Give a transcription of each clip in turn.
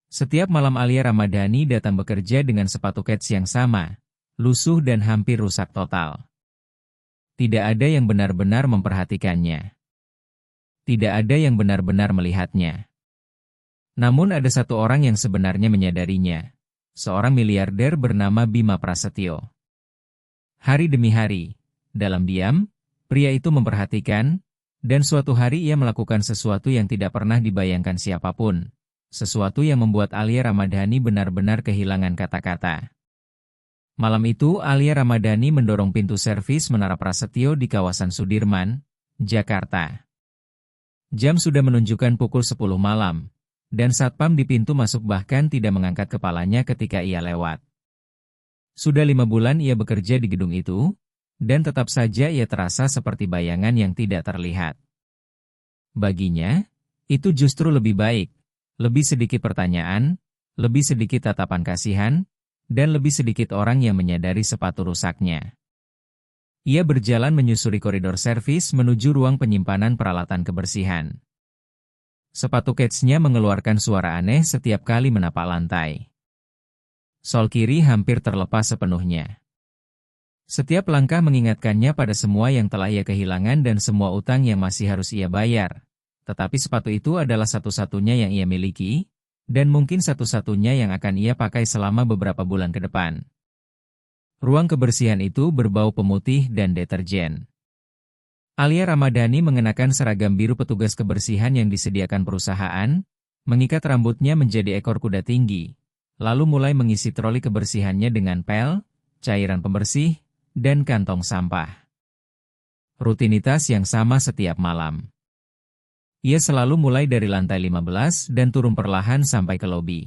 Setiap malam Alia Ramadhani datang bekerja dengan sepatu kets yang sama, lusuh dan hampir rusak total. Tidak ada yang benar-benar memperhatikannya. Tidak ada yang benar-benar melihatnya. Namun ada satu orang yang sebenarnya menyadarinya. Seorang miliarder bernama Bima Prasetyo. Hari demi hari, dalam diam, pria itu memperhatikan, dan suatu hari ia melakukan sesuatu yang tidak pernah dibayangkan siapapun. Sesuatu yang membuat Alia Ramadhani benar-benar kehilangan kata-kata. Malam itu Alia Ramadhani mendorong pintu servis Menara Prasetyo di kawasan Sudirman, Jakarta. Jam sudah menunjukkan pukul 10 malam, dan satpam di pintu masuk bahkan tidak mengangkat kepalanya ketika ia lewat. Sudah 5 bulan ia bekerja di gedung itu, dan tetap saja ia terasa seperti bayangan yang tidak terlihat. Baginya, itu justru lebih baik. Lebih sedikit pertanyaan, lebih sedikit tatapan kasihan, dan lebih sedikit orang yang menyadari sepatu rusaknya. Ia berjalan menyusuri koridor servis menuju ruang penyimpanan peralatan kebersihan. Sepatu ketsnya mengeluarkan suara aneh setiap kali menapak lantai. Sol kiri hampir terlepas sepenuhnya. Setiap langkah mengingatkannya pada semua yang telah ia kehilangan dan semua utang yang masih harus ia bayar. Tetapi sepatu itu adalah satu-satunya yang ia miliki, dan mungkin satu-satunya yang akan ia pakai selama beberapa bulan ke depan. Ruang kebersihan itu berbau pemutih dan deterjen. Alia Ramadhani mengenakan seragam biru petugas kebersihan yang disediakan perusahaan, mengikat rambutnya menjadi ekor kuda tinggi, lalu mulai mengisi troli kebersihannya dengan pel, cairan pembersih, dan kantong sampah. Rutinitas yang sama setiap malam. Ia selalu mulai dari lantai 15 dan turun perlahan sampai ke lobi.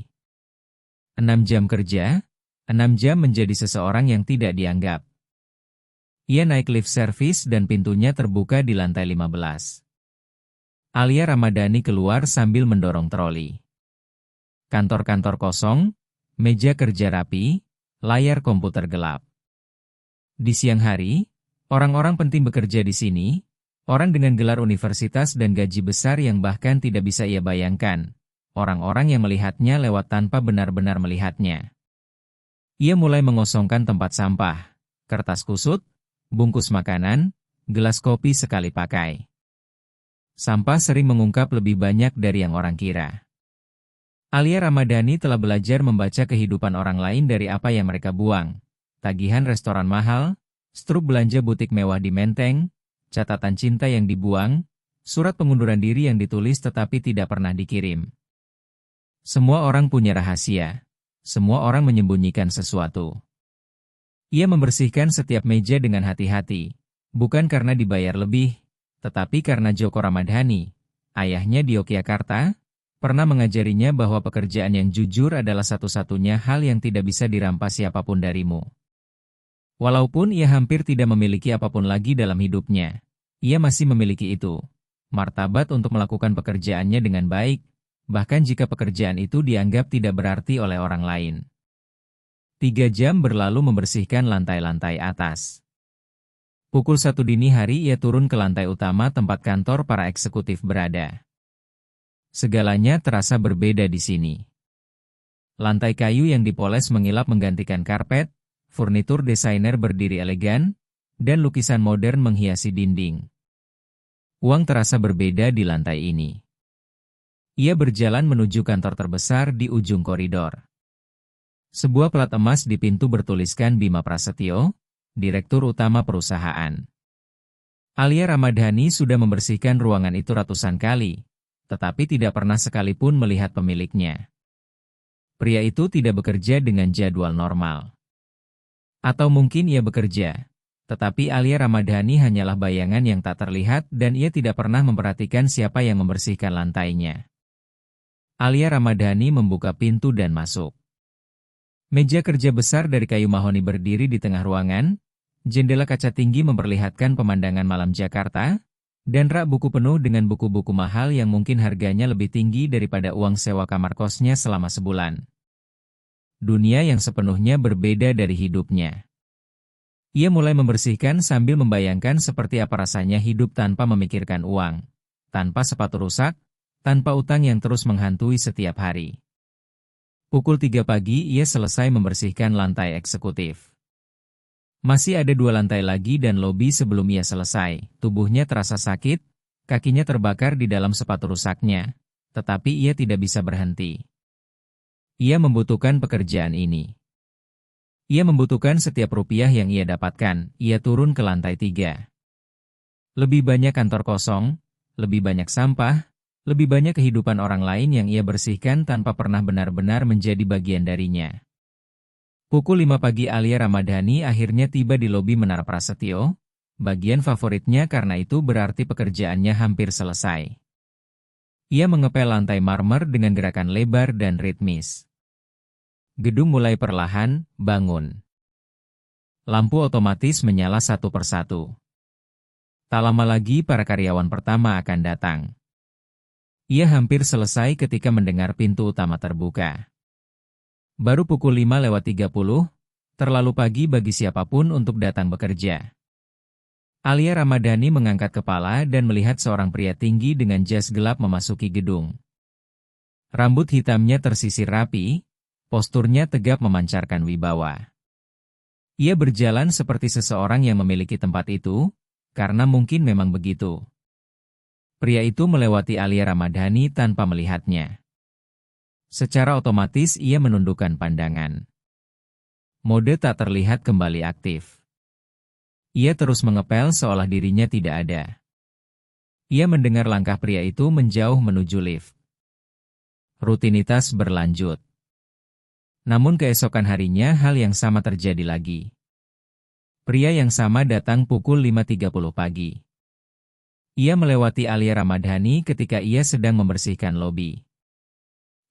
6 jam kerja, 6 jam menjadi seseorang yang tidak dianggap. Ia naik lift servis dan pintunya terbuka di lantai 15. Alia Ramadhani keluar sambil mendorong troli. Kantor-kantor kosong, meja kerja rapi, layar komputer gelap. Di siang hari, orang-orang penting bekerja di sini. Orang dengan gelar universitas dan gaji besar yang bahkan tidak bisa ia bayangkan. Orang-orang yang melihatnya lewat tanpa benar-benar melihatnya. Ia mulai mengosongkan tempat sampah, kertas kusut, bungkus makanan, gelas kopi sekali pakai. Sampah sering mengungkap lebih banyak dari yang orang kira. Alia Ramadhani telah belajar membaca kehidupan orang lain dari apa yang mereka buang. Tagihan restoran mahal, struk belanja butik mewah di Menteng, catatan cinta yang dibuang, surat pengunduran diri yang ditulis tetapi tidak pernah dikirim. Semua orang punya rahasia. Semua orang menyembunyikan sesuatu. Ia membersihkan setiap meja dengan hati-hati, bukan karena dibayar lebih, tetapi karena Joko Ramadhani, ayahnya di Yogyakarta, pernah mengajarinya bahwa pekerjaan yang jujur adalah satu-satunya hal yang tidak bisa dirampas siapapun darimu. Walaupun ia hampir tidak memiliki apapun lagi dalam hidupnya, ia masih memiliki itu. Martabat untuk melakukan pekerjaannya dengan baik, bahkan jika pekerjaan itu dianggap tidak berarti oleh orang lain. 3 jam berlalu membersihkan lantai-lantai atas. Pukul 1 dini hari ia turun ke lantai utama tempat kantor para eksekutif berada. Segalanya terasa berbeda di sini. Lantai kayu yang dipoles mengilap menggantikan karpet, furnitur desainer berdiri elegan, dan lukisan modern menghiasi dinding. Uang terasa berbeda di lantai ini. Ia berjalan menuju kantor terbesar di ujung koridor. Sebuah plat emas di pintu bertuliskan Bima Prasetyo, Direktur Utama perusahaan. Alia Ramadhani sudah membersihkan ruangan itu ratusan kali, tetapi tidak pernah sekalipun melihat pemiliknya. Pria itu tidak bekerja dengan jadwal normal. Atau mungkin ia bekerja, tetapi Alia Ramadhani hanyalah bayangan yang tak terlihat dan ia tidak pernah memperhatikan siapa yang membersihkan lantainya. Alia Ramadhani membuka pintu dan masuk. Meja kerja besar dari kayu mahoni berdiri di tengah ruangan, jendela kaca tinggi memperlihatkan pemandangan malam Jakarta, dan rak buku penuh dengan buku-buku mahal yang mungkin harganya lebih tinggi daripada uang sewa kamar kosnya selama sebulan. Dunia yang sepenuhnya berbeda dari hidupnya. Ia mulai membersihkan sambil membayangkan seperti apa rasanya hidup tanpa memikirkan uang, tanpa sepatu rusak, tanpa utang yang terus menghantui setiap hari. Pukul 3 pagi ia selesai membersihkan lantai eksekutif. Masih ada 2 lantai lagi dan lobi sebelum ia selesai. Tubuhnya terasa sakit, kakinya terbakar di dalam sepatu rusaknya, tetapi ia tidak bisa berhenti. Ia membutuhkan pekerjaan ini. Ia membutuhkan setiap rupiah yang ia dapatkan. Ia turun ke lantai 3. Lebih banyak kantor kosong, lebih banyak sampah, lebih banyak kehidupan orang lain yang ia bersihkan tanpa pernah benar-benar menjadi bagian darinya. Pukul 5 pagi Alia Ramadhani akhirnya tiba di lobi Menara Prasetyo, bagian favoritnya karena itu berarti pekerjaannya hampir selesai. Ia mengepel lantai marmer dengan gerakan lebar dan ritmis. Gedung mulai perlahan bangun. Lampu otomatis menyala satu persatu. Tak lama lagi para karyawan pertama akan datang. Ia hampir selesai ketika mendengar pintu utama terbuka. Baru pukul 5:30, terlalu pagi bagi siapapun untuk datang bekerja. Alia Ramadhani mengangkat kepala dan melihat seorang pria tinggi dengan jas gelap memasuki gedung. Rambut hitamnya tersisir rapi, posturnya tegap memancarkan wibawa. Ia berjalan seperti seseorang yang memiliki tempat itu, karena mungkin memang begitu. Pria itu melewati Alia Ramadhani tanpa melihatnya. Secara otomatis ia menundukkan pandangan. Mode tak terlihat kembali aktif. Ia terus mengepel seolah dirinya tidak ada. Ia mendengar langkah pria itu menjauh menuju lift. Rutinitas berlanjut. Namun keesokan harinya hal yang sama terjadi lagi. Pria yang sama datang pukul 5:30 pagi. Ia melewati Alia Ramadhani ketika ia sedang membersihkan lobi.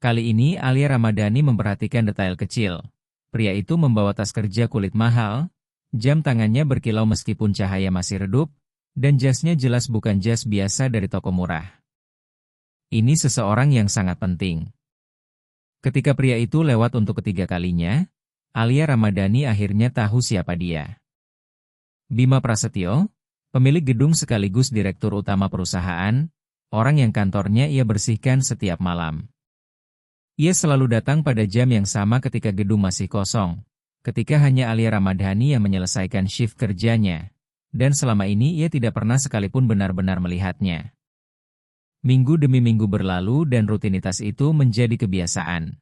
Kali ini Alia Ramadhani memperhatikan detail kecil. Pria itu membawa tas kerja kulit mahal, jam tangannya berkilau meskipun cahaya masih redup, dan jasnya jelas bukan jas biasa dari toko murah. Ini seseorang yang sangat penting. Ketika pria itu lewat untuk ketiga kalinya, Alia Ramadhani akhirnya tahu siapa dia. Bima Prasetyo, pemilik gedung sekaligus direktur utama perusahaan, orang yang kantornya ia bersihkan setiap malam. Ia selalu datang pada jam yang sama ketika gedung masih kosong, ketika hanya Alia Ramadhani yang menyelesaikan shift kerjanya, dan selama ini ia tidak pernah sekalipun benar-benar melihatnya. Minggu demi minggu berlalu dan rutinitas itu menjadi kebiasaan.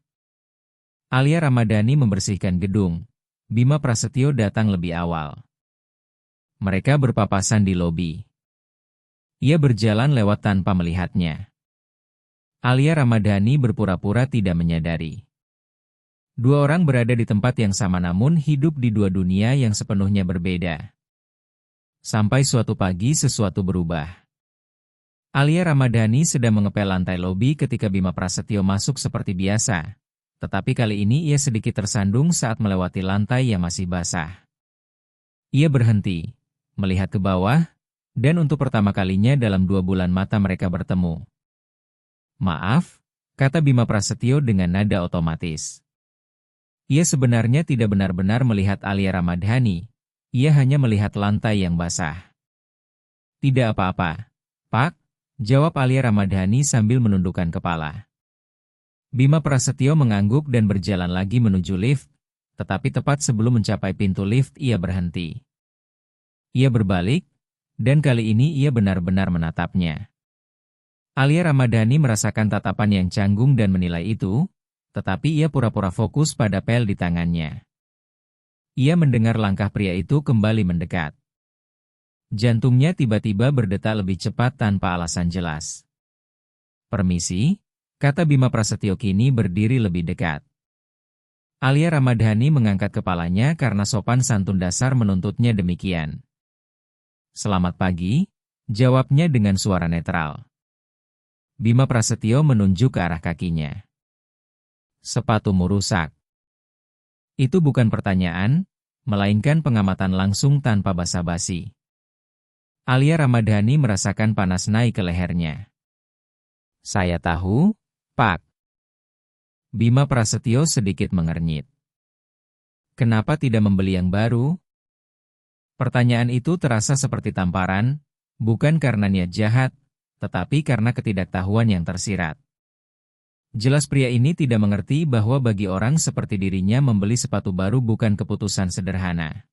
Alia Ramadhani membersihkan gedung, Bima Prasetyo datang lebih awal. Mereka berpapasan di lobi. Ia berjalan lewat tanpa melihatnya. Alia Ramadhani berpura-pura tidak menyadari. Dua orang berada di tempat yang sama namun hidup di dua dunia yang sepenuhnya berbeda. Sampai suatu pagi sesuatu berubah. Alia Ramadhani sedang mengepel lantai lobi ketika Bima Prasetyo masuk seperti biasa. Tetapi kali ini ia sedikit tersandung saat melewati lantai yang masih basah. Ia berhenti, melihat ke bawah, dan untuk pertama kalinya dalam 2 bulan mata mereka bertemu. "Maaf," kata Bima Prasetyo dengan nada otomatis. Ia sebenarnya tidak benar-benar melihat Alia Ramadhani, ia hanya melihat lantai yang basah. "Tidak apa-apa, Pak," jawab Alia Ramadhani sambil menundukkan kepala. Bima Prasetyo mengangguk dan berjalan lagi menuju lift, tetapi tepat sebelum mencapai pintu lift ia berhenti. Ia berbalik, dan kali ini ia benar-benar menatapnya. Alia Ramadhani merasakan tatapan yang canggung dan menilai itu, tetapi ia pura-pura fokus pada pel di tangannya. Ia mendengar langkah pria itu kembali mendekat. Jantungnya tiba-tiba berdetak lebih cepat tanpa alasan jelas. "Permisi," kata Bima Prasetyo kini berdiri lebih dekat. Alia Ramadhani mengangkat kepalanya karena sopan santun dasar menuntutnya demikian. "Selamat pagi," jawabnya dengan suara netral. Bima Prasetyo menunjuk ke arah kakinya. "Sepatumu rusak." Itu bukan pertanyaan, melainkan pengamatan langsung tanpa basa-basi. Alia Ramadhani merasakan panas naik ke lehernya. "Saya tahu, Pak." Bima Prasetyo sedikit mengernyit. "Kenapa tidak membeli yang baru?" Pertanyaan itu terasa seperti tamparan, bukan karena niat jahat, tetapi karena ketidaktahuan yang tersirat. Jelas pria ini tidak mengerti bahwa bagi orang seperti dirinya membeli sepatu baru bukan keputusan sederhana.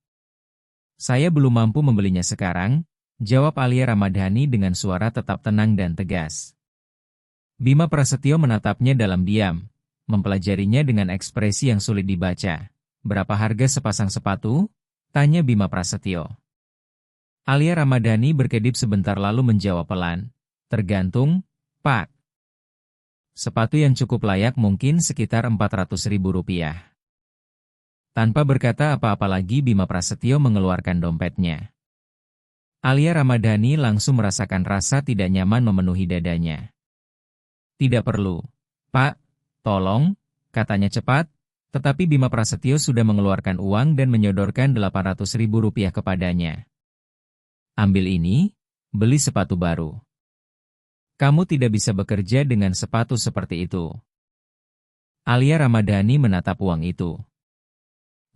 Saya belum mampu membelinya sekarang, jawab Alia Ramadhani dengan suara tetap tenang dan tegas. Bima Prasetyo menatapnya dalam diam, mempelajarinya dengan ekspresi yang sulit dibaca. Berapa harga sepasang sepatu? Tanya Bima Prasetyo. Alia Ramadhani berkedip sebentar lalu menjawab pelan. Tergantung, Pak. Sepatu yang cukup layak mungkin sekitar Rp400.000. Tanpa berkata apa-apa lagi Bima Prasetyo mengeluarkan dompetnya. Alia Ramadhani langsung merasakan rasa tidak nyaman memenuhi dadanya. Tidak perlu. Pak, tolong, katanya cepat, tetapi Bima Prasetyo sudah mengeluarkan uang dan menyodorkan Rp800.000 kepadanya. Ambil ini, beli sepatu baru. Kamu tidak bisa bekerja dengan sepatu seperti itu. Alia Ramadhani menatap uang itu.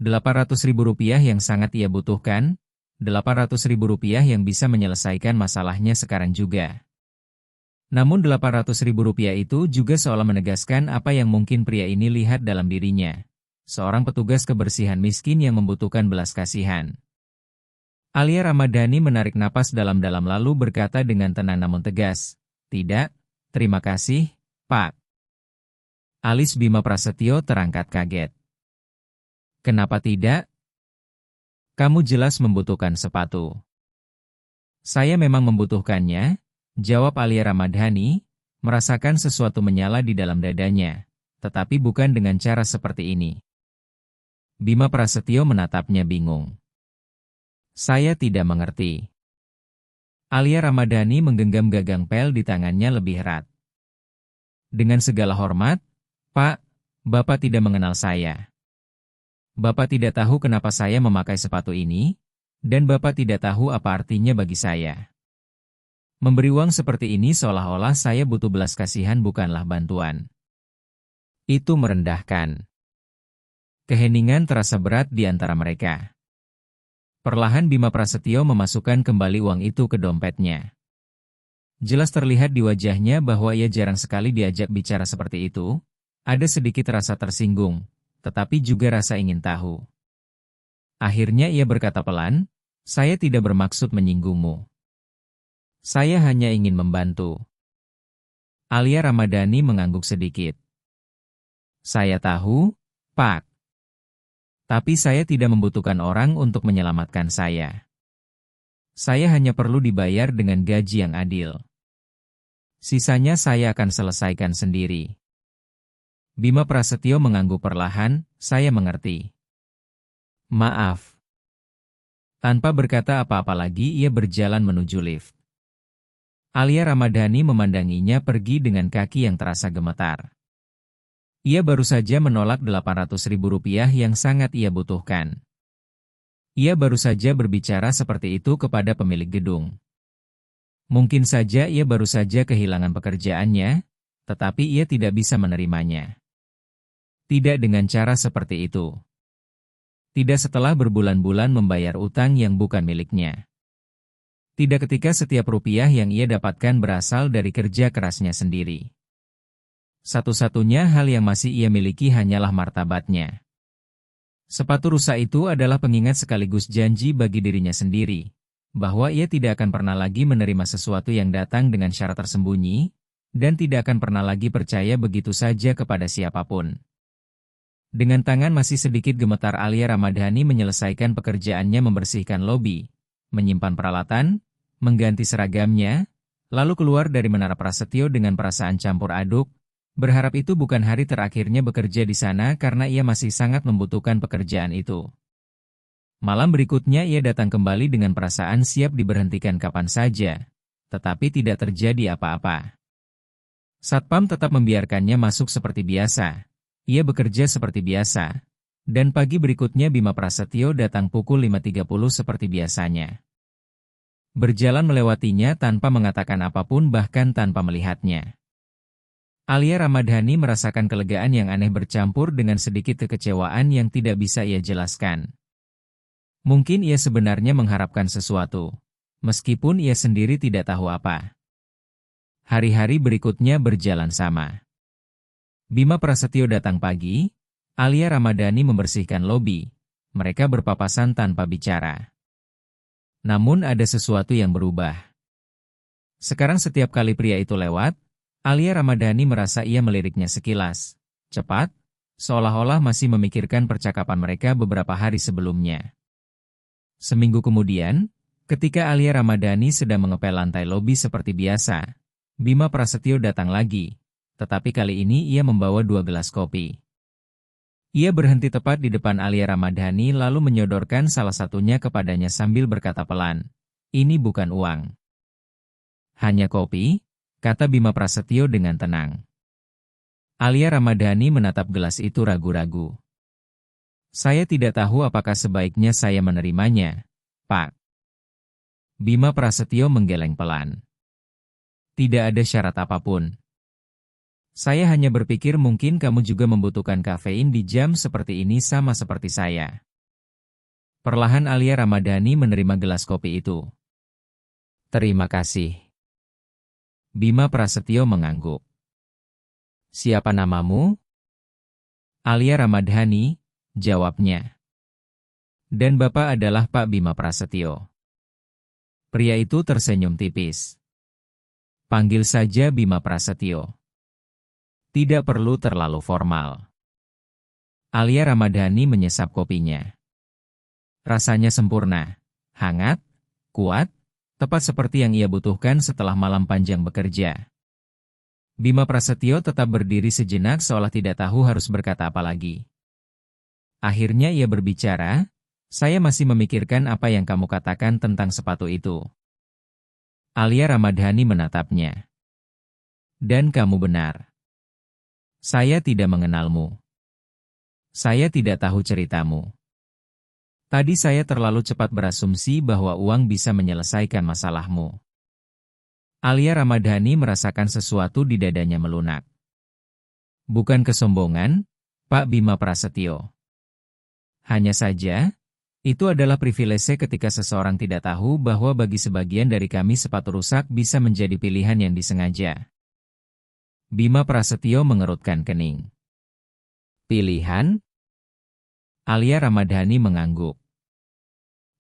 Rp800.000 yang sangat ia butuhkan, Rp800.000 yang bisa menyelesaikan masalahnya sekarang juga. Namun Rp800.000 itu juga seolah menegaskan apa yang mungkin pria ini lihat dalam dirinya. Seorang petugas kebersihan miskin yang membutuhkan belas kasihan. Alia Ramadhani menarik napas dalam-dalam lalu berkata dengan tenang namun tegas. Tidak, terima kasih, Pak. Alis Bima Prasetyo terangkat kaget. Kenapa tidak? Kamu jelas membutuhkan sepatu. Saya memang membutuhkannya, jawab Alia Ramadhani, merasakan sesuatu menyala di dalam dadanya, tetapi bukan dengan cara seperti ini. Bima Prasetyo menatapnya bingung. Saya tidak mengerti. Alia Ramadhani menggenggam gagang pel di tangannya lebih erat. Dengan segala hormat, Pak, Bapak tidak mengenal saya. Bapak tidak tahu kenapa saya memakai sepatu ini, dan Bapak tidak tahu apa artinya bagi saya. Memberi uang seperti ini seolah-olah saya butuh belas kasihan bukanlah bantuan. Itu merendahkan. Keheningan terasa berat di antara mereka. Perlahan Bima Prasetyo memasukkan kembali uang itu ke dompetnya. Jelas terlihat di wajahnya bahwa ia jarang sekali diajak bicara seperti itu. Ada sedikit rasa tersinggung, tetapi juga rasa ingin tahu. Akhirnya ia berkata pelan, saya tidak bermaksud menyinggungmu. Saya hanya ingin membantu. Alia Ramadhani mengangguk sedikit. Saya tahu, Pak. Tapi saya tidak membutuhkan orang untuk menyelamatkan saya. Saya hanya perlu dibayar dengan gaji yang adil. Sisanya saya akan selesaikan sendiri. Bima Prasetyo mengangguk perlahan, saya mengerti. Maaf. Tanpa berkata apa-apa lagi ia berjalan menuju lift. Alia Ramadhani memandanginya pergi dengan kaki yang terasa gemetar. Ia baru saja menolak Rp800.000 yang sangat ia butuhkan. Ia baru saja berbicara seperti itu kepada pemilik gedung. Mungkin saja ia baru saja kehilangan pekerjaannya, tetapi ia tidak bisa menerimanya. Tidak dengan cara seperti itu. Tidak setelah berbulan-bulan membayar utang yang bukan miliknya. Tidak ketika setiap rupiah yang ia dapatkan berasal dari kerja kerasnya sendiri. Satu-satunya hal yang masih ia miliki hanyalah martabatnya. Sepatu rusak itu adalah pengingat sekaligus janji bagi dirinya sendiri, bahwa ia tidak akan pernah lagi menerima sesuatu yang datang dengan syarat tersembunyi, dan tidak akan pernah lagi percaya begitu saja kepada siapapun. Dengan tangan masih sedikit gemetar Alia Ramadhani menyelesaikan pekerjaannya membersihkan lobi, menyimpan peralatan, mengganti seragamnya, lalu keluar dari Menara Prasetyo dengan perasaan campur aduk, berharap itu bukan hari terakhirnya bekerja di sana karena ia masih sangat membutuhkan pekerjaan itu. Malam berikutnya ia datang kembali dengan perasaan siap diberhentikan kapan saja, tetapi tidak terjadi apa-apa. Satpam tetap membiarkannya masuk seperti biasa, ia bekerja seperti biasa, dan pagi berikutnya Bima Prasetyo datang pukul 5.30 seperti biasanya. Berjalan melewatinya tanpa mengatakan apapun bahkan tanpa melihatnya. Alia Ramadhani merasakan kelegaan yang aneh bercampur dengan sedikit kekecewaan yang tidak bisa ia jelaskan. Mungkin ia sebenarnya mengharapkan sesuatu, meskipun ia sendiri tidak tahu apa. Hari-hari berikutnya berjalan sama. Bima Prasetyo datang pagi, Alia Ramadhani membersihkan lobi. Mereka berpapasan tanpa bicara. Namun ada sesuatu yang berubah. Sekarang setiap kali pria itu lewat, Alia Ramadhani merasa ia meliriknya sekilas. Cepat, seolah-olah masih memikirkan percakapan mereka beberapa hari sebelumnya. Seminggu kemudian, ketika Alia Ramadhani sedang mengepel lantai lobi seperti biasa, Bima Prasetyo datang lagi, tetapi kali ini ia membawa 2 gelas kopi. Ia berhenti tepat di depan Alia Ramadhani lalu menyodorkan salah satunya kepadanya sambil berkata pelan, "Ini bukan uang." "Hanya kopi," kata Bima Prasetyo dengan tenang. Alia Ramadhani menatap gelas itu ragu-ragu. "Saya tidak tahu apakah sebaiknya saya menerimanya, Pak." Bima Prasetyo menggeleng pelan. "Tidak ada syarat apapun. Saya hanya berpikir mungkin kamu juga membutuhkan kafein di jam seperti ini sama seperti saya." Perlahan Alia Ramadhani menerima gelas kopi itu. "Terima kasih." Bima Prasetyo mengangguk. "Siapa namamu?" "Alia Ramadhani," jawabnya. "Dan Bapak adalah Pak Bima Prasetyo." Pria itu tersenyum tipis. "Panggil saja Bima Prasetyo. Tidak perlu terlalu formal." Alia Ramadhani menyesap kopinya. Rasanya sempurna, hangat, kuat, tepat seperti yang ia butuhkan setelah malam panjang bekerja. Bima Prasetyo tetap berdiri sejenak seolah tidak tahu harus berkata apa lagi. Akhirnya ia berbicara, "Saya masih memikirkan apa yang kamu katakan tentang sepatu itu." Alia Ramadhani menatapnya. "Dan kamu benar. Saya tidak mengenalmu. Saya tidak tahu ceritamu. Tadi saya terlalu cepat berasumsi bahwa uang bisa menyelesaikan masalahmu." Alia Ramadhani merasakan sesuatu di dadanya melunak. "Bukan kesombongan, Pak Bima Prasetyo. Hanya saja, itu adalah privilese ketika seseorang tidak tahu bahwa bagi sebagian dari kami sepatu rusak bisa menjadi pilihan yang disengaja." Bima Prasetyo mengerutkan kening. "Pilihan?" Alia Ramadhani mengangguk.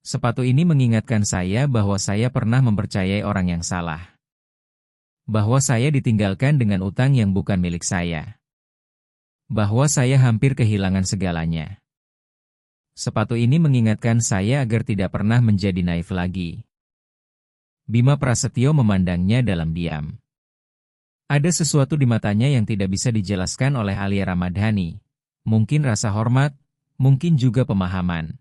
"Sepatu ini mengingatkan saya bahwa saya pernah mempercayai orang yang salah. Bahwa saya ditinggalkan dengan utang yang bukan milik saya. Bahwa saya hampir kehilangan segalanya. Sepatu ini mengingatkan saya agar tidak pernah menjadi naif lagi." Bima Prasetyo memandangnya dalam diam. Ada sesuatu di matanya yang tidak bisa dijelaskan oleh Alia Ramadhani. Mungkin rasa hormat, mungkin juga pemahaman.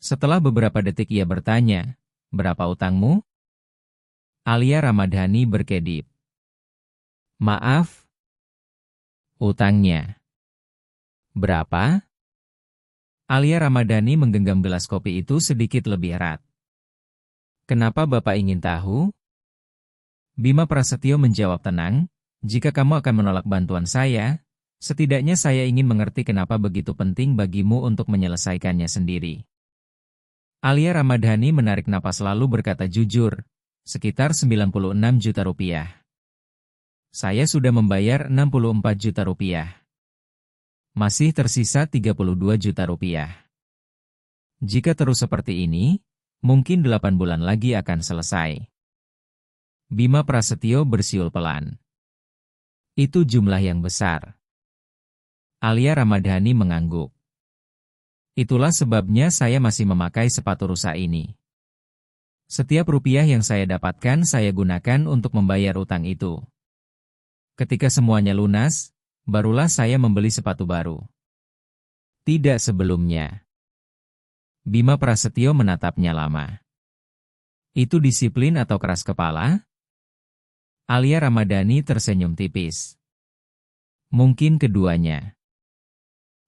Setelah beberapa detik ia bertanya, "Berapa utangmu?" Alia Ramadhani berkedip. "Maaf?" "Utangnya." "Berapa?" Alia Ramadhani menggenggam gelas kopi itu sedikit lebih erat. "Kenapa Bapak ingin tahu?" Bima Prasetyo menjawab tenang, "Jika kamu akan menolak bantuan saya, setidaknya saya ingin mengerti kenapa begitu penting bagimu untuk menyelesaikannya sendiri." Alia Ramadhani menarik napas lalu berkata jujur, "Sekitar 96 juta rupiah. Saya sudah membayar 64 juta rupiah. Masih tersisa 32 juta rupiah. Jika terus seperti ini, mungkin 8 bulan lagi akan selesai." Bima Prasetyo bersiul pelan. "Itu jumlah yang besar." Alia Ramadhani mengangguk. "Itulah sebabnya saya masih memakai sepatu rusak ini. Setiap rupiah yang saya dapatkan saya gunakan untuk membayar utang itu. Ketika semuanya lunas, barulah saya membeli sepatu baru. Tidak sebelumnya." Bima Prasetyo menatapnya lama. "Itu disiplin atau keras kepala?" Alia Ramadhani tersenyum tipis. "Mungkin keduanya."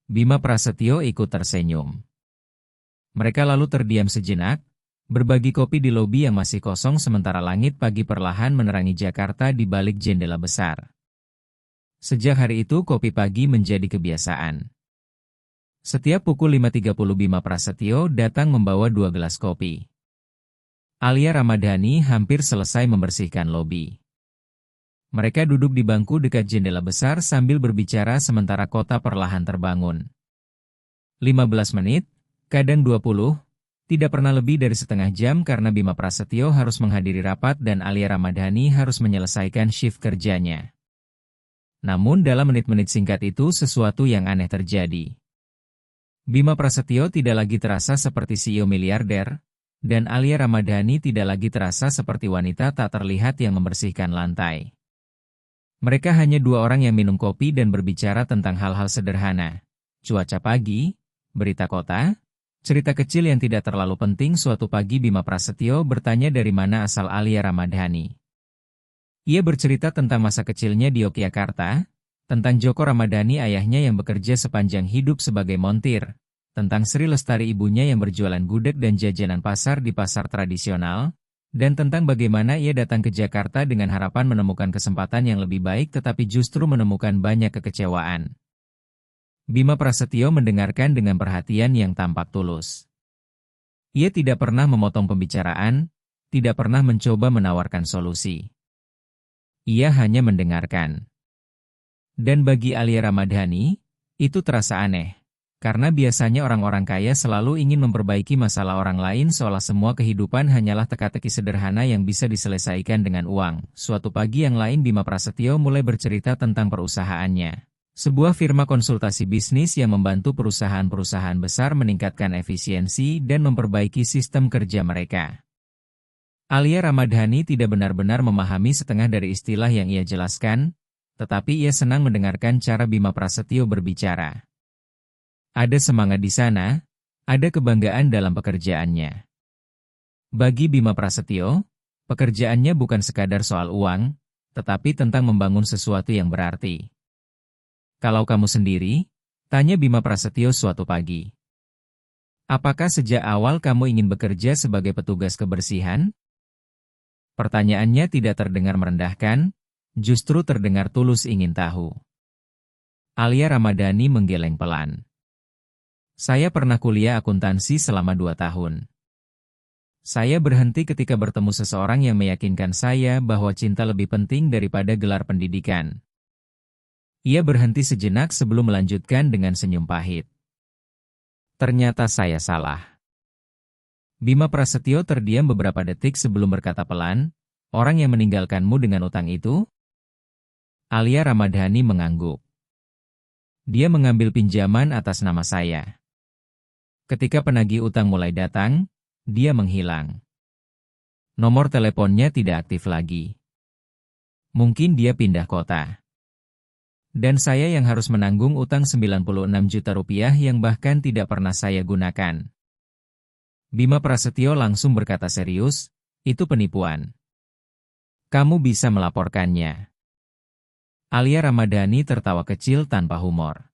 Bima Prasetyo ikut tersenyum. Mereka lalu terdiam sejenak, berbagi kopi di lobi yang masih kosong sementara langit pagi perlahan menerangi Jakarta di balik jendela besar. Sejak hari itu kopi pagi menjadi kebiasaan. Setiap pukul 5.30 Bima Prasetyo datang membawa 2 gelas kopi. Alia Ramadhani hampir selesai membersihkan lobi. Mereka duduk di bangku dekat jendela besar sambil berbicara sementara kota perlahan terbangun. 15 menit, kadang 20, tidak pernah lebih dari setengah jam karena Bima Prasetyo harus menghadiri rapat dan Alia Ramadhani harus menyelesaikan shift kerjanya. Namun dalam menit-menit singkat itu sesuatu yang aneh terjadi. Bima Prasetyo tidak lagi terasa seperti CEO miliarder, dan Alia Ramadhani tidak lagi terasa seperti wanita tak terlihat yang membersihkan lantai. Mereka hanya dua orang yang minum kopi dan berbicara tentang hal-hal sederhana. Cuaca pagi, berita kota, cerita kecil yang tidak terlalu penting. Suatu pagi Bima Prasetyo bertanya dari mana asal Alia Ramadhani. Ia bercerita tentang masa kecilnya di Yogyakarta, tentang Joko Ramadhani ayahnya yang bekerja sepanjang hidup sebagai montir, tentang Sri Lestari ibunya yang berjualan gudeg dan jajanan pasar di pasar tradisional, dan tentang bagaimana ia datang ke Jakarta dengan harapan menemukan kesempatan yang lebih baik tetapi justru menemukan banyak kekecewaan. Bima Prasetyo mendengarkan dengan perhatian yang tampak tulus. Ia tidak pernah memotong pembicaraan, tidak pernah mencoba menawarkan solusi. Ia hanya mendengarkan. Dan bagi Alia Ramadhani, itu terasa aneh. Karena biasanya orang-orang kaya selalu ingin memperbaiki masalah orang lain seolah semua kehidupan hanyalah teka-teki sederhana yang bisa diselesaikan dengan uang. Suatu pagi yang lain Bima Prasetyo mulai bercerita tentang perusahaannya. Sebuah firma konsultasi bisnis yang membantu perusahaan-perusahaan besar meningkatkan efisiensi dan memperbaiki sistem kerja mereka. Alia Ramadhani tidak benar-benar memahami setengah dari istilah yang ia jelaskan, tetapi ia senang mendengarkan cara Bima Prasetyo berbicara. Ada semangat di sana, ada kebanggaan dalam pekerjaannya. Bagi Bima Prasetyo, pekerjaannya bukan sekadar soal uang, tetapi tentang membangun sesuatu yang berarti. Kalau kamu sendiri, tanya Bima Prasetyo suatu pagi. Apakah sejak awal kamu ingin bekerja sebagai petugas kebersihan? Pertanyaannya tidak terdengar merendahkan, justru terdengar tulus ingin tahu. Alia Ramadhani menggeleng pelan. Saya pernah kuliah akuntansi selama 2 tahun. Saya berhenti ketika bertemu seseorang yang meyakinkan saya bahwa cinta lebih penting daripada gelar pendidikan. Ia berhenti sejenak sebelum melanjutkan dengan senyum pahit. Ternyata saya salah. Bima Prasetyo terdiam beberapa detik sebelum berkata pelan, orang yang meninggalkanmu dengan utang itu? Alia Ramadhani mengangguk. Dia mengambil pinjaman atas nama saya. Ketika penagih utang mulai datang, dia menghilang. Nomor teleponnya tidak aktif lagi. Mungkin dia pindah kota. Dan saya yang harus menanggung utang 96 juta rupiah yang bahkan tidak pernah saya gunakan. Bima Prasetyo langsung berkata serius, itu penipuan. Kamu bisa melaporkannya. Alia Ramadhani tertawa kecil tanpa humor.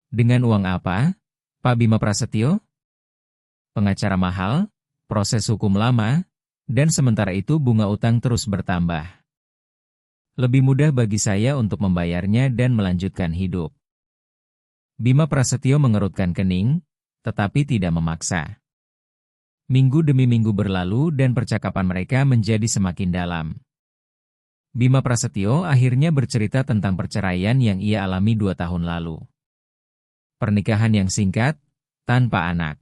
Dengan uang apa, Pak Bima Prasetyo? Pengacara mahal, proses hukum lama, dan sementara itu bunga utang terus bertambah. Lebih mudah bagi saya untuk membayarnya dan melanjutkan hidup. Bima Prasetyo mengerutkan kening, tetapi tidak memaksa. Minggu demi minggu berlalu dan percakapan mereka menjadi semakin dalam. Bima Prasetyo akhirnya bercerita tentang perceraian yang ia alami 2 tahun lalu. Pernikahan yang singkat, tanpa anak.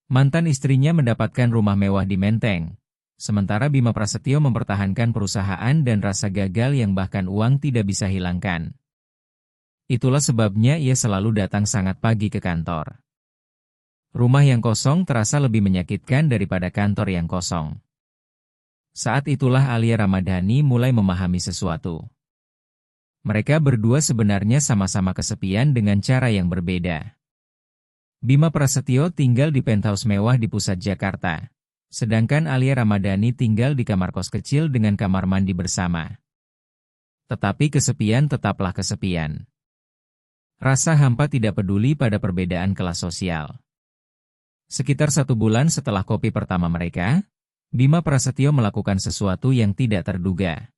Mantan istrinya mendapatkan rumah mewah di Menteng, sementara Bima Prasetyo mempertahankan perusahaan dan rasa gagal yang bahkan uang tidak bisa hilangkan. Itulah sebabnya ia selalu datang sangat pagi ke kantor. Rumah yang kosong terasa lebih menyakitkan daripada kantor yang kosong. Saat itulah Alia Ramadhani mulai memahami sesuatu. Mereka berdua sebenarnya sama-sama kesepian dengan cara yang berbeda. Bima Prasetyo tinggal di penthouse mewah di pusat Jakarta, sedangkan Alia Ramadhani tinggal di kamar kos kecil dengan kamar mandi bersama. Tetapi kesepian tetaplah kesepian. Rasa hampa tidak peduli pada perbedaan kelas sosial. Sekitar 1 bulan setelah kopi pertama mereka, Bima Prasetyo melakukan sesuatu yang tidak terduga.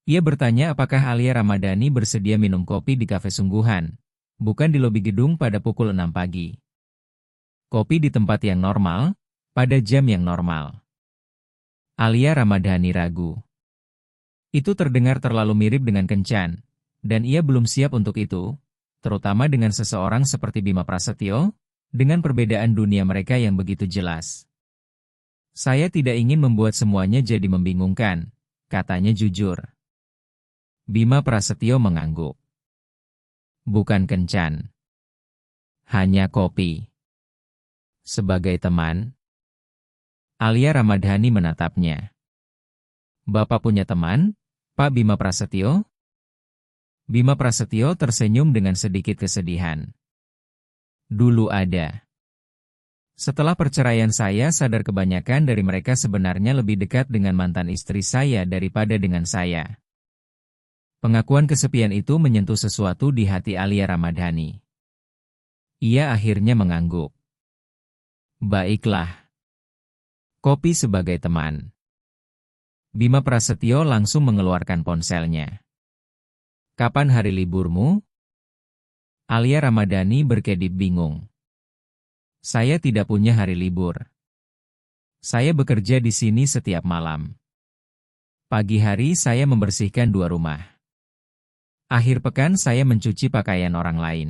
Ia bertanya apakah Alia Ramadhani bersedia minum kopi di kafe sungguhan, bukan di lobi gedung pada pukul 6 pagi. Kopi di tempat yang normal, pada jam yang normal. Alia Ramadhani ragu. Itu terdengar terlalu mirip dengan kencan, dan ia belum siap untuk itu, terutama dengan seseorang seperti Bima Prasetyo, dengan perbedaan dunia mereka yang begitu jelas. Saya tidak ingin membuat semuanya jadi membingungkan, katanya jujur. Bima Prasetyo mengangguk. Bukan kencan. Hanya kopi. Sebagai teman, Alia Ramadhani menatapnya. Bapak punya teman, Pak Bima Prasetyo? Bima Prasetyo tersenyum dengan sedikit kesedihan. Dulu ada. Setelah perceraian saya sadar kebanyakan dari mereka sebenarnya lebih dekat dengan mantan istri saya daripada dengan saya. Pengakuan kesepian itu menyentuh sesuatu di hati Alia Ramadhani. Ia akhirnya mengangguk. Baiklah. Kopi sebagai teman. Bima Prasetyo langsung mengeluarkan ponselnya. Kapan hari liburmu? Alia Ramadhani berkedip bingung. Saya tidak punya hari libur. Saya bekerja di sini setiap malam. Pagi hari saya membersihkan 2 rumah. Akhir pekan saya mencuci pakaian orang lain.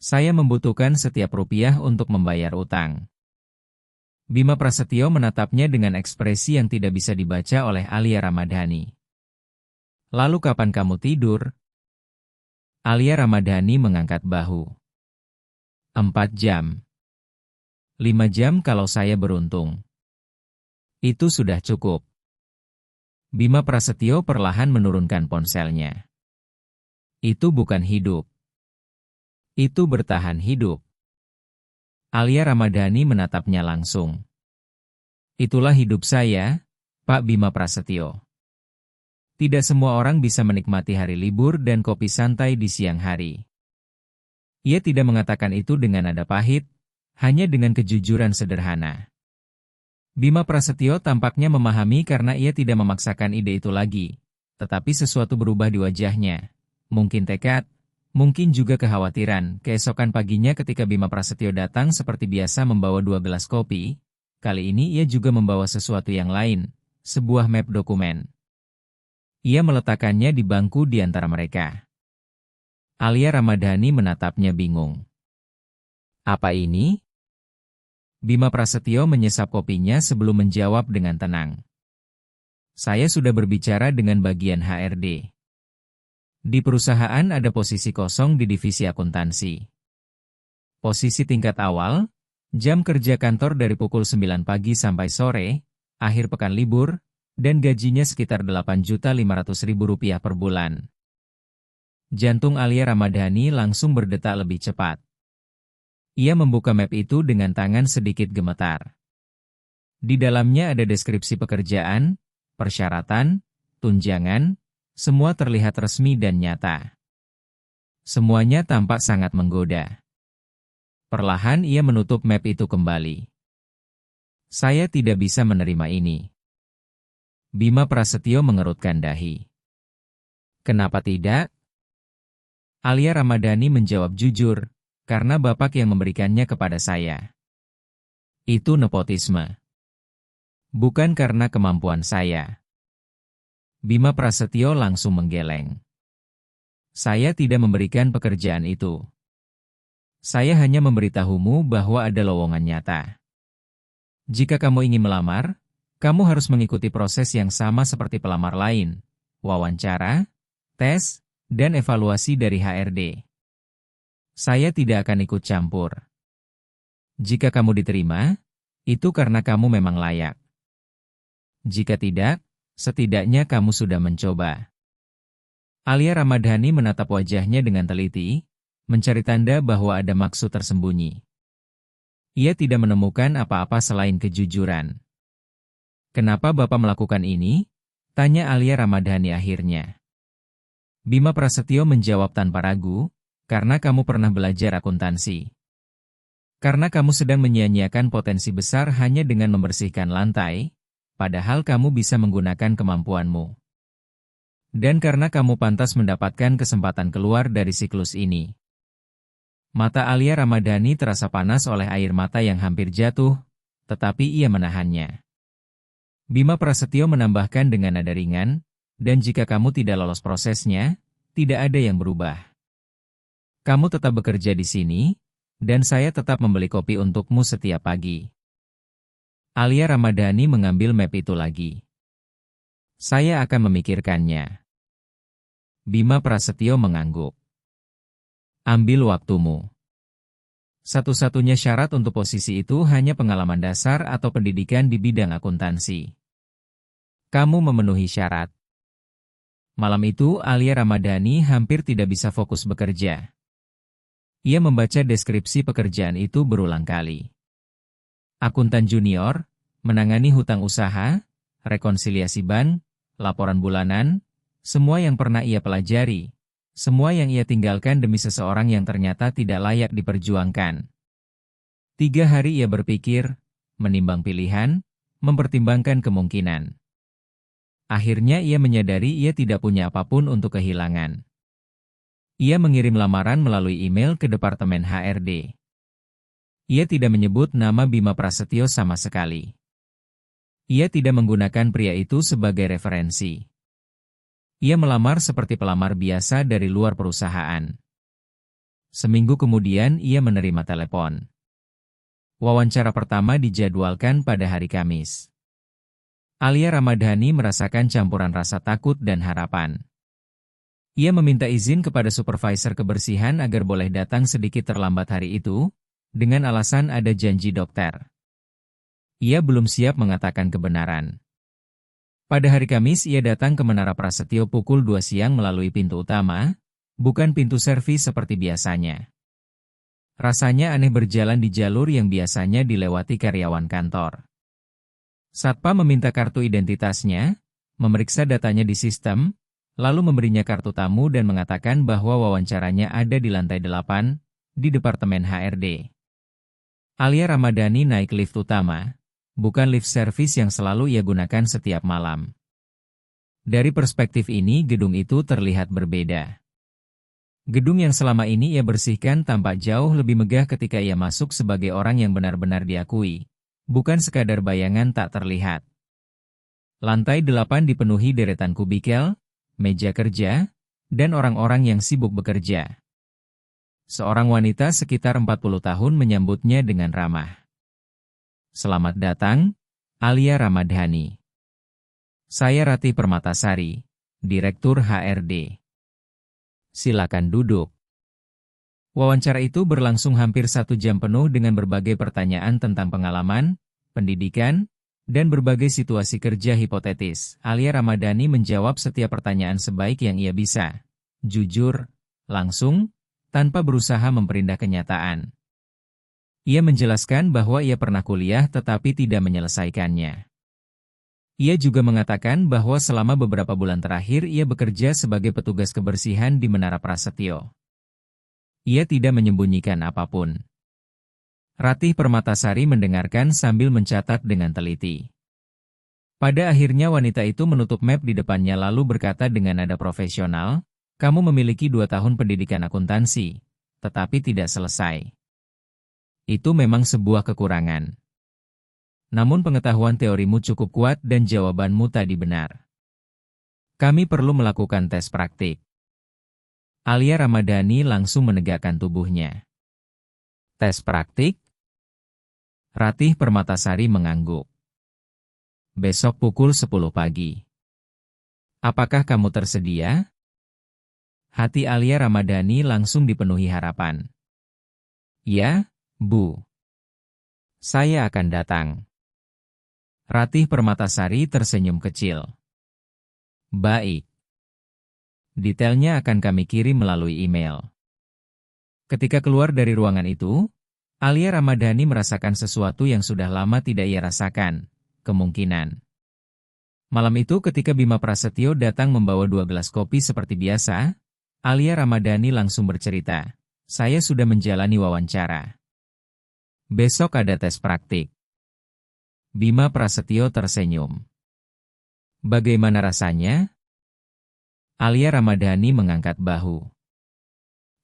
Saya membutuhkan setiap rupiah untuk membayar utang. Bima Prasetyo menatapnya dengan ekspresi yang tidak bisa dibaca oleh Alia Ramadhani. Lalu kapan kamu tidur? Alia Ramadhani mengangkat bahu. 4 jam. 5 jam kalau saya beruntung. Itu sudah cukup. Bima Prasetyo perlahan menurunkan ponselnya. Itu bukan hidup. Itu bertahan hidup. Alia Ramadhani menatapnya langsung. Itulah hidup saya, Pak Bima Prasetyo. Tidak semua orang bisa menikmati hari libur dan kopi santai di siang hari. Ia tidak mengatakan itu dengan nada pahit, hanya dengan kejujuran sederhana. Bima Prasetyo tampaknya memahami karena ia tidak memaksakan ide itu lagi, tetapi sesuatu berubah di wajahnya. Mungkin tekad, mungkin juga kekhawatiran. Keesokan paginya ketika Bima Prasetyo datang seperti biasa membawa 2 gelas kopi, kali ini ia juga membawa sesuatu yang lain, sebuah map dokumen. Ia meletakkannya di bangku di antara mereka. Alia Ramadhani menatapnya bingung. Apa ini? Bima Prasetyo menyesap kopinya sebelum menjawab dengan tenang. Saya sudah berbicara dengan bagian HRD. Di perusahaan ada posisi kosong di divisi akuntansi. Posisi tingkat awal, jam kerja kantor dari pukul 9 pagi sampai sore, akhir pekan libur, dan gajinya sekitar Rp8.500.000 per bulan. Jantung Alia Ramadhani langsung berdetak lebih cepat. Ia membuka map itu dengan tangan sedikit gemetar. Di dalamnya ada deskripsi pekerjaan, persyaratan, tunjangan, semua terlihat resmi dan nyata. Semuanya tampak sangat menggoda. Perlahan ia menutup map itu kembali. Saya tidak bisa menerima ini. Bima Prasetyo mengerutkan dahi. Kenapa tidak? Alia Ramadhani menjawab jujur, karena bapak yang memberikannya kepada saya. Itu nepotisme. Bukan karena kemampuan saya. Bima Prasetyo langsung menggeleng. Saya tidak memberikan pekerjaan itu. Saya hanya memberitahumu bahwa ada lowongan nyata. Jika kamu ingin melamar, kamu harus mengikuti proses yang sama seperti pelamar lain, wawancara, tes, dan evaluasi dari HRD. Saya tidak akan ikut campur. Jika kamu diterima, itu karena kamu memang layak. Jika tidak, setidaknya kamu sudah mencoba. Alia Ramadhani menatap wajahnya dengan teliti, mencari tanda bahwa ada maksud tersembunyi. Ia tidak menemukan apa-apa selain kejujuran. Kenapa Bapak melakukan ini? Tanya Alia Ramadhani akhirnya. Bima Prasetyo menjawab tanpa ragu, karena kamu pernah belajar akuntansi. Karena kamu sedang menyia-nyiakan potensi besar hanya dengan membersihkan lantai, padahal kamu bisa menggunakan kemampuanmu. Dan karena kamu pantas mendapatkan kesempatan keluar dari siklus ini. Mata Alia Ramadhani terasa panas oleh air mata yang hampir jatuh, tetapi ia menahannya. Bima Prasetyo menambahkan dengan nada ringan, dan jika kamu tidak lolos prosesnya, tidak ada yang berubah. Kamu tetap bekerja di sini, dan saya tetap membeli kopi untukmu setiap pagi. Alia Ramadhani mengambil map itu lagi. Saya akan memikirkannya. Bima Prasetyo mengangguk. Ambil waktumu. Satu-satunya syarat untuk posisi itu hanya pengalaman dasar atau pendidikan di bidang akuntansi. Kamu memenuhi syarat. Malam itu, Alia Ramadhani hampir tidak bisa fokus bekerja. Ia membaca deskripsi pekerjaan itu berulang kali. Akuntan junior, menangani hutang usaha, rekonsiliasi bank, laporan bulanan, semua yang pernah ia pelajari, semua yang ia tinggalkan demi seseorang yang ternyata tidak layak diperjuangkan. 3 hari ia berpikir, menimbang pilihan, mempertimbangkan kemungkinan. Akhirnya ia menyadari ia tidak punya apapun untuk kehilangan. Ia mengirim lamaran melalui email ke Departemen HRD. Ia tidak menyebut nama Bima Prasetyo sama sekali. Ia tidak menggunakan pria itu sebagai referensi. Ia melamar seperti pelamar biasa dari luar perusahaan. Seminggu kemudian ia menerima telepon. Wawancara pertama dijadwalkan pada hari Kamis. Alia Ramadhani merasakan campuran rasa takut dan harapan. Ia meminta izin kepada supervisor kebersihan agar boleh datang sedikit terlambat hari itu, dengan alasan ada janji dokter. Ia belum siap mengatakan kebenaran. Pada hari Kamis ia datang ke Menara Prasetyo pukul 2 siang melalui pintu utama, bukan pintu servis seperti biasanya. Rasanya aneh berjalan di jalur yang biasanya dilewati karyawan kantor. Satpam meminta kartu identitasnya, memeriksa datanya di sistem, lalu memberinya kartu tamu dan mengatakan bahwa wawancaranya ada di lantai 8, di Departemen HRD. Alia Ramadhani naik lift utama, bukan lift service yang selalu ia gunakan setiap malam. Dari perspektif ini, gedung itu terlihat berbeda. Gedung yang selama ini ia bersihkan tampak jauh lebih megah ketika ia masuk sebagai orang yang benar-benar diakui, bukan sekadar bayangan tak terlihat. Lantai 8 dipenuhi deretan kubikel, meja kerja, dan orang-orang yang sibuk bekerja. Seorang wanita sekitar 40 tahun menyambutnya dengan ramah. Selamat datang, Alia Ramadhani. Saya Ratih Permatasari, Direktur HRD. Silakan duduk. Wawancara itu berlangsung hampir 1 jam penuh dengan berbagai pertanyaan tentang pengalaman, pendidikan, dan berbagai situasi kerja hipotetis. Alia Ramadhani menjawab setiap pertanyaan sebaik yang ia bisa. Jujur, langsung, tanpa berusaha memperindah kenyataan. Ia menjelaskan bahwa ia pernah kuliah tetapi tidak menyelesaikannya. Ia juga mengatakan bahwa selama beberapa bulan terakhir ia bekerja sebagai petugas kebersihan di Menara Prasetyo. Ia tidak menyembunyikan apapun. Ratih Permatasari mendengarkan sambil mencatat dengan teliti. Pada akhirnya wanita itu menutup map di depannya lalu berkata dengan nada profesional, "Kamu memiliki 2 tahun pendidikan akuntansi, tetapi tidak selesai. Itu memang sebuah kekurangan. Namun pengetahuan teorimu cukup kuat dan jawabanmu tadi benar. Kami perlu melakukan tes praktik." Alia Ramadhani langsung menegakkan tubuhnya. Tes praktik? Ratih Permatasari mengangguk. Besok pukul 10 pagi. Apakah kamu tersedia? Hati Alia Ramadhani langsung dipenuhi harapan. Ya, Bu. Saya akan datang. Ratih Permatasari tersenyum kecil. Baik. Detailnya akan kami kirim melalui email. Ketika keluar dari ruangan itu, Alia Ramadhani merasakan sesuatu yang sudah lama tidak ia rasakan, kemungkinan. Malam itu ketika Bima Prasetyo datang membawa 2 gelas kopi seperti biasa, Alia Ramadhani langsung bercerita, "Saya sudah menjalani wawancara. Besok ada tes praktik." Bima Prasetyo tersenyum. Bagaimana rasanya? Alia Ramadhani mengangkat bahu.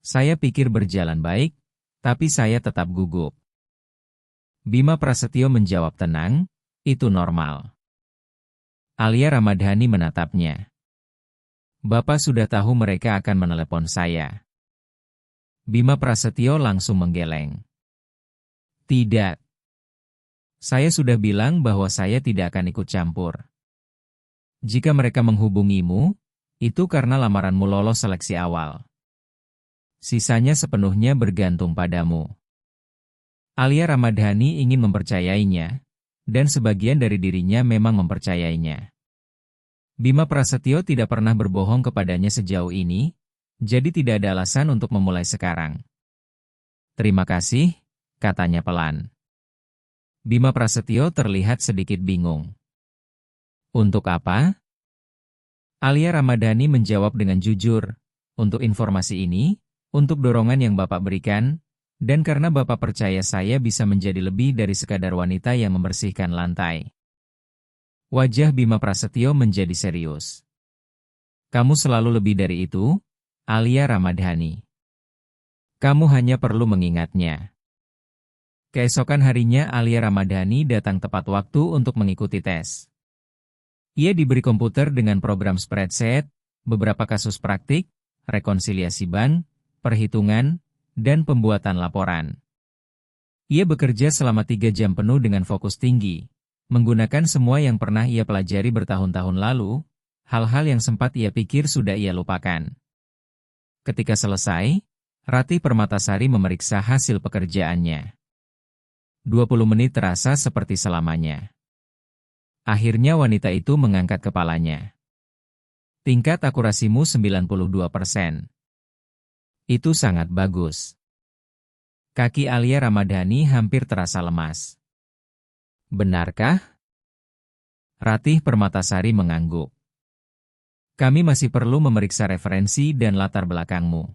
Saya pikir berjalan baik, tapi saya tetap gugup. Bima Prasetyo menjawab tenang, itu normal. Alia Ramadhani menatapnya. Bapak sudah tahu mereka akan menelepon saya. Bima Prasetyo langsung menggeleng. Tidak. Saya sudah bilang bahwa saya tidak akan ikut campur. Jika mereka menghubungimu, itu karena lamaranmu lolos seleksi awal. Sisanya sepenuhnya bergantung padamu. Alia Ramadhani ingin mempercayainya, dan sebagian dari dirinya memang mempercayainya. Bima Prasetyo tidak pernah berbohong kepadanya sejauh ini, jadi tidak ada alasan untuk memulai sekarang. Terima kasih, katanya pelan. Bima Prasetyo terlihat sedikit bingung. Untuk apa? Alia Ramadhani menjawab dengan jujur, untuk informasi ini, untuk dorongan yang Bapak berikan, dan karena Bapak percaya saya bisa menjadi lebih dari sekadar wanita yang membersihkan lantai. Wajah Bima Prasetyo menjadi serius. Kamu selalu lebih dari itu, Alia Ramadhani. Kamu hanya perlu mengingatnya. Keesokan harinya Alia Ramadhani datang tepat waktu untuk mengikuti tes. Ia diberi komputer dengan program spreadsheet, beberapa kasus praktik, rekonsiliasi bank, perhitungan, dan pembuatan laporan. Ia bekerja selama 3 jam penuh dengan fokus tinggi, menggunakan semua yang pernah ia pelajari bertahun-tahun lalu, hal-hal yang sempat ia pikir sudah ia lupakan. Ketika selesai, Ratih Permatasari memeriksa hasil pekerjaannya. 20 menit terasa seperti selamanya. Akhirnya wanita itu mengangkat kepalanya. Tingkat akurasimu 92%. Itu sangat bagus. Kaki Alia Ramadhani hampir terasa lemas. Benarkah? Ratih Permatasari mengangguk. Kami masih perlu memeriksa referensi dan latar belakangmu.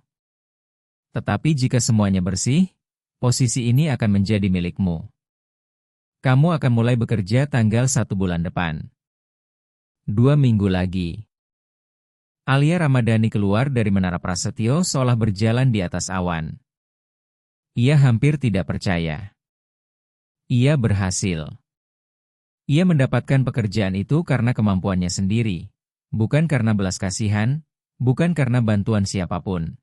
Tetapi jika semuanya bersih, posisi ini akan menjadi milikmu. Kamu akan mulai bekerja tanggal 1 bulan depan. 2 minggu lagi. Alia Ramadhani keluar dari Menara Prasetyo seolah berjalan di atas awan. Ia hampir tidak percaya. Ia berhasil. Ia mendapatkan pekerjaan itu karena kemampuannya sendiri, bukan karena belas kasihan, bukan karena bantuan siapapun.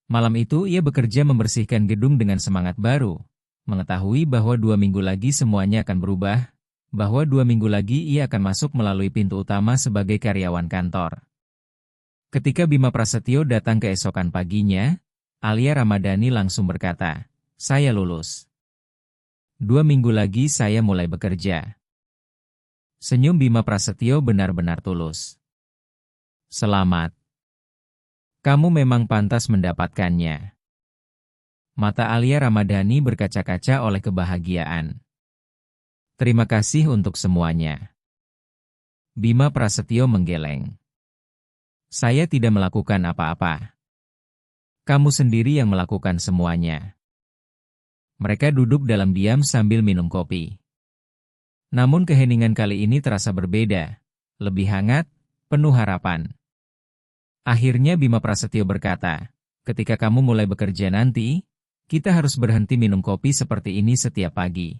Malam itu ia bekerja membersihkan gedung dengan semangat baru, mengetahui bahwa 2 minggu lagi semuanya akan berubah, bahwa 2 minggu lagi ia akan masuk melalui pintu utama sebagai karyawan kantor. Ketika Bima Prasetyo datang keesokan paginya, Alia Ramadhani langsung berkata, "Saya lulus. 2 minggu lagi saya mulai bekerja." Senyum Bima Prasetyo benar-benar tulus. Selamat. Kamu memang pantas mendapatkannya. Mata Alia Ramadhani berkaca-kaca oleh kebahagiaan. Terima kasih untuk semuanya. Bima Prasetyo menggeleng. Saya tidak melakukan apa-apa. Kamu sendiri yang melakukan semuanya. Mereka duduk dalam diam sambil minum kopi. Namun keheningan kali ini terasa berbeda, lebih hangat, penuh harapan. Akhirnya Bima Prasetyo berkata, ketika kamu mulai bekerja nanti, kita harus berhenti minum kopi seperti ini setiap pagi.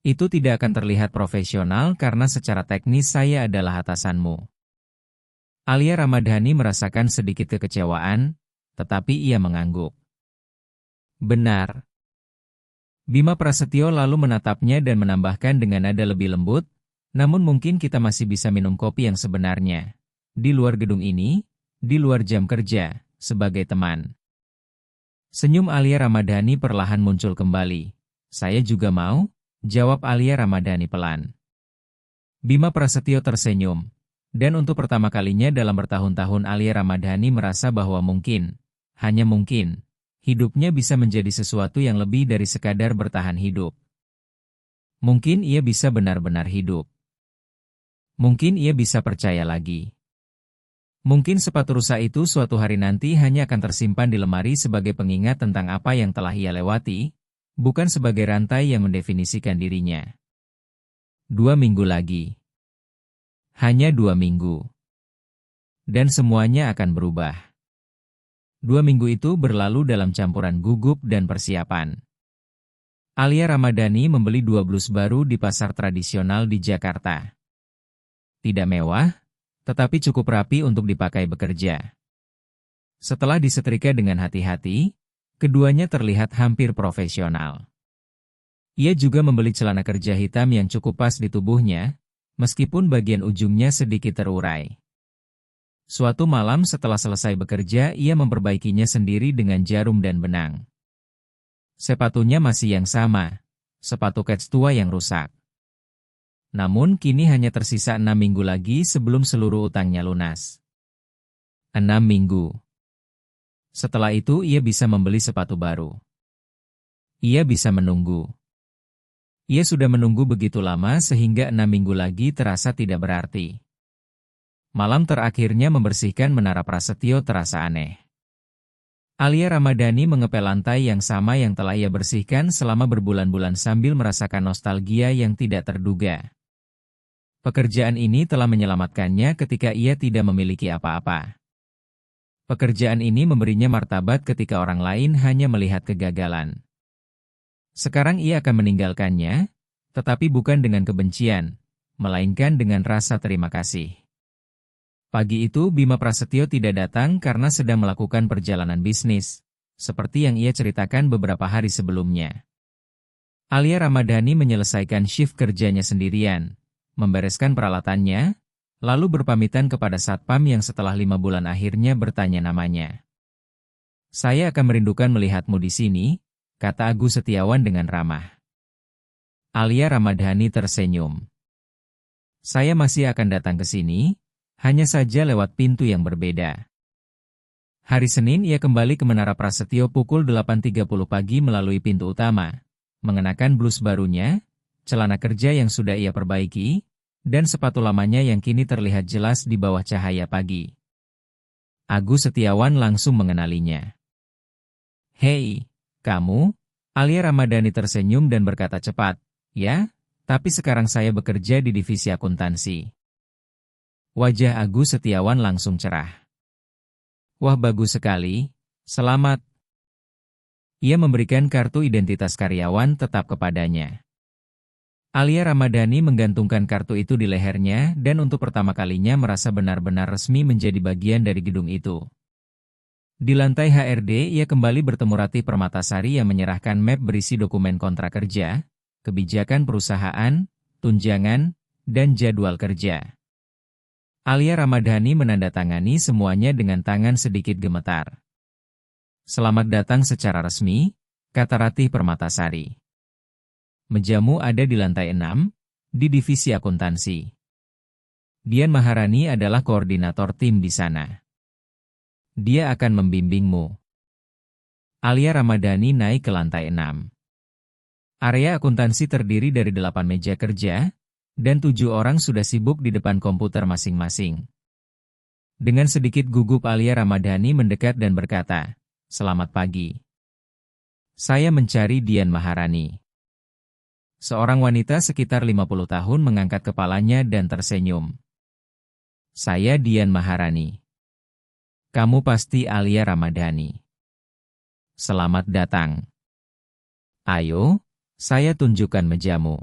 Itu tidak akan terlihat profesional karena secara teknis saya adalah atasanmu. Alia Ramadhani merasakan sedikit kekecewaan, tetapi ia mengangguk. Benar. Bima Prasetyo lalu menatapnya dan menambahkan dengan nada lebih lembut, namun mungkin kita masih bisa minum kopi yang sebenarnya. Di luar gedung ini, di luar jam kerja, sebagai teman. Senyum Alia Ramadhani perlahan muncul kembali. Saya juga mau, jawab Alia Ramadhani pelan. Bima Prasetyo tersenyum, dan untuk pertama kalinya dalam bertahun-tahun Alia Ramadhani merasa bahwa mungkin, hanya mungkin, hidupnya bisa menjadi sesuatu yang lebih dari sekadar bertahan hidup. Mungkin ia bisa benar-benar hidup. Mungkin ia bisa percaya lagi. Mungkin sepatu rusa itu suatu hari nanti hanya akan tersimpan di lemari sebagai pengingat tentang apa yang telah ia lewati, bukan sebagai rantai yang mendefinisikan dirinya. 2 minggu lagi. Hanya 2 minggu. Dan semuanya akan berubah. 2 minggu itu berlalu dalam campuran gugup dan persiapan. Alia Ramadhani membeli 2 blus baru di pasar tradisional di Jakarta. Tidak mewah, tetapi cukup rapi untuk dipakai bekerja. Setelah disetrika dengan hati-hati, keduanya terlihat hampir profesional. Ia juga membeli celana kerja hitam yang cukup pas di tubuhnya, meskipun bagian ujungnya sedikit terurai. Suatu malam setelah selesai bekerja, ia memperbaikinya sendiri dengan jarum dan benang. Sepatunya masih yang sama, sepatu kets tua yang rusak. Namun kini hanya tersisa 6 minggu lagi sebelum seluruh utangnya lunas. 6 minggu. Setelah itu ia bisa membeli sepatu baru. Ia bisa menunggu. Ia sudah menunggu begitu lama sehingga 6 minggu lagi terasa tidak berarti. Malam terakhirnya membersihkan Menara Prasetyo terasa aneh. Alia Ramadhani mengepel lantai yang sama yang telah ia bersihkan selama berbulan-bulan sambil merasakan nostalgia yang tidak terduga. Pekerjaan ini telah menyelamatkannya ketika ia tidak memiliki apa-apa. Pekerjaan ini memberinya martabat ketika orang lain hanya melihat kegagalan. Sekarang ia akan meninggalkannya, tetapi bukan dengan kebencian, melainkan dengan rasa terima kasih. Pagi itu Bima Prasetyo tidak datang karena sedang melakukan perjalanan bisnis, seperti yang ia ceritakan beberapa hari sebelumnya. Alia Ramadhani menyelesaikan shift kerjanya sendirian, membereskan peralatannya, lalu berpamitan kepada satpam yang setelah 5 bulan akhirnya bertanya namanya. "Saya akan merindukan melihatmu di sini," kata Agus Setiawan dengan ramah. Alia Ramadhani tersenyum. "Saya masih akan datang ke sini, hanya saja lewat pintu yang berbeda." Hari Senin ia kembali ke Menara Prasetyo pukul 8.30 pagi melalui pintu utama, mengenakan blus barunya, celana kerja yang sudah ia perbaiki, dan sepatu lamanya yang kini terlihat jelas di bawah cahaya pagi. Agus Setiawan langsung mengenalinya. "Hei, kamu?" Alia Ramadhani tersenyum dan berkata cepat, "Ya, tapi sekarang saya bekerja di divisi akuntansi." Wajah Agus Setiawan langsung cerah. "Wah, bagus sekali, selamat." Ia memberikan kartu identitas karyawan tetap kepadanya. Alia Ramadhani menggantungkan kartu itu di lehernya dan untuk pertama kalinya merasa benar-benar resmi menjadi bagian dari gedung itu. Di lantai HRD, ia kembali bertemu Ratih Permatasari yang menyerahkan map berisi dokumen kontrak kerja, kebijakan perusahaan, tunjangan, dan jadwal kerja. Alia Ramadhani menandatangani semuanya dengan tangan sedikit gemetar. "Selamat datang secara resmi," kata Ratih Permatasari. "Mejamu ada di lantai 6, di divisi akuntansi. Dian Maharani adalah koordinator tim di sana. Dia akan membimbingmu." Alia Ramadhani naik ke lantai 6. Area akuntansi terdiri dari 8 meja kerja, dan 7 orang sudah sibuk di depan komputer masing-masing. Dengan sedikit gugup Alia Ramadhani mendekat dan berkata, "Selamat pagi. Saya mencari Dian Maharani." Seorang wanita sekitar 50 tahun mengangkat kepalanya dan tersenyum. "Saya Dian Maharani. Kamu pasti Alia Ramadhani. Selamat datang. Ayo, saya tunjukkan mejamu."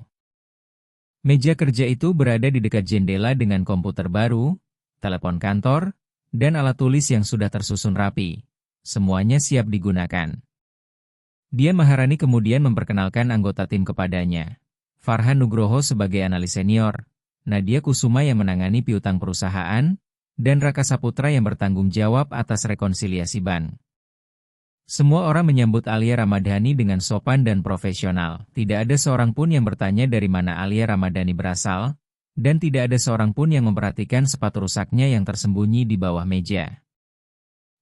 Meja kerja itu berada di dekat jendela dengan komputer baru, telepon kantor, dan alat tulis yang sudah tersusun rapi. Semuanya siap digunakan. Dian Maharani kemudian memperkenalkan anggota tim kepadanya. Farhan Nugroho sebagai analis senior, Nadia Kusuma yang menangani piutang perusahaan, dan Raka Saputra yang bertanggung jawab atas rekonsiliasi bank. Semua orang menyambut Alia Ramadhani dengan sopan dan profesional. Tidak ada seorang pun yang bertanya dari mana Alia Ramadhani berasal, dan tidak ada seorang pun yang memperhatikan sepatu rusaknya yang tersembunyi di bawah meja.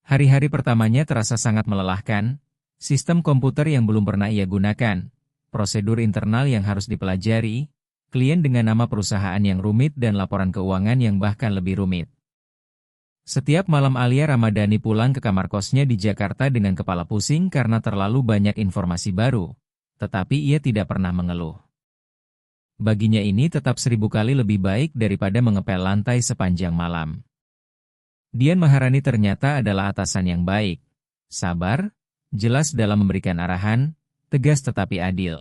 Hari-hari pertamanya terasa sangat melelahkan. Sistem komputer yang belum pernah ia gunakan, prosedur internal yang harus dipelajari, klien dengan nama perusahaan yang rumit dan laporan keuangan yang bahkan lebih rumit. Setiap malam Alia Ramadhani pulang ke kamar kosnya di Jakarta dengan kepala pusing karena terlalu banyak informasi baru, tetapi ia tidak pernah mengeluh. Baginya ini tetap 1000 kali lebih baik daripada mengepel lantai sepanjang malam. Dian Maharani ternyata adalah atasan yang baik, sabar, jelas dalam memberikan arahan, tegas tetapi adil.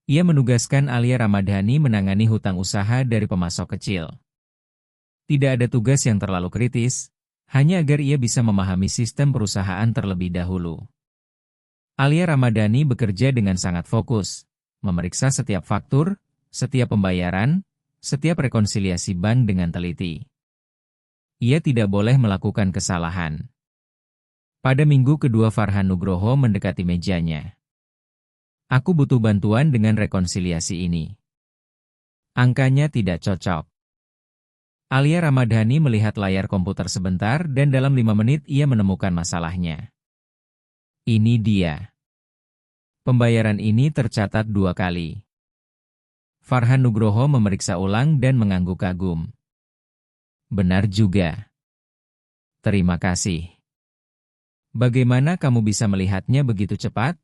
Ia menugaskan Alia Ramadhani menangani hutang usaha dari pemasok kecil. Tidak ada tugas yang terlalu kritis, hanya agar ia bisa memahami sistem perusahaan terlebih dahulu. Alia Ramadhani bekerja dengan sangat fokus, memeriksa setiap faktur, setiap pembayaran, setiap rekonsiliasi bank dengan teliti. Ia tidak boleh melakukan kesalahan. Pada minggu kedua Farhan Nugroho mendekati mejanya. Aku butuh bantuan dengan rekonsiliasi ini. Angkanya tidak cocok. Alia Ramadhani melihat layar komputer sebentar dan dalam 5 menit ia menemukan masalahnya. Ini dia. Pembayaran ini tercatat 2 kali. Farhan Nugroho memeriksa ulang dan mengangguk kagum. Benar juga. Terima kasih. Bagaimana kamu bisa melihatnya begitu cepat?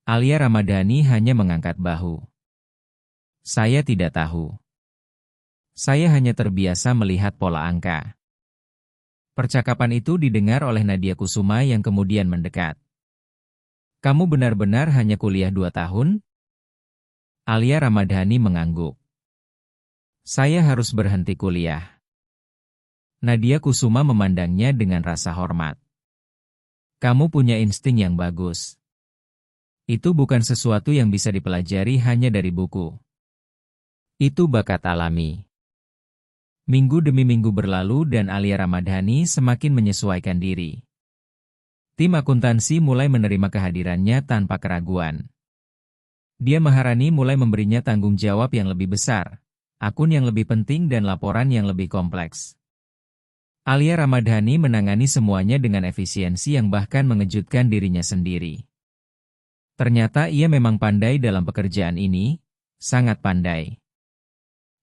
Alia Ramadhani hanya mengangkat bahu. Saya tidak tahu. Saya hanya terbiasa melihat pola angka. Percakapan itu didengar oleh Nadia Kusuma yang kemudian mendekat. Kamu benar-benar hanya kuliah 2 tahun? Alia Ramadhani mengangguk. Saya harus berhenti kuliah. Nadia Kusuma memandangnya dengan rasa hormat. Kamu punya insting yang bagus. Itu bukan sesuatu yang bisa dipelajari hanya dari buku. Itu bakat alami. Minggu demi minggu berlalu dan Alia Ramadhani semakin menyesuaikan diri. Tim akuntansi mulai menerima kehadirannya tanpa keraguan. Dia Maharani mulai memberinya tanggung jawab yang lebih besar, akun yang lebih penting dan laporan yang lebih kompleks. Alia Ramadhani menangani semuanya dengan efisiensi yang bahkan mengejutkan dirinya sendiri. Ternyata ia memang pandai dalam pekerjaan ini, sangat pandai.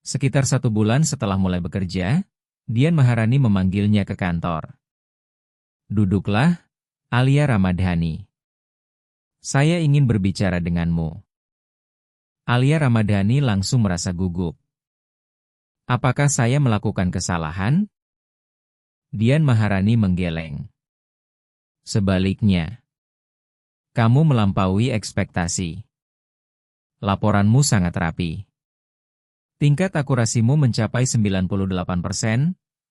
Sekitar 1 bulan setelah mulai bekerja, Dian Maharani memanggilnya ke kantor. Duduklah, Alia Ramadhani. Saya ingin berbicara denganmu. Alia Ramadhani langsung merasa gugup. Apakah saya melakukan kesalahan? Dian Maharani menggeleng. Sebaliknya. Kamu melampaui ekspektasi. Laporanmu sangat rapi. Tingkat akurasimu mencapai 98%,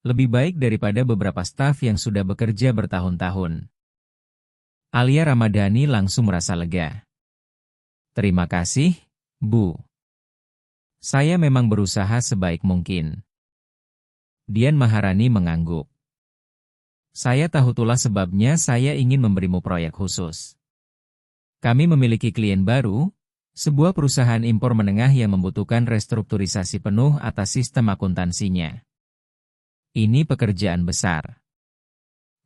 lebih baik daripada beberapa staf yang sudah bekerja bertahun-tahun. Alia Ramadhani langsung merasa lega. Terima kasih, Bu. Saya memang berusaha sebaik mungkin. Dian Maharani mengangguk. Saya tahu itulah sebabnya saya ingin memberimu proyek khusus. Kami memiliki klien baru, sebuah perusahaan impor menengah yang membutuhkan restrukturisasi penuh atas sistem akuntansinya. Ini pekerjaan besar.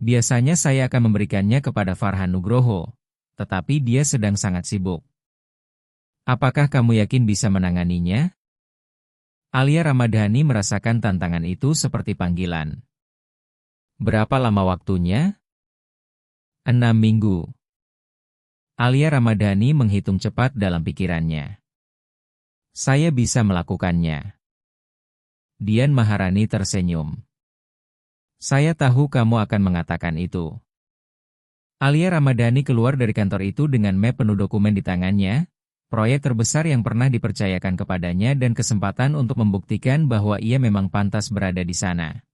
Biasanya saya akan memberikannya kepada Farhan Nugroho, tetapi dia sedang sangat sibuk. Apakah kamu yakin bisa menanganinya? Alia Ramadhani merasakan tantangan itu seperti panggilan. Berapa lama waktunya? 6 minggu. Alia Ramadhani menghitung cepat dalam pikirannya. Saya bisa melakukannya. Dian Maharani tersenyum. Saya tahu kamu akan mengatakan itu. Alia Ramadhani keluar dari kantor itu dengan map penuh dokumen di tangannya, proyek terbesar yang pernah dipercayakan kepadanya dan kesempatan untuk membuktikan bahwa ia memang pantas berada di sana.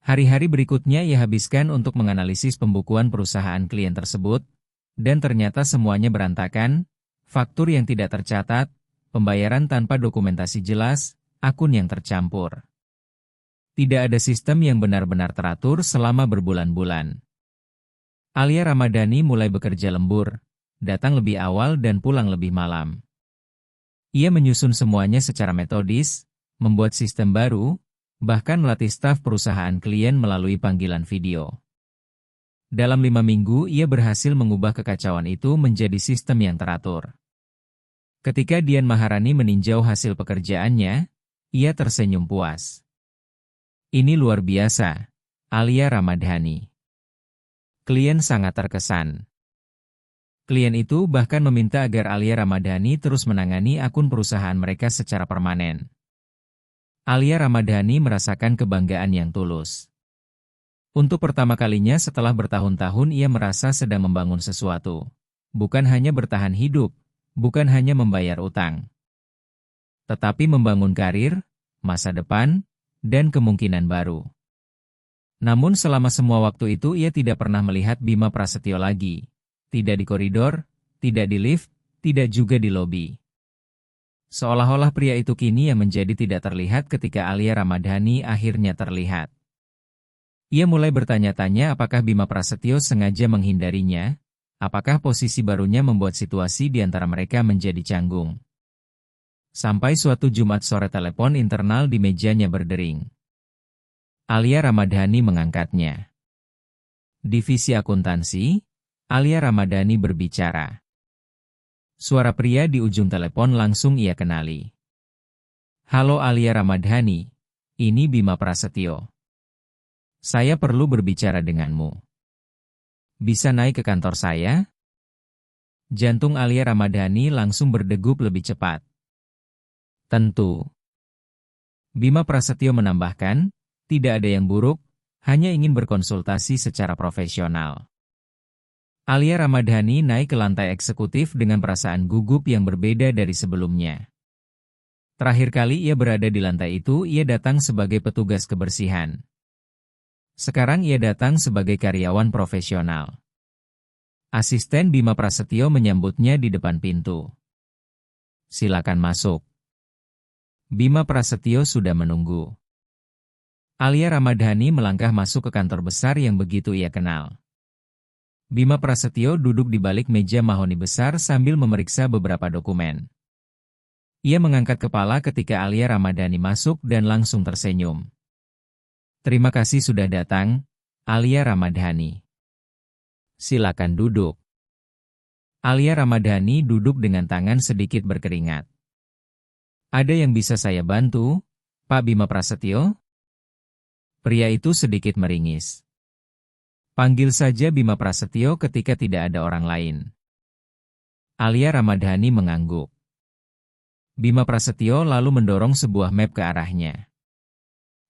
Hari-hari berikutnya ia habiskan untuk menganalisis pembukuan perusahaan klien tersebut, dan ternyata semuanya berantakan, faktur yang tidak tercatat, pembayaran tanpa dokumentasi jelas, akun yang tercampur. Tidak ada sistem yang benar-benar teratur selama berbulan-bulan. Alia Ramadhani mulai bekerja lembur, datang lebih awal dan pulang lebih malam. Ia menyusun semuanya secara metodis, membuat sistem baru, bahkan melatih staf perusahaan klien melalui panggilan video. Dalam 5 minggu ia berhasil mengubah kekacauan itu menjadi sistem yang teratur. Ketika Dian Maharani meninjau hasil pekerjaannya, ia tersenyum puas. Ini luar biasa, Alia Ramadhani. Klien sangat terkesan. Klien itu bahkan meminta agar Alia Ramadhani terus menangani akun perusahaan mereka secara permanen. Alia Ramadhani merasakan kebanggaan yang tulus. Untuk pertama kalinya setelah bertahun-tahun ia merasa sedang membangun sesuatu. Bukan hanya bertahan hidup, bukan hanya membayar utang. Tetapi membangun karir, masa depan, dan kemungkinan baru. Namun selama semua waktu itu ia tidak pernah melihat Bima Prasetyo lagi. Tidak di koridor, tidak di lift, tidak juga di lobi. Seolah-olah pria itu kini yang menjadi tidak terlihat ketika Alia Ramadhani akhirnya terlihat. Ia mulai bertanya-tanya apakah Bima Prasetyo sengaja menghindarinya, apakah posisi barunya membuat situasi di antara mereka menjadi canggung. Sampai suatu Jumat sore telepon internal di mejanya berdering. Alia Ramadhani mengangkatnya. Divisi akuntansi, Alia Ramadhani berbicara. Suara pria di ujung telepon langsung ia kenali. Halo Alia Ramadhani, ini Bima Prasetyo. Saya perlu berbicara denganmu. Bisa naik ke kantor saya? Jantung Alia Ramadhani langsung berdegup lebih cepat. Tentu. Bima Prasetyo menambahkan, tidak ada yang buruk, hanya ingin berkonsultasi secara profesional. Alia Ramadhani naik ke lantai eksekutif dengan perasaan gugup yang berbeda dari sebelumnya. Terakhir kali ia berada di lantai itu, ia datang sebagai petugas kebersihan. Sekarang ia datang sebagai karyawan profesional. Asisten Bima Prasetyo menyambutnya di depan pintu. Silakan masuk. Bima Prasetyo sudah menunggu. Alia Ramadhani melangkah masuk ke kantor besar yang begitu ia kenal. Bima Prasetyo duduk di balik meja mahoni besar sambil memeriksa beberapa dokumen. Ia mengangkat kepala ketika Alia Ramadhani masuk dan langsung tersenyum. Terima kasih sudah datang, Alia Ramadhani. Silakan duduk. Alia Ramadhani duduk dengan tangan sedikit berkeringat. Ada yang bisa saya bantu, Pak Bima Prasetyo? Pria itu sedikit meringis. Panggil saja Bima Prasetyo ketika tidak ada orang lain. Alia Ramadhani mengangguk. Bima Prasetyo lalu mendorong sebuah map ke arahnya.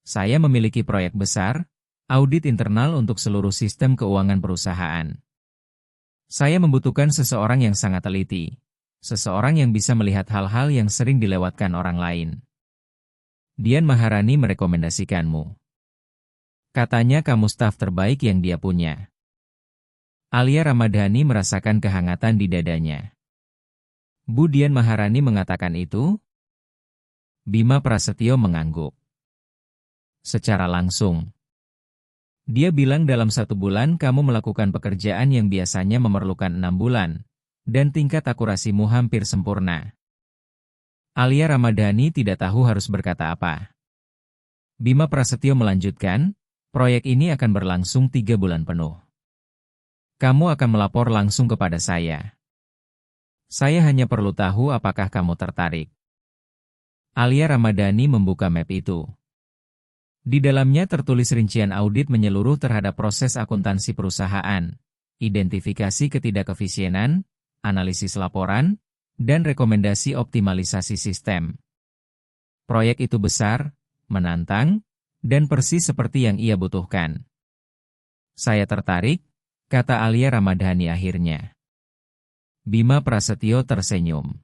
Saya memiliki proyek besar, audit internal untuk seluruh sistem keuangan perusahaan. Saya membutuhkan seseorang yang sangat teliti, seseorang yang bisa melihat hal-hal yang sering dilewatkan orang lain. Dian Maharani merekomendasikanmu. Katanya kamu staf terbaik yang dia punya. Alia Ramadhani merasakan kehangatan di dadanya. Bu Dian Maharani mengatakan itu? Bima Prasetyo mengangguk. Secara langsung. Dia bilang dalam 1 bulan kamu melakukan pekerjaan yang biasanya memerlukan 6 bulan, dan tingkat akurasimu hampir sempurna. Alia Ramadhani tidak tahu harus berkata apa. Bima Prasetyo melanjutkan, proyek ini akan berlangsung 3 bulan penuh. Kamu akan melapor langsung kepada saya. Saya hanya perlu tahu apakah kamu tertarik. Alia Ramadhani membuka map itu. Di dalamnya tertulis rincian audit menyeluruh terhadap proses akuntansi perusahaan, identifikasi ketidakefisienan, analisis laporan, dan rekomendasi optimalisasi sistem. Proyek itu besar, menantang, dan persis seperti yang ia butuhkan. Saya tertarik, kata Alia Ramadhani akhirnya. Bima Prasetyo tersenyum.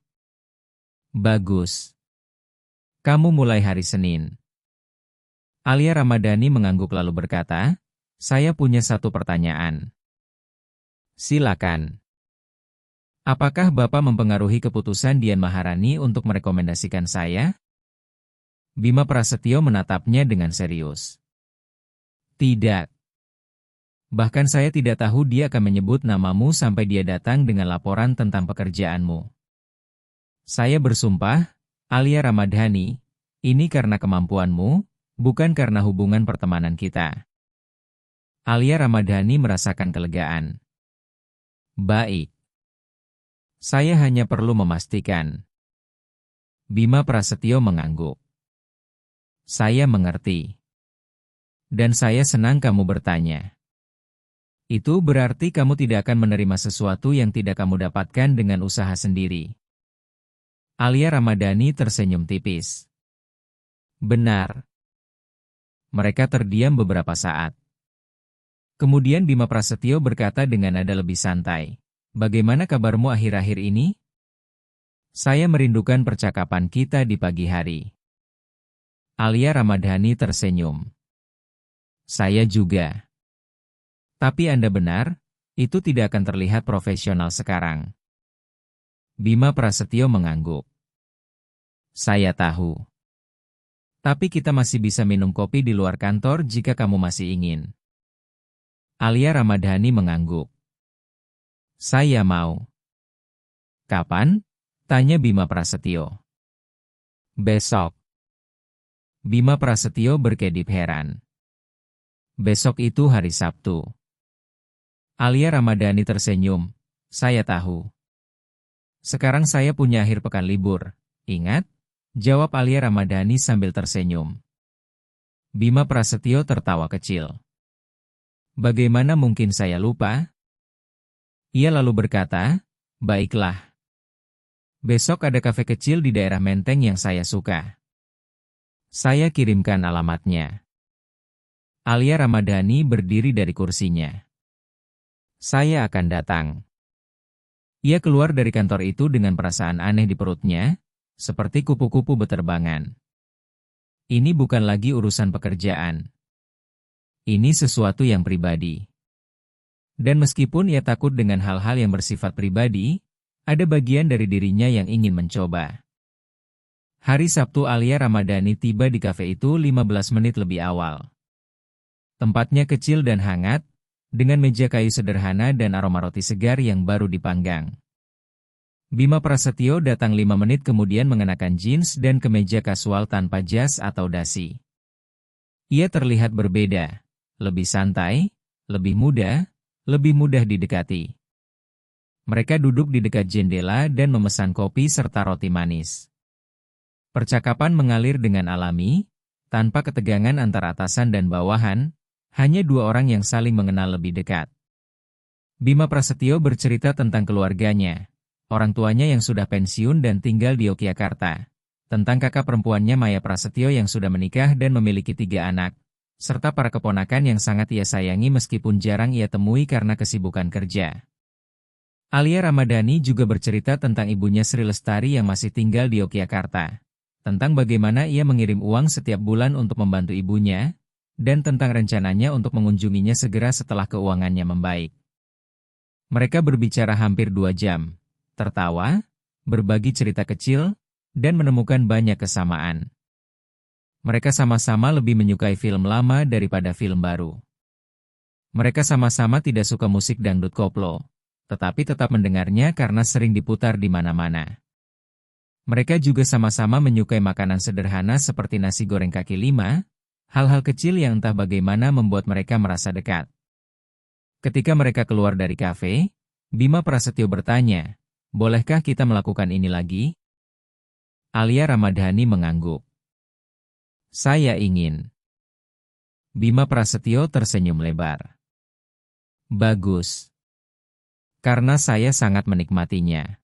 Bagus. Kamu mulai hari Senin. Alia Ramadhani mengangguk lalu berkata, saya punya 1 pertanyaan. Silakan. Apakah Bapak mempengaruhi keputusan Dian Maharani untuk merekomendasikan saya? Bima Prasetyo menatapnya dengan serius. Tidak. Bahkan saya tidak tahu dia akan menyebut namamu sampai dia datang dengan laporan tentang pekerjaanmu. Saya bersumpah, Alia Ramadhani, ini karena kemampuanmu, bukan karena hubungan pertemanan kita. Alia Ramadhani merasakan kelegaan. Baik. Saya hanya perlu memastikan. Bima Prasetyo mengangguk. Saya mengerti. Dan saya senang kamu bertanya. Itu berarti kamu tidak akan menerima sesuatu yang tidak kamu dapatkan dengan usaha sendiri. Alia Ramadhani tersenyum tipis. Benar. Mereka terdiam beberapa saat. Kemudian Bima Prasetyo berkata dengan nada lebih santai, bagaimana kabarmu akhir-akhir ini? Saya merindukan percakapan kita di pagi hari. Alia Ramadhani tersenyum. Saya juga. Tapi Anda benar, itu tidak akan terlihat profesional sekarang. Bima Prasetyo mengangguk. Saya tahu. Tapi kita masih bisa minum kopi di luar kantor jika kamu masih ingin. Alia Ramadhani mengangguk. Saya mau. Kapan? Tanya Bima Prasetyo. Besok. Bima Prasetyo berkedip heran. Besok itu hari Sabtu. Alia Ramadhani tersenyum. Saya tahu. Sekarang saya punya akhir pekan libur. Ingat? Jawab Alia Ramadhani sambil tersenyum. Bima Prasetyo tertawa kecil. Bagaimana mungkin saya lupa? Ia lalu berkata, baiklah. Besok ada kafe kecil di daerah Menteng yang saya suka. Saya kirimkan alamatnya. Alia Ramadhani berdiri dari kursinya. Saya akan datang. Ia keluar dari kantor itu dengan perasaan aneh di perutnya, seperti kupu-kupu beterbangan. Ini bukan lagi urusan pekerjaan. Ini sesuatu yang pribadi. Dan meskipun ia takut dengan hal-hal yang bersifat pribadi, ada bagian dari dirinya yang ingin mencoba. Hari Sabtu Alia Ramadhani tiba di kafe itu 15 menit lebih awal. Tempatnya kecil dan hangat, dengan meja kayu sederhana dan aroma roti segar yang baru dipanggang. Bima Prasetyo datang 5 menit kemudian mengenakan jeans dan kemeja kasual tanpa jas atau dasi. Ia terlihat berbeda, lebih santai, lebih mudah didekati. Mereka duduk di dekat jendela dan memesan kopi serta roti manis. Percakapan mengalir dengan alami, tanpa ketegangan antara atasan dan bawahan, hanya dua orang yang saling mengenal lebih dekat. Bima Prasetyo bercerita tentang keluarganya, orang tuanya yang sudah pensiun dan tinggal di Yogyakarta, tentang kakak perempuannya Maya Prasetyo yang sudah menikah dan memiliki 3 anak, serta para keponakan yang sangat ia sayangi meskipun jarang ia temui karena kesibukan kerja. Alia Ramadhani juga bercerita tentang ibunya Sri Lestari yang masih tinggal di Yogyakarta, tentang bagaimana ia mengirim uang setiap bulan untuk membantu ibunya, dan tentang rencananya untuk mengunjunginya segera setelah keuangannya membaik. Mereka berbicara hampir 2 jam, tertawa, berbagi cerita kecil, dan menemukan banyak kesamaan. Mereka sama-sama lebih menyukai film lama daripada film baru. Mereka sama-sama tidak suka musik dangdut koplo, tetapi tetap mendengarnya karena sering diputar di mana-mana. Mereka juga sama-sama menyukai makanan sederhana seperti nasi goreng kaki 5, hal-hal kecil yang entah bagaimana membuat mereka merasa dekat. Ketika mereka keluar dari kafe, Bima Prasetyo bertanya, bolehkah kita melakukan ini lagi? Alia Ramadhani mengangguk. Saya ingin. Bima Prasetyo tersenyum lebar. Bagus. Karena saya sangat menikmatinya.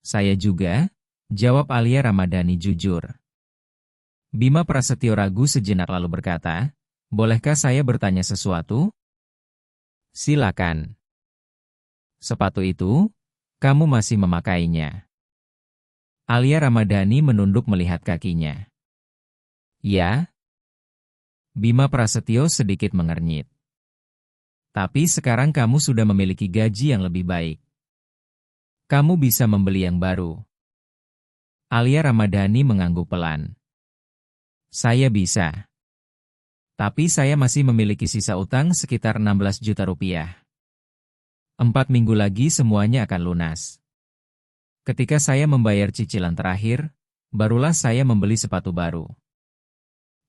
Saya juga, jawab Alia Ramadhani jujur. Bima Prasetyo ragu sejenak lalu berkata, bolehkah saya bertanya sesuatu? Silakan. Sepatu itu, kamu masih memakainya. Alia Ramadhani menunduk melihat kakinya. Ya. Bima Prasetyo sedikit mengernyit. Tapi sekarang kamu sudah memiliki gaji yang lebih baik. Kamu bisa membeli yang baru. Alia Ramadhani mengangguk pelan. Saya bisa. Tapi saya masih memiliki sisa utang sekitar 16 juta rupiah. 4 minggu lagi semuanya akan lunas. Ketika saya membayar cicilan terakhir, barulah saya membeli sepatu baru.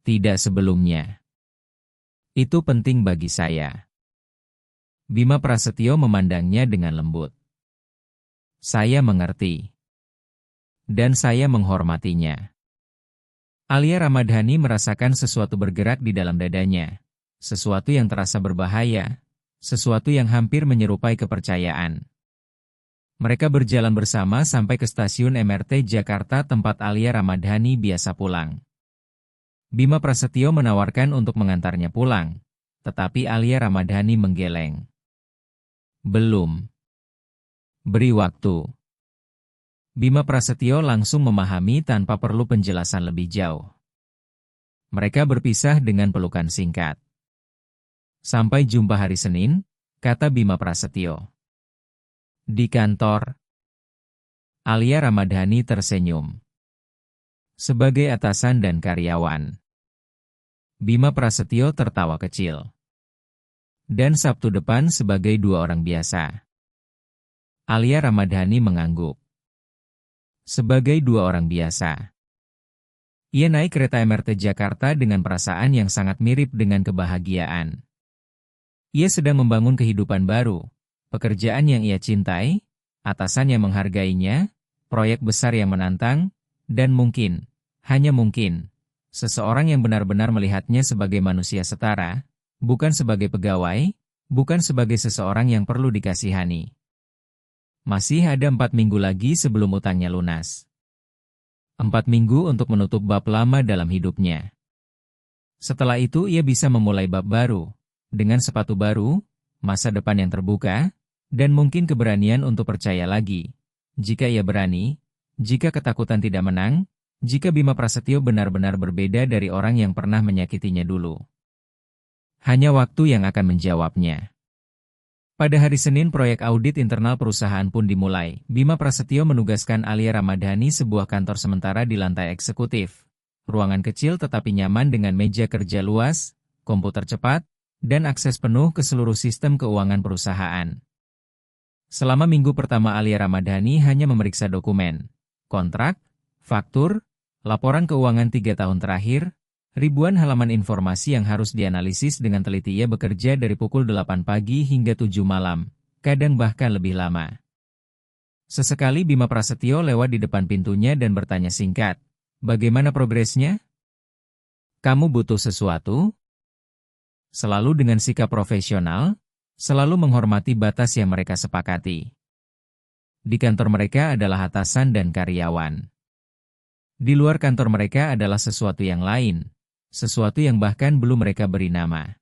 Tidak sebelumnya. Itu penting bagi saya. Bima Prasetyo memandangnya dengan lembut. Saya mengerti. Dan saya menghormatinya. Alia Ramadhani merasakan sesuatu bergerak di dalam dadanya. Sesuatu yang terasa berbahaya. Sesuatu yang hampir menyerupai kepercayaan. Mereka berjalan bersama sampai ke stasiun MRT Jakarta tempat Alia Ramadhani biasa pulang. Bima Prasetyo menawarkan untuk mengantarnya pulang, tetapi Alia Ramadhani menggeleng. Belum. Beri waktu. Bima Prasetyo langsung memahami tanpa perlu penjelasan lebih jauh. Mereka berpisah dengan pelukan singkat. Sampai jumpa hari Senin, kata Bima Prasetyo. Di kantor, Alia Ramadhani tersenyum. Sebagai atasan dan karyawan, Bima Prasetyo tertawa kecil. Dan Sabtu depan sebagai dua orang biasa, Alia Ramadhani mengangguk. Sebagai dua orang biasa, ia naik kereta MRT Jakarta dengan perasaan yang sangat mirip dengan kebahagiaan. Ia sedang membangun kehidupan baru, pekerjaan yang ia cintai, atasan yang menghargainya, proyek besar yang menantang, dan mungkin, hanya mungkin, seseorang yang benar-benar melihatnya sebagai manusia setara, bukan sebagai pegawai, bukan sebagai seseorang yang perlu dikasihani. Masih ada 4 minggu lagi sebelum utangnya lunas. 4 minggu untuk menutup bab lama dalam hidupnya. Setelah itu ia bisa memulai bab baru, dengan sepatu baru, masa depan yang terbuka, dan mungkin keberanian untuk percaya lagi. Jika ia berani, jika ketakutan tidak menang, jika Bima Prasetyo benar-benar berbeda dari orang yang pernah menyakitinya dulu. Hanya waktu yang akan menjawabnya. Pada hari Senin proyek audit internal perusahaan pun dimulai. Bima Prasetyo menugaskan Alia Ramadhani sebuah kantor sementara di lantai eksekutif. Ruangan kecil tetapi nyaman dengan meja kerja luas, komputer cepat, dan akses penuh ke seluruh sistem keuangan perusahaan. Selama minggu pertama Alia Ramadhani hanya memeriksa dokumen, kontrak, faktur, laporan keuangan 3 tahun terakhir, ribuan halaman informasi yang harus dianalisis dengan teliti. Ia bekerja dari pukul 8 pagi hingga 7 malam, kadang bahkan lebih lama. Sesekali Bima Prasetyo lewat di depan pintunya dan bertanya singkat, "Bagaimana progresnya? Kamu butuh sesuatu?" Selalu dengan sikap profesional, selalu menghormati batas yang mereka sepakati. Di kantor mereka adalah atasan dan karyawan. Di luar kantor mereka adalah sesuatu yang lain. Sesuatu yang bahkan belum mereka beri nama.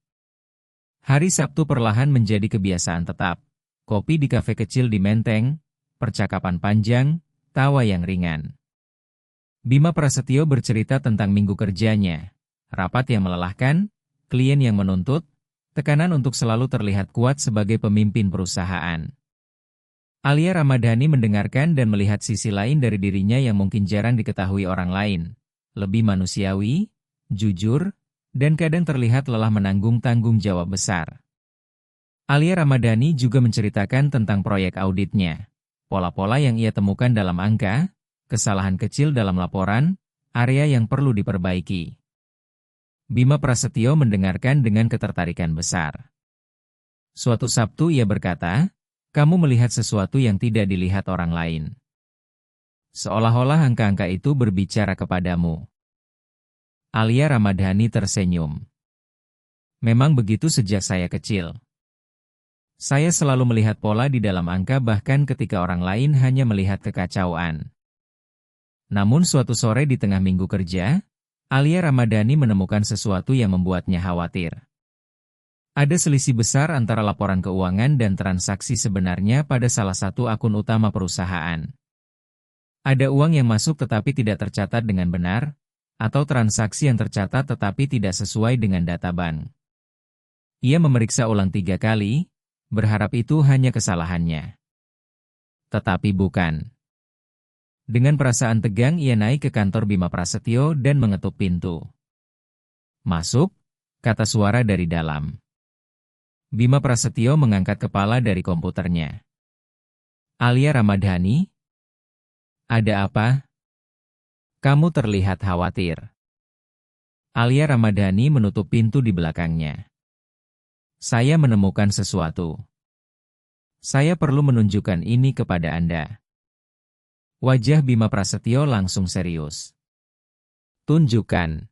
Hari Sabtu perlahan menjadi kebiasaan tetap. Kopi di kafe kecil di Menteng, percakapan panjang, tawa yang ringan. Bima Prasetyo bercerita tentang minggu kerjanya, rapat yang melelahkan, klien yang menuntut, tekanan untuk selalu terlihat kuat sebagai pemimpin perusahaan. Alia Ramadhani mendengarkan dan melihat sisi lain dari dirinya yang mungkin jarang diketahui orang lain. Lebih manusiawi, jujur, dan kadang terlihat lelah menanggung tanggung jawab besar. Alia Ramadhani juga menceritakan tentang proyek auditnya, pola-pola yang ia temukan dalam angka, kesalahan kecil dalam laporan, area yang perlu diperbaiki. Bima Prasetyo mendengarkan dengan ketertarikan besar. Suatu Sabtu ia berkata, "Kamu melihat sesuatu yang tidak dilihat orang lain. Seolah-olah angka-angka itu berbicara kepadamu." Alia Ramadhani tersenyum. "Memang begitu sejak saya kecil. Saya selalu melihat pola di dalam angka bahkan ketika orang lain hanya melihat kekacauan." Namun suatu sore di tengah minggu kerja, Alia Ramadhani menemukan sesuatu yang membuatnya khawatir. Ada selisih besar antara laporan keuangan dan transaksi sebenarnya pada salah satu akun utama perusahaan. Ada uang yang masuk tetapi tidak tercatat dengan benar, atau transaksi yang tercatat tetapi tidak sesuai dengan data bank. Ia memeriksa ulang 3 kali, berharap itu hanya kesalahannya. Tetapi bukan. Dengan perasaan tegang ia naik ke kantor Bima Prasetyo dan mengetuk pintu. "Masuk," kata suara dari dalam. Bima Prasetyo mengangkat kepala dari komputernya. "Alia Ramadhani? Ada apa? Kamu terlihat khawatir." Alia Ramadhani menutup pintu di belakangnya. "Saya menemukan sesuatu. Saya perlu menunjukkan ini kepada Anda." Wajah Bima Prasetyo langsung serius. "Tunjukkan."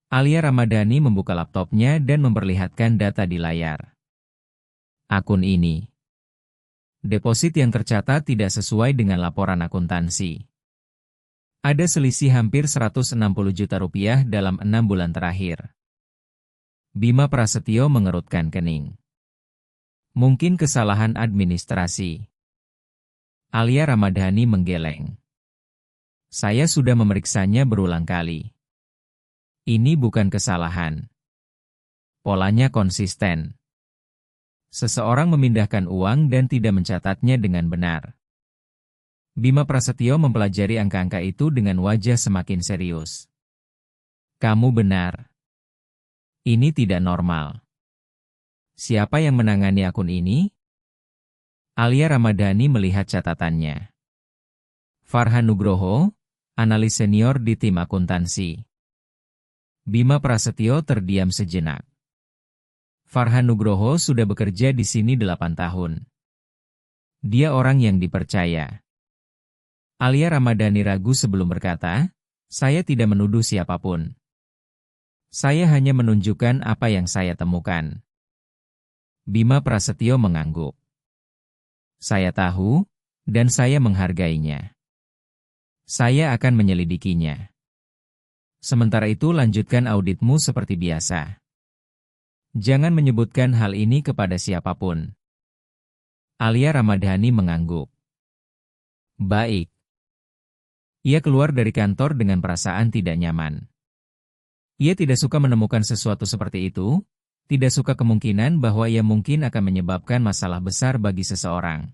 Alia Ramadhani membuka laptopnya dan memperlihatkan data di layar. "Akun ini. Deposit yang tercatat tidak sesuai dengan laporan akuntansi. Ada selisih hampir 160 juta rupiah dalam 6 bulan terakhir." Bima Prasetyo mengerutkan kening. "Mungkin kesalahan administrasi." Alia Ramadhani menggeleng. "Saya sudah memeriksanya berulang kali. Ini bukan kesalahan. Polanya konsisten. Seseorang memindahkan uang dan tidak mencatatnya dengan benar. Bima Prasetyo mempelajari angka-angka itu dengan wajah semakin serius. Kamu benar. Ini tidak normal. Siapa yang menangani akun ini? Alia Ramadhani melihat catatannya. Farhan Nugroho, analis senior di tim akuntansi. Bima Prasetyo terdiam sejenak. Farhan Nugroho sudah bekerja di sini 8 tahun. Dia orang yang dipercaya. Alia Ramadhani ragu sebelum berkata, saya tidak menuduh siapapun. Saya hanya menunjukkan apa yang saya temukan. Bima Prasetyo mengangguk. Saya tahu, dan saya menghargainya. Saya akan menyelidikinya. Sementara itu lanjutkan auditmu seperti biasa. Jangan menyebutkan hal ini kepada siapapun. Alia Ramadhani mengangguk. Baik. Ia keluar dari kantor dengan perasaan tidak nyaman. Ia tidak suka menemukan sesuatu seperti itu, tidak suka kemungkinan bahwa ia mungkin akan menyebabkan masalah besar bagi seseorang.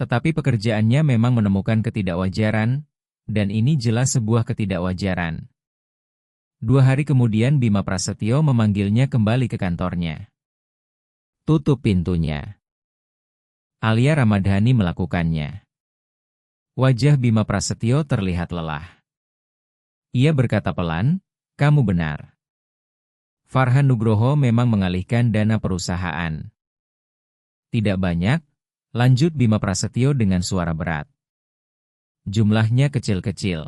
Tetapi pekerjaannya memang menemukan ketidakwajaran, dan ini jelas sebuah ketidakwajaran. 2 hari kemudian Bima Prasetyo memanggilnya kembali ke kantornya. Tutup pintunya. Alia Ramadhani melakukannya. Wajah Bima Prasetyo terlihat lelah. Ia berkata pelan, kamu benar. Farhan Nugroho memang mengalihkan dana perusahaan. Tidak banyak, lanjut Bima Prasetyo dengan suara berat. Jumlahnya kecil-kecil.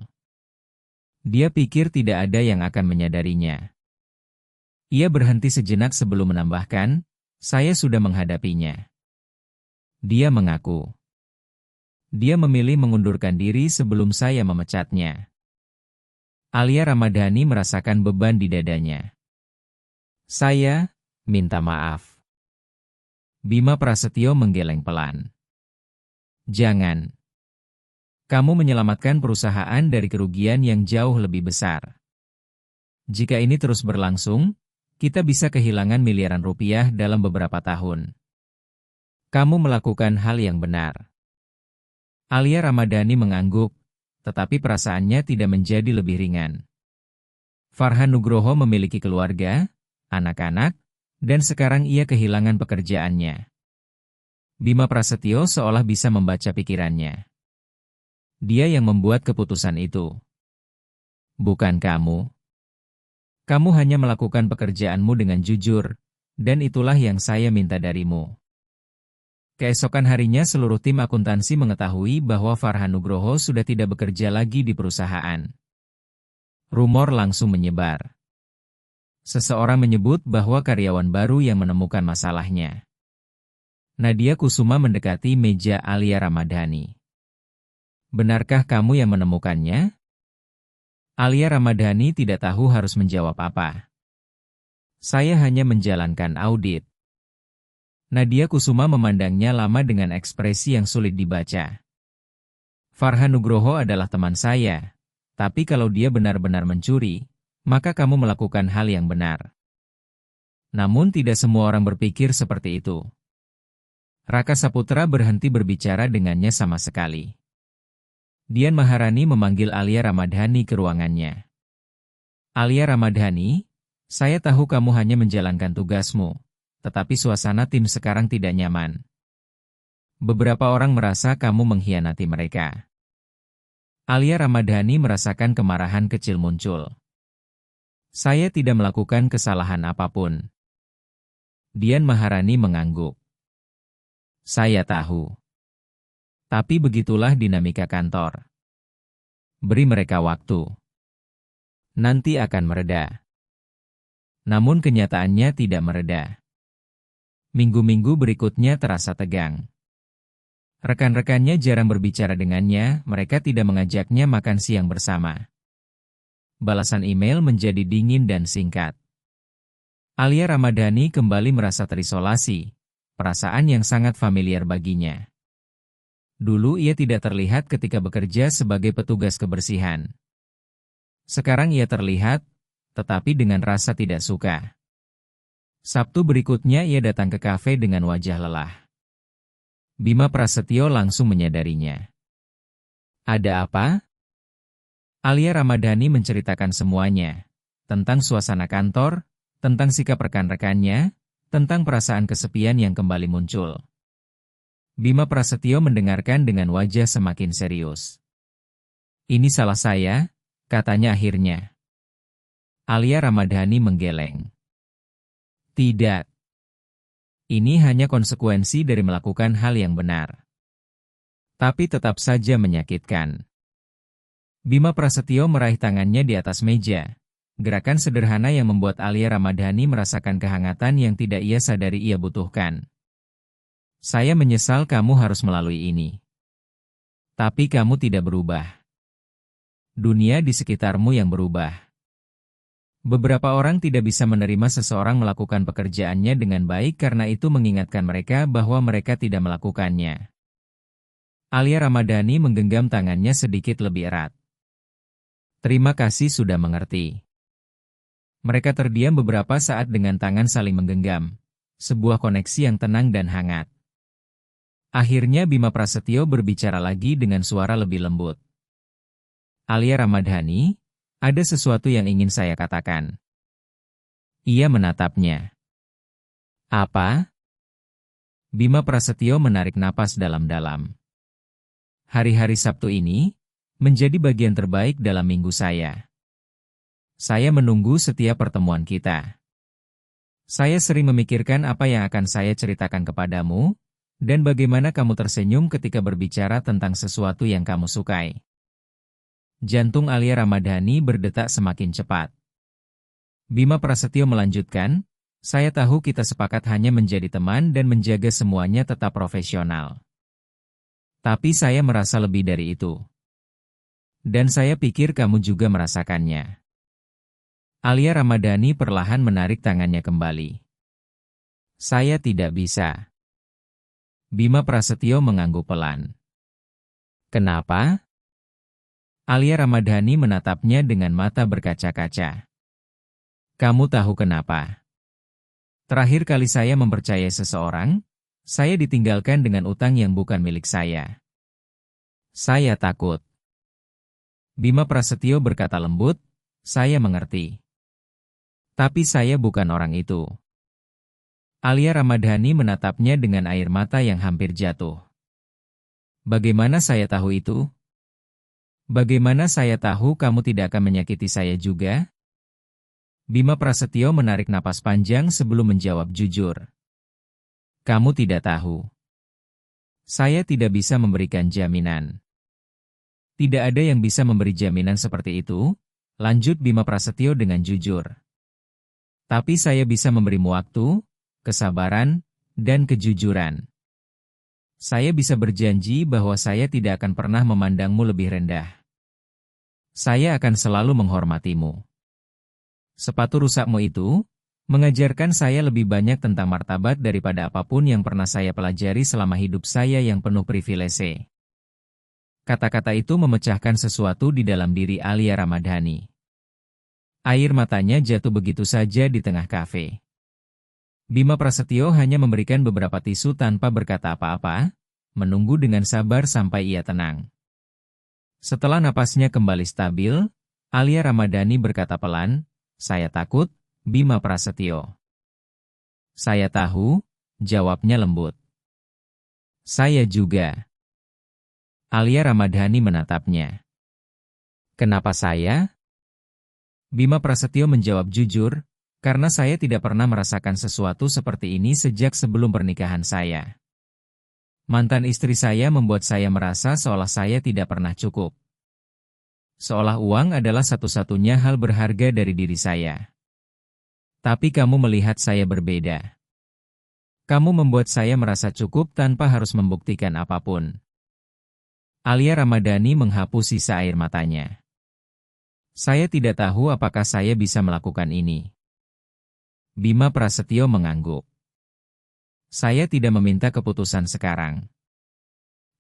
Dia pikir tidak ada yang akan menyadarinya. Ia berhenti sejenak sebelum menambahkan, saya sudah menghadapinya. Dia mengaku. Dia memilih mengundurkan diri sebelum saya memecatnya. Alia Ramadhani merasakan beban di dadanya. Saya minta maaf. Bima Prasetyo menggeleng pelan. Jangan. Kamu menyelamatkan perusahaan dari kerugian yang jauh lebih besar. Jika ini terus berlangsung, kita bisa kehilangan miliaran rupiah dalam beberapa tahun. Kamu melakukan hal yang benar. Alia Ramadhani mengangguk, tetapi perasaannya tidak menjadi lebih ringan. Farhan Nugroho memiliki keluarga, anak-anak, dan sekarang ia kehilangan pekerjaannya. Bima Prasetyo seolah bisa membaca pikirannya. Dia yang membuat keputusan itu. Bukan kamu. Kamu hanya melakukan pekerjaanmu dengan jujur, dan itulah yang saya minta darimu. Keesokan harinya seluruh tim akuntansi mengetahui bahwa Farhan Nugroho sudah tidak bekerja lagi di perusahaan. Rumor langsung menyebar. Seseorang menyebut bahwa karyawan baru yang menemukan masalahnya. Nadia Kusuma mendekati meja Alia Ramadhani. Benarkah kamu yang menemukannya? Alia Ramadhani tidak tahu harus menjawab apa. Saya hanya menjalankan audit. Nadia Kusuma memandangnya lama dengan ekspresi yang sulit dibaca. Farhan Nugroho adalah teman saya, tapi kalau dia benar-benar mencuri, maka kamu melakukan hal yang benar. Namun tidak semua orang berpikir seperti itu. Raka Saputra berhenti berbicara dengannya sama sekali. Dian Maharani memanggil Alia Ramadhani ke ruangannya. Alia Ramadhani, saya tahu kamu hanya menjalankan tugasmu, tetapi suasana tim sekarang tidak nyaman. Beberapa orang merasa kamu mengkhianati mereka. Alia Ramadhani merasakan kemarahan kecil muncul. Saya tidak melakukan kesalahan apapun. Dian Maharani mengangguk. Saya tahu. Tapi begitulah dinamika kantor. Beri mereka waktu. Nanti akan mereda. Namun kenyataannya tidak mereda. Minggu-minggu berikutnya terasa tegang. Rekan-rekannya jarang berbicara dengannya, mereka tidak mengajaknya makan siang bersama. Balasan email menjadi dingin dan singkat. Alia Ramadhani kembali merasa terisolasi, perasaan yang sangat familiar baginya. Dulu ia tidak terlihat ketika bekerja sebagai petugas kebersihan. Sekarang ia terlihat, tetapi dengan rasa tidak suka. Sabtu berikutnya ia datang ke kafe dengan wajah lelah. Bima Prasetyo langsung menyadarinya. Ada apa? Alia Ramadhani menceritakan semuanya. Tentang suasana kantor, tentang sikap rekan-rekannya, tentang perasaan kesepian yang kembali muncul. Bima Prasetyo mendengarkan dengan wajah semakin serius. Ini salah saya, katanya akhirnya. Alia Ramadhani menggeleng. Tidak. Ini hanya konsekuensi dari melakukan hal yang benar. Tapi tetap saja menyakitkan. Bima Prasetyo meraih tangannya di atas meja. Gerakan sederhana yang membuat Alia Ramadhani merasakan kehangatan yang tidak ia sadari ia butuhkan. Saya menyesal kamu harus melalui ini. Tapi kamu tidak berubah. Dunia di sekitarmu yang berubah. Beberapa orang tidak bisa menerima seseorang melakukan pekerjaannya dengan baik karena itu mengingatkan mereka bahwa mereka tidak melakukannya. Alia Ramadhani menggenggam tangannya sedikit lebih erat. Terima kasih sudah mengerti. Mereka terdiam beberapa saat dengan tangan saling menggenggam. Sebuah koneksi yang tenang dan hangat. Akhirnya Bima Prasetyo berbicara lagi dengan suara lebih lembut. Alia Ramadhani, ada sesuatu yang ingin saya katakan. Ia menatapnya. Apa? Bima Prasetyo menarik napas dalam-dalam. Hari-hari Sabtu ini menjadi bagian terbaik dalam minggu saya. Saya menunggu setiap pertemuan kita. Saya sering memikirkan apa yang akan saya ceritakan kepadamu, dan bagaimana kamu tersenyum ketika berbicara tentang sesuatu yang kamu sukai. Jantung Alia Ramadhani berdetak semakin cepat. Bima Prasetyo melanjutkan, saya tahu kita sepakat hanya menjadi teman dan menjaga semuanya tetap profesional. Tapi saya merasa lebih dari itu. Dan saya pikir kamu juga merasakannya. Alia Ramadhani perlahan menarik tangannya kembali. Saya tidak bisa. Bima Prasetyo mengangguk pelan. Kenapa? Alia Ramadhani menatapnya dengan mata berkaca-kaca. Kamu tahu kenapa? Terakhir kali saya mempercayai seseorang, saya ditinggalkan dengan utang yang bukan milik saya. Saya takut. Bima Prasetyo berkata lembut, saya mengerti. Tapi saya bukan orang itu. Alia Ramadhani menatapnya dengan air mata yang hampir jatuh. Bagaimana saya tahu itu? Bagaimana saya tahu kamu tidak akan menyakiti saya juga? Bima Prasetyo menarik napas panjang sebelum menjawab jujur. Kamu tidak tahu. Saya tidak bisa memberikan jaminan. Tidak ada yang bisa memberi jaminan seperti itu, lanjut Bima Prasetyo dengan jujur. Tapi saya bisa memberimu waktu, kesabaran, dan kejujuran. Saya bisa berjanji bahwa saya tidak akan pernah memandangmu lebih rendah. Saya akan selalu menghormatimu. Sepatu rusakmu itu mengajarkan saya lebih banyak tentang martabat daripada apapun yang pernah saya pelajari selama hidup saya yang penuh privilese. Kata-kata itu memecahkan sesuatu di dalam diri Alia Ramadhani. Air matanya jatuh begitu saja di tengah kafe. Bima Prasetyo hanya memberikan beberapa tisu tanpa berkata apa-apa, menunggu dengan sabar sampai ia tenang. Setelah napasnya kembali stabil, Alia Ramadhani berkata pelan, saya takut, Bima Prasetyo. Saya tahu, jawabnya lembut. Saya juga. Alia Ramadhani menatapnya. Kenapa saya? Bima Prasetyo menjawab jujur, karena saya tidak pernah merasakan sesuatu seperti ini sejak sebelum pernikahan saya. Mantan istri saya membuat saya merasa seolah saya tidak pernah cukup. Seolah uang adalah satu-satunya hal berharga dari diri saya. Tapi kamu melihat saya berbeda. Kamu membuat saya merasa cukup tanpa harus membuktikan apapun. Alia Ramadhani menghapus sisa air matanya. Saya tidak tahu apakah saya bisa melakukan ini. Bima Prasetyo mengangguk. Saya tidak meminta keputusan sekarang.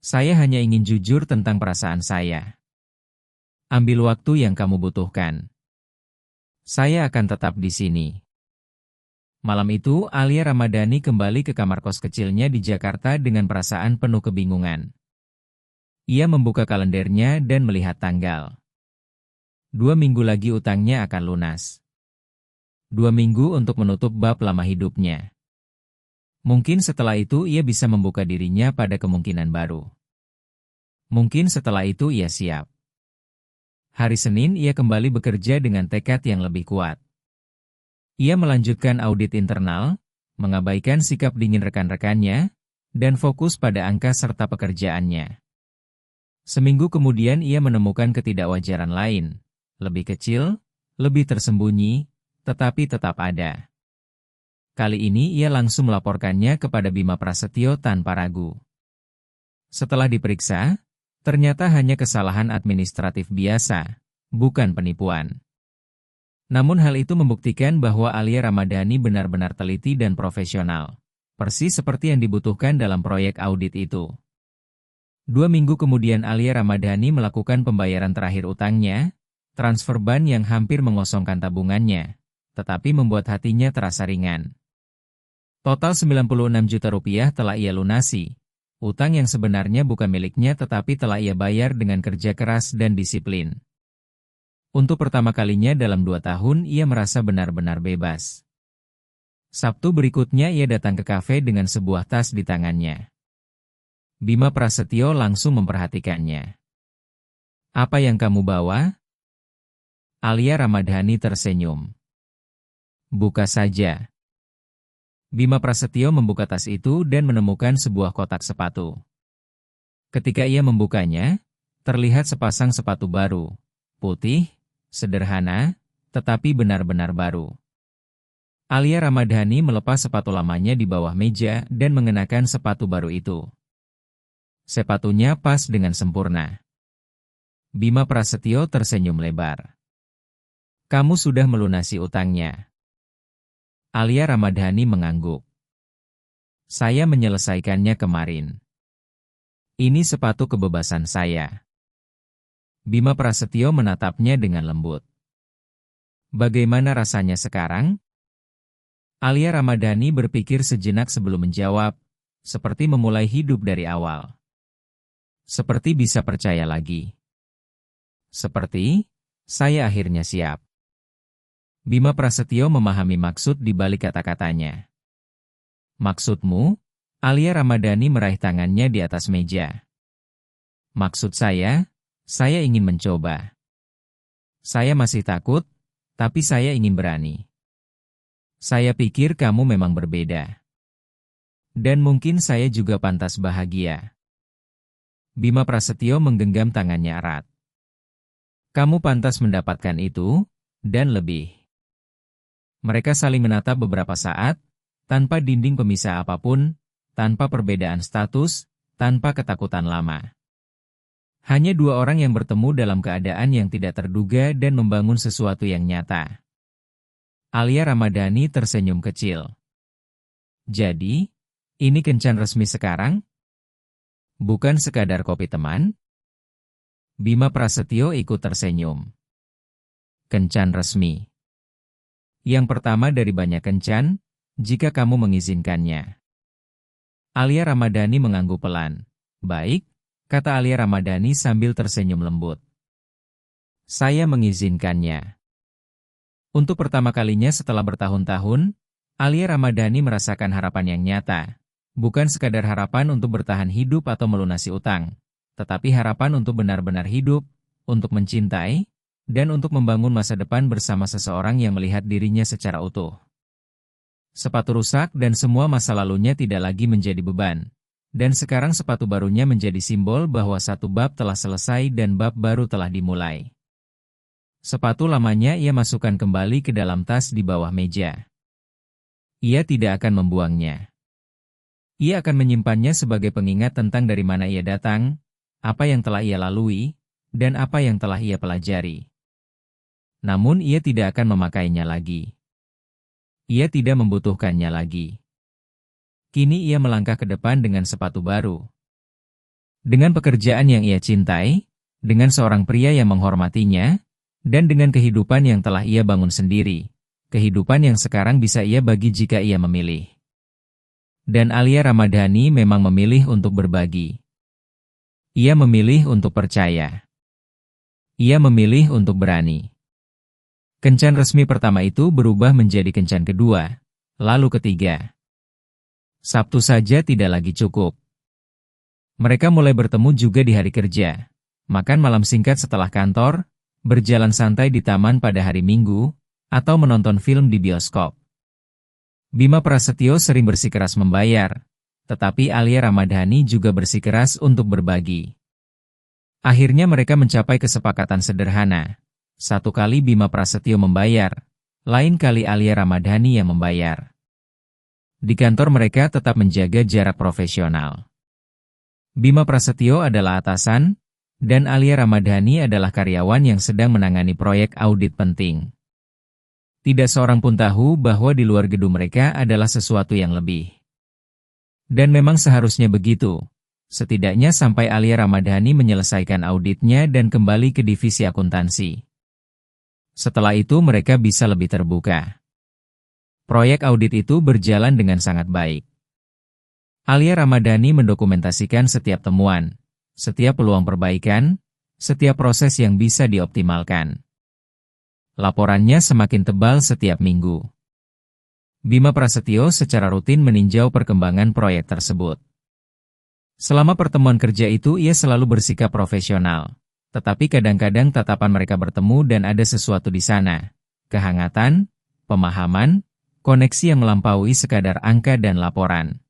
Saya hanya ingin jujur tentang perasaan saya. Ambil waktu yang kamu butuhkan. Saya akan tetap di sini. Malam itu, Alia Ramadhani kembali ke kamar kos kecilnya di Jakarta dengan perasaan penuh kebingungan. Ia membuka kalendernya dan melihat tanggal. 2 minggu lagi utangnya akan lunas. 2 minggu untuk menutup bab lama hidupnya. Mungkin setelah itu ia bisa membuka dirinya pada kemungkinan baru. Mungkin setelah itu ia siap. Hari Senin ia kembali bekerja dengan tekad yang lebih kuat. Ia melanjutkan audit internal, mengabaikan sikap dingin rekan-rekannya, dan fokus pada angka serta pekerjaannya. Seminggu kemudian ia menemukan ketidakwajaran lain, lebih kecil, lebih tersembunyi, tetapi tetap ada. Kali ini ia langsung melaporkannya kepada Bima Prasetyo tanpa ragu. Setelah diperiksa, ternyata hanya kesalahan administratif biasa, bukan penipuan. Namun hal itu membuktikan bahwa Alia Ramadhani benar-benar teliti dan profesional, persis seperti yang dibutuhkan dalam proyek audit itu. 2 minggu kemudian Alia Ramadhani melakukan pembayaran terakhir utangnya, transfer ban yang hampir mengosongkan tabungannya, tetapi membuat hatinya terasa ringan. Total 96 juta rupiah telah ia lunasi. Utang yang sebenarnya bukan miliknya tetapi telah ia bayar dengan kerja keras dan disiplin. Untuk pertama kalinya dalam 2 tahun ia merasa benar-benar bebas. Sabtu berikutnya ia datang ke kafe dengan sebuah tas di tangannya. Bima Prasetyo langsung memperhatikannya. "Apa yang kamu bawa?" Alia Ramadhani tersenyum. "Buka saja." Bima Prasetyo membuka tas itu dan menemukan sebuah kotak sepatu. Ketika ia membukanya, terlihat sepasang sepatu baru, putih, sederhana, tetapi benar-benar baru. Alia Ramadhani melepas sepatu lamanya di bawah meja dan mengenakan sepatu baru itu. Sepatunya pas dengan sempurna. Bima Prasetyo tersenyum lebar. "Kamu sudah melunasi utangnya." Alia Ramadhani mengangguk. "Saya menyelesaikannya kemarin. Ini sepatu kebebasan saya." Bima Prasetyo menatapnya dengan lembut. "Bagaimana rasanya sekarang?" Alia Ramadhani berpikir sejenak sebelum menjawab, seperti memulai hidup dari awal. Seperti bisa percaya lagi. Seperti, saya akhirnya siap. Bima Prasetyo memahami maksud di balik kata-katanya. "Maksudmu?" Alia Ramadhani meraih tangannya di atas meja. "Maksud saya ingin mencoba. Saya masih takut, tapi saya ingin berani. Saya pikir kamu memang berbeda. Dan mungkin saya juga pantas bahagia." Bima Prasetyo menggenggam tangannya erat. "Kamu pantas mendapatkan itu, dan lebih." Mereka saling menatap beberapa saat, tanpa dinding pemisah apapun, tanpa perbedaan status, tanpa ketakutan lama. Hanya 2 orang yang bertemu dalam keadaan yang tidak terduga dan membangun sesuatu yang nyata. Alia Ramadhani tersenyum kecil. "Jadi, ini kencan resmi sekarang? Bukan sekadar kopi teman?" Bima Prasetyo ikut tersenyum. "Kencan resmi. Yang pertama dari banyak kencan, jika kamu mengizinkannya." Alia Ramadhani mengangguk pelan. "Baik," kata Alia Ramadhani sambil tersenyum lembut. "Saya mengizinkannya." Untuk pertama kalinya setelah bertahun-tahun, Alia Ramadhani merasakan harapan yang nyata. Bukan sekadar harapan untuk bertahan hidup atau melunasi utang, tetapi harapan untuk benar-benar hidup, untuk mencintai, dan untuk membangun masa depan bersama seseorang yang melihat dirinya secara utuh. Sepatu rusak dan semua masa lalunya tidak lagi menjadi beban. Dan sekarang sepatu barunya menjadi simbol bahwa satu bab telah selesai dan bab baru telah dimulai. Sepatu lamanya ia masukkan kembali ke dalam tas di bawah meja. Ia tidak akan membuangnya. Ia akan menyimpannya sebagai pengingat tentang dari mana ia datang, apa yang telah ia lalui, dan apa yang telah ia pelajari. Namun ia tidak akan memakainya lagi. Ia tidak membutuhkannya lagi. Kini ia melangkah ke depan dengan sepatu baru. Dengan pekerjaan yang ia cintai, dengan seorang pria yang menghormatinya, Dan dengan kehidupan yang telah ia bangun sendiri, kehidupan yang sekarang bisa ia bagi jika ia memilih. Dan Alia Ramadhani memang memilih untuk berbagi. Ia memilih untuk percaya. Ia memilih untuk berani. Kencan resmi pertama itu berubah menjadi kencan kedua, lalu ketiga. Sabtu saja tidak lagi cukup. Mereka mulai bertemu juga di hari kerja, makan malam singkat setelah kantor, berjalan santai di taman pada hari Minggu, atau menonton film di bioskop. Bima Prasetyo sering bersikeras membayar, tetapi Alia Ramadhani juga bersikeras untuk berbagi. Akhirnya mereka mencapai kesepakatan sederhana. Satu kali Bima Prasetyo membayar, lain kali Alia Ramadhani yang membayar. Di kantor mereka tetap menjaga jarak profesional. Bima Prasetyo adalah atasan, dan Alia Ramadhani adalah karyawan yang sedang menangani proyek audit penting. Tidak seorang pun tahu bahwa di luar gedung mereka adalah sesuatu yang lebih. Dan memang seharusnya begitu, setidaknya sampai Alia Ramadhani menyelesaikan auditnya dan kembali ke divisi akuntansi. Setelah itu mereka bisa lebih terbuka. Proyek audit itu berjalan dengan sangat baik. Alia Ramadhani mendokumentasikan setiap temuan, setiap peluang perbaikan, setiap proses yang bisa dioptimalkan. Laporannya semakin tebal setiap minggu. Bima Prasetyo secara rutin meninjau perkembangan proyek tersebut. Selama pertemuan kerja itu ia selalu bersikap profesional, tetapi kadang-kadang tatapan mereka bertemu dan ada sesuatu di sana. Kehangatan, pemahaman, koneksi yang melampaui sekadar angka dan laporan.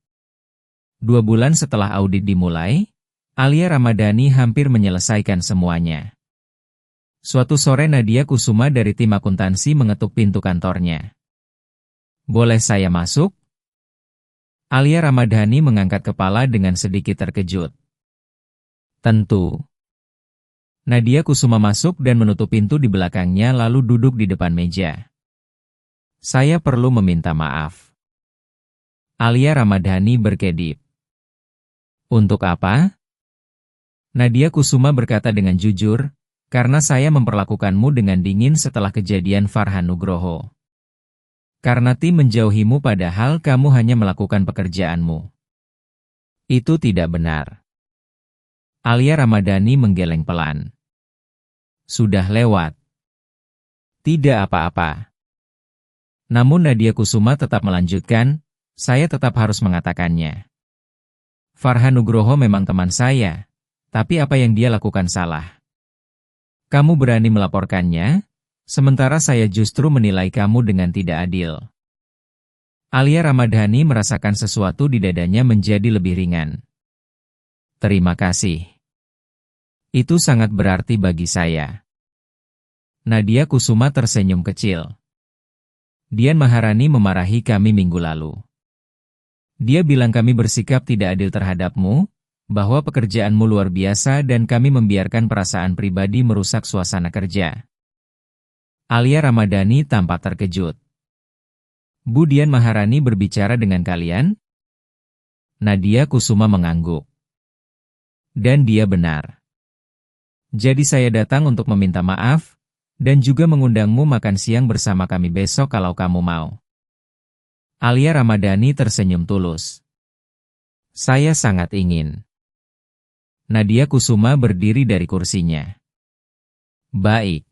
2 bulan setelah audit dimulai, Alia Ramadhani hampir menyelesaikan semuanya. Suatu sore Nadia Kusuma dari tim akuntansi mengetuk pintu kantornya. "Boleh saya masuk?" Alia Ramadhani mengangkat kepala dengan sedikit terkejut. "Tentu." Nadia Kusuma masuk dan menutup pintu di belakangnya lalu duduk di depan meja. "Saya perlu meminta maaf." Alia Ramadhani berkedip. "Untuk apa?" Nadia Kusuma berkata dengan jujur, "Karena saya memperlakukanmu dengan dingin setelah kejadian Farhan Nugroho. Karena tim menjauhimu padahal kamu hanya melakukan pekerjaanmu. Itu tidak benar." Alia Ramadhani menggeleng pelan. "Sudah lewat." "Tidak apa-apa." Namun Nadia Kusuma tetap melanjutkan, "Saya tetap harus mengatakannya. Farhan Nugroho memang teman saya. Tapi apa yang dia lakukan salah. Kamu berani melaporkannya, sementara saya justru menilai kamu dengan tidak adil." Alia Ramadhani merasakan sesuatu di dadanya menjadi lebih ringan. "Terima kasih. Itu sangat berarti bagi saya." Nadia Kusuma tersenyum kecil. "Dian Maharani memarahi kami minggu lalu. Dia bilang kami bersikap tidak adil terhadapmu, bahwa pekerjaanmu luar biasa dan kami membiarkan perasaan pribadi merusak suasana kerja." Alia Ramadhani tampak terkejut. "Bu Dian Maharani berbicara dengan kalian?" Nadia Kusuma mengangguk. "Dan dia benar. Jadi saya datang untuk meminta maaf, dan juga mengundangmu makan siang bersama kami besok kalau kamu mau." Alia Ramadhani tersenyum tulus. "Saya sangat ingin." Nadia Kusuma berdiri dari kursinya. "Baik.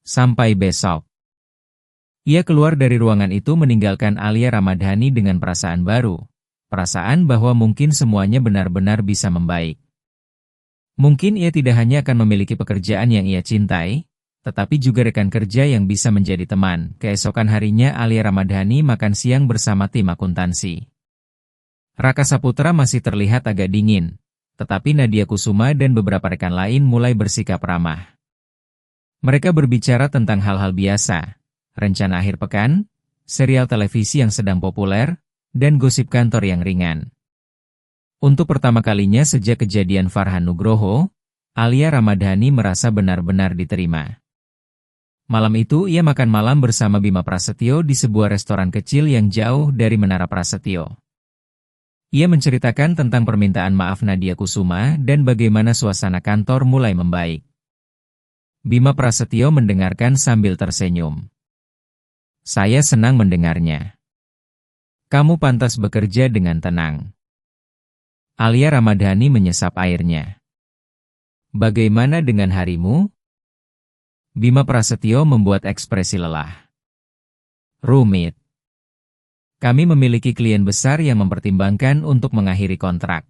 Sampai besok." Ia keluar dari ruangan itu meninggalkan Alia Ramadhani dengan perasaan baru. Perasaan bahwa mungkin semuanya benar-benar bisa membaik. Mungkin ia tidak hanya akan memiliki pekerjaan yang ia cintai, tetapi juga rekan kerja yang bisa menjadi teman. Keesokan harinya Alia Ramadhani makan siang bersama tim akuntansi. Raka Saputra masih terlihat agak dingin, tetapi Nadia Kusuma dan beberapa rekan lain mulai bersikap ramah. Mereka berbicara tentang hal-hal biasa, rencana akhir pekan, serial televisi yang sedang populer, dan gosip kantor yang ringan. Untuk pertama kalinya sejak kejadian Farhan Nugroho, Alia Ramadhani merasa benar-benar diterima. Malam itu ia makan malam bersama Bima Prasetyo di sebuah restoran kecil yang jauh dari Menara Prasetyo. Ia menceritakan tentang permintaan maaf Nadia Kusuma dan bagaimana suasana kantor mulai membaik. Bima Prasetyo mendengarkan sambil tersenyum. Saya senang mendengarnya. Kamu pantas bekerja dengan tenang. Alia Ramadhani menyesap airnya. Bagaimana dengan harimu? Bima Prasetyo membuat ekspresi lelah. Rumit. Kami memiliki klien besar yang mempertimbangkan untuk mengakhiri kontrak.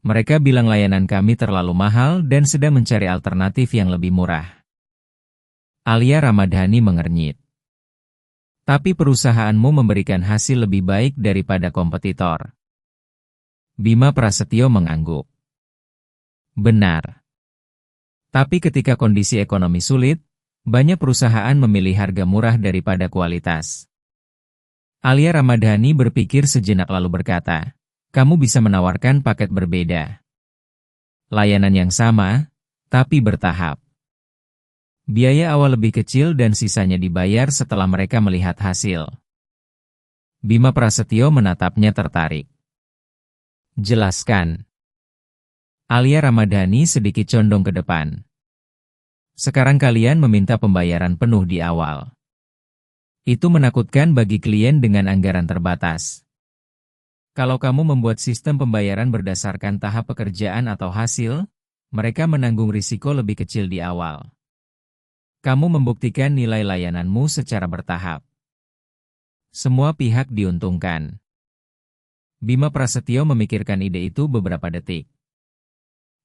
Mereka bilang layanan kami terlalu mahal dan sedang mencari alternatif yang lebih murah. Alia Ramadhani mengernyit. Tapi perusahaanmu memberikan hasil lebih baik daripada kompetitor. Bima Prasetyo mengangguk. Benar. Tapi ketika kondisi ekonomi sulit, banyak perusahaan memilih harga murah daripada kualitas. Alia Ramadhani berpikir sejenak lalu berkata, kamu bisa menawarkan paket berbeda. Layanan yang sama, tapi bertahap. Biaya awal lebih kecil dan sisanya dibayar setelah mereka melihat hasil. Bima Prasetyo menatapnya tertarik. Jelaskan. Alia Ramadhani sedikit condong ke depan. Sekarang kalian meminta pembayaran penuh di awal. Itu menakutkan bagi klien dengan anggaran terbatas. Kalau kamu membuat sistem pembayaran berdasarkan tahap pekerjaan atau hasil, mereka menanggung risiko lebih kecil di awal. Kamu membuktikan nilai layananmu secara bertahap. Semua pihak diuntungkan. Bima Prasetyo memikirkan ide itu beberapa detik.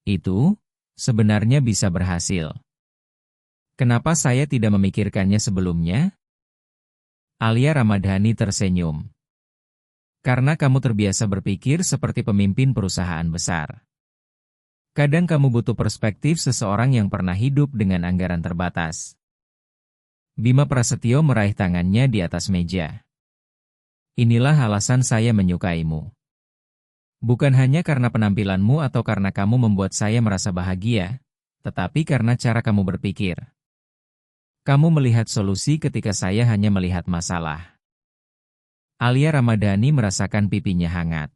Itu sebenarnya bisa berhasil. Kenapa saya tidak memikirkannya sebelumnya? Alia Ramadhani tersenyum. Karena kamu terbiasa berpikir seperti pemimpin perusahaan besar. Kadang kamu butuh perspektif seseorang yang pernah hidup dengan anggaran terbatas. Bima Prasetyo meraih tangannya di atas meja. Inilah alasan saya menyukaimu. Bukan hanya karena penampilanmu atau karena kamu membuat saya merasa bahagia, tetapi karena cara kamu berpikir. Kamu melihat solusi ketika saya hanya melihat masalah. Alia Ramadhani merasakan pipinya hangat.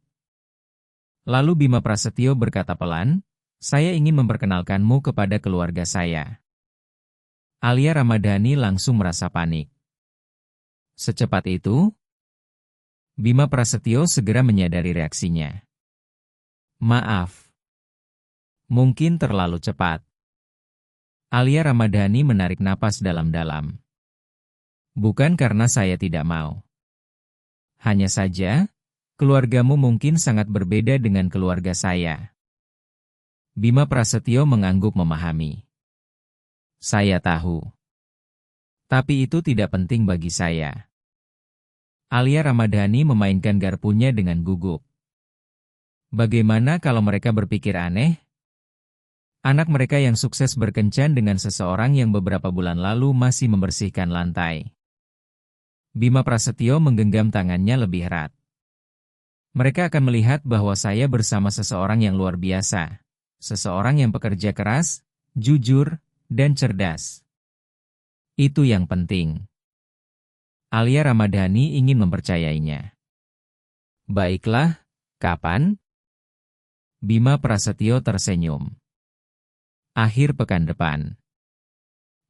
Lalu Bima Prasetyo berkata pelan, saya ingin memperkenalkanmu kepada keluarga saya. Alia Ramadhani langsung merasa panik. Secepat itu, Bima Prasetyo segera menyadari reaksinya. Maaf. Mungkin terlalu cepat. Alia Ramadhani menarik napas dalam-dalam. Bukan karena saya tidak mau. Hanya saja, keluargamu mungkin sangat berbeda dengan keluarga saya. Bima Prasetyo mengangguk memahami. Saya tahu. Tapi itu tidak penting bagi saya. Alia Ramadhani memainkan garpunya dengan gugup. Bagaimana kalau mereka berpikir aneh? Anak mereka yang sukses berkencan dengan seseorang yang beberapa bulan lalu masih membersihkan lantai. Bima Prasetyo menggenggam tangannya lebih erat. Mereka akan melihat bahwa saya bersama seseorang yang luar biasa. Seseorang yang pekerja keras, jujur, dan cerdas. Itu yang penting. Alia Ramadhani ingin mempercayainya. Baiklah, kapan? Bima Prasetyo tersenyum. Akhir pekan depan.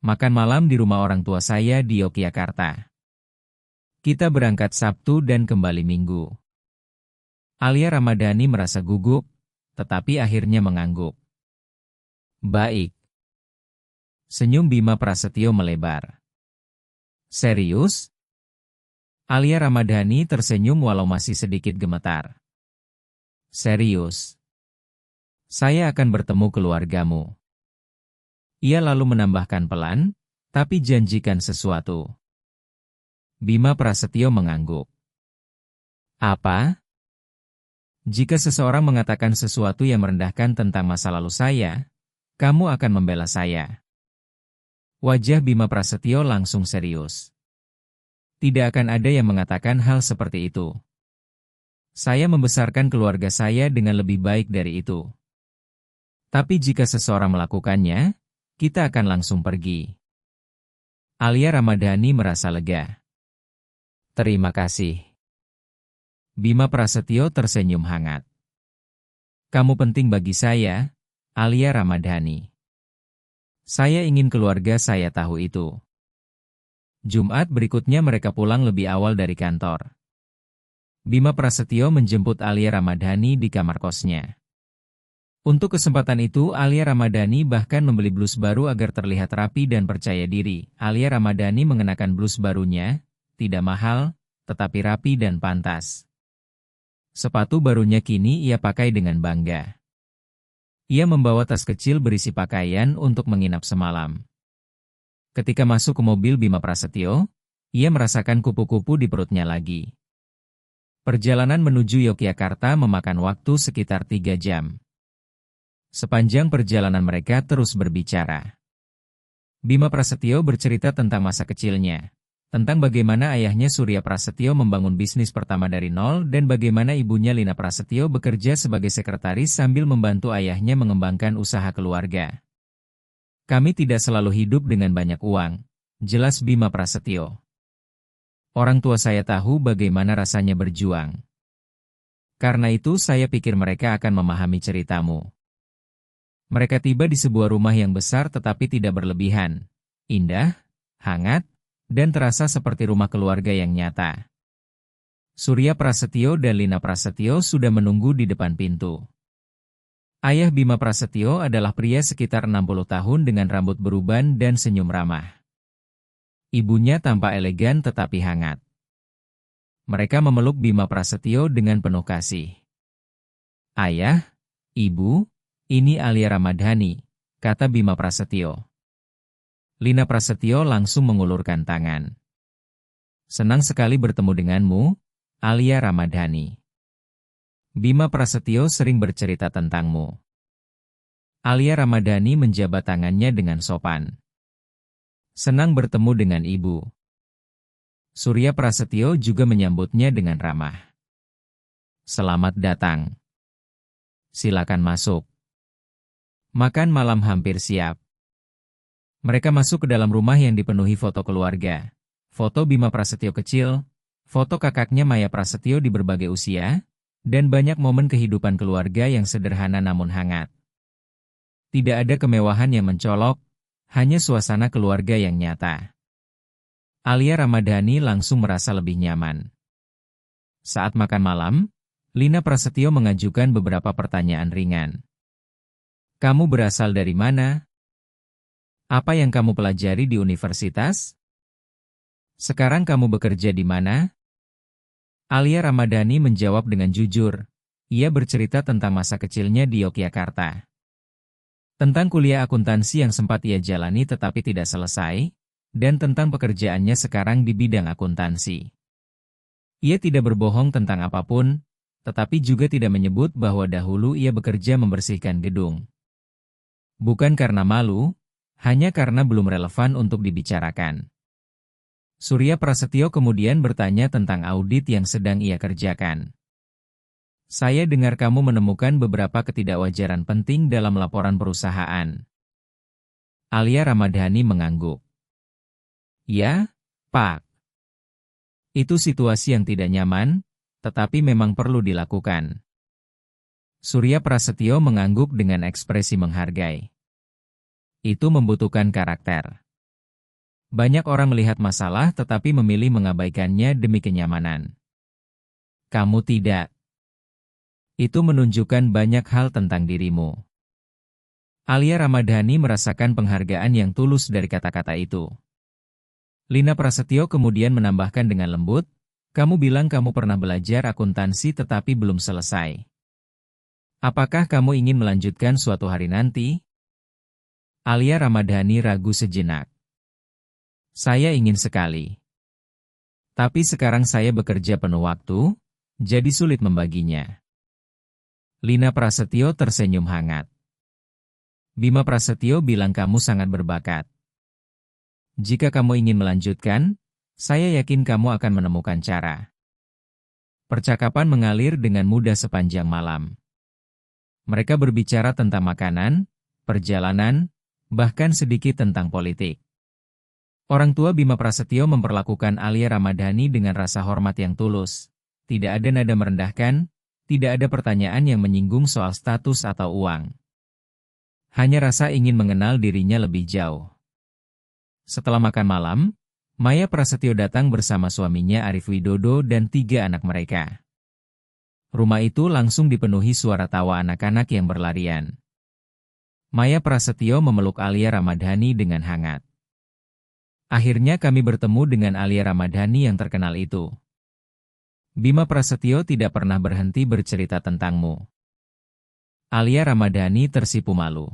Makan malam di rumah orang tua saya di Yogyakarta. Kita berangkat Sabtu dan kembali Minggu. Alia Ramadhani merasa gugup, tetapi akhirnya mengangguk. Baik. Senyum Bima Prasetyo melebar. Serius? Alia Ramadhani tersenyum walau masih sedikit gemetar. Serius. Saya akan bertemu keluargamu. Ia lalu menambahkan pelan, tapi janjikan sesuatu. Bima Prasetyo mengangguk. Apa? Jika seseorang mengatakan sesuatu yang merendahkan tentang masa lalu saya, kamu akan membela saya. Wajah Bima Prasetyo langsung serius. Tidak akan ada yang mengatakan hal seperti itu. Saya membesarkan keluarga saya dengan lebih baik dari itu. Tapi jika seseorang melakukannya, kita akan langsung pergi. Alia Ramadhani merasa lega. Terima kasih. Bima Prasetyo tersenyum hangat. Kamu penting bagi saya, Alia Ramadhani. Saya ingin keluarga saya tahu itu. Jumat berikutnya mereka pulang lebih awal dari kantor. Bima Prasetyo menjemput Alia Ramadhani di kamar kosnya. Untuk kesempatan itu, Alia Ramadhani bahkan membeli blus baru agar terlihat rapi dan percaya diri. Alia Ramadhani mengenakan blus barunya, tidak mahal, tetapi rapi dan pantas. Sepatu barunya kini ia pakai dengan bangga. Ia membawa tas kecil berisi pakaian untuk menginap semalam. Ketika masuk ke mobil Bima Prasetyo, ia merasakan kupu-kupu di perutnya lagi. Perjalanan menuju Yogyakarta memakan waktu sekitar 3 jam. Sepanjang perjalanan mereka terus berbicara. Bima Prasetyo bercerita tentang masa kecilnya, tentang bagaimana ayahnya Surya Prasetyo membangun bisnis pertama dari nol dan bagaimana ibunya Lina Prasetyo bekerja sebagai sekretaris sambil membantu ayahnya mengembangkan usaha keluarga. Kami tidak selalu hidup dengan banyak uang, jelas Bima Prasetyo. Orang tua saya tahu bagaimana rasanya berjuang. Karena itu saya pikir mereka akan memahami ceritamu. Mereka tiba di sebuah rumah yang besar tetapi tidak berlebihan, indah, hangat, dan terasa seperti rumah keluarga yang nyata. Surya Prasetyo dan Lina Prasetyo sudah menunggu di depan pintu. Ayah Bima Prasetyo adalah pria sekitar 60 tahun dengan rambut beruban dan senyum ramah. Ibunya tampak elegan tetapi hangat. Mereka memeluk Bima Prasetyo dengan penuh kasih. Ayah, Ibu, ini Alia Ramadhani, kata Bima Prasetyo. Lina Prasetyo langsung mengulurkan tangan. Senang sekali bertemu denganmu, Alia Ramadhani. Bima Prasetyo sering bercerita tentangmu. Alia Ramadhani menjabat tangannya dengan sopan. Senang bertemu dengan ibu. Surya Prasetyo juga menyambutnya dengan ramah. Selamat datang. Silakan masuk. Makan malam hampir siap. Mereka masuk ke dalam rumah yang dipenuhi foto keluarga. Foto Bima Prasetyo kecil, foto kakaknya Maya Prasetyo di berbagai usia, dan banyak momen kehidupan keluarga yang sederhana namun hangat. Tidak ada kemewahan yang mencolok, hanya suasana keluarga yang nyata. Alia Ramadhani langsung merasa lebih nyaman. Saat makan malam, Lina Prasetyo mengajukan beberapa pertanyaan ringan. Kamu berasal dari mana? Apa yang kamu pelajari di universitas? Sekarang kamu bekerja di mana? Alia Ramadhani menjawab dengan jujur. Ia bercerita tentang masa kecilnya di Yogyakarta. Tentang kuliah akuntansi yang sempat ia jalani tetapi tidak selesai, dan tentang pekerjaannya sekarang di bidang akuntansi. Ia tidak berbohong tentang apapun, tetapi juga tidak menyebut bahwa dahulu ia bekerja membersihkan gedung. Bukan karena malu, hanya karena belum relevan untuk dibicarakan. Surya Prasetyo kemudian bertanya tentang audit yang sedang ia kerjakan. Saya dengar kamu menemukan beberapa ketidakwajaran penting dalam laporan perusahaan. Alia Ramadhani mengangguk. Ya, Pak. Itu situasi yang tidak nyaman, tetapi memang perlu dilakukan. Surya Prasetyo mengangguk dengan ekspresi menghargai. Itu membutuhkan karakter. Banyak orang melihat masalah tetapi memilih mengabaikannya demi kenyamanan. Kamu tidak. Itu menunjukkan banyak hal tentang dirimu. Alia Ramadhani merasakan penghargaan yang tulus dari kata-kata itu. Lina Prasetyo kemudian menambahkan dengan lembut, kamu bilang kamu pernah belajar akuntansi tetapi belum selesai. Apakah kamu ingin melanjutkan suatu hari nanti? Alia Ramadhani ragu sejenak. Saya ingin sekali. Tapi sekarang saya bekerja penuh waktu, jadi sulit membaginya. Lina Prasetyo tersenyum hangat. Bima Prasetyo bilang kamu sangat berbakat. Jika kamu ingin melanjutkan, saya yakin kamu akan menemukan cara. Percakapan mengalir dengan mudah sepanjang malam. Mereka berbicara tentang makanan, perjalanan, bahkan sedikit tentang politik. Orang tua Bima Prasetyo memperlakukan Alia Ramadhani dengan rasa hormat yang tulus. Tidak ada nada merendahkan, tidak ada pertanyaan yang menyinggung soal status atau uang. Hanya rasa ingin mengenal dirinya lebih jauh. Setelah makan malam, Maya Prasetyo datang bersama suaminya Arif Widodo dan 3 anak mereka. Rumah itu langsung dipenuhi suara tawa anak-anak yang berlarian. Maya Prasetyo memeluk Alia Ramadhani dengan hangat. Akhirnya kami bertemu dengan Alia Ramadhani yang terkenal itu. Bima Prasetyo tidak pernah berhenti bercerita tentangmu. Alia Ramadhani tersipu malu.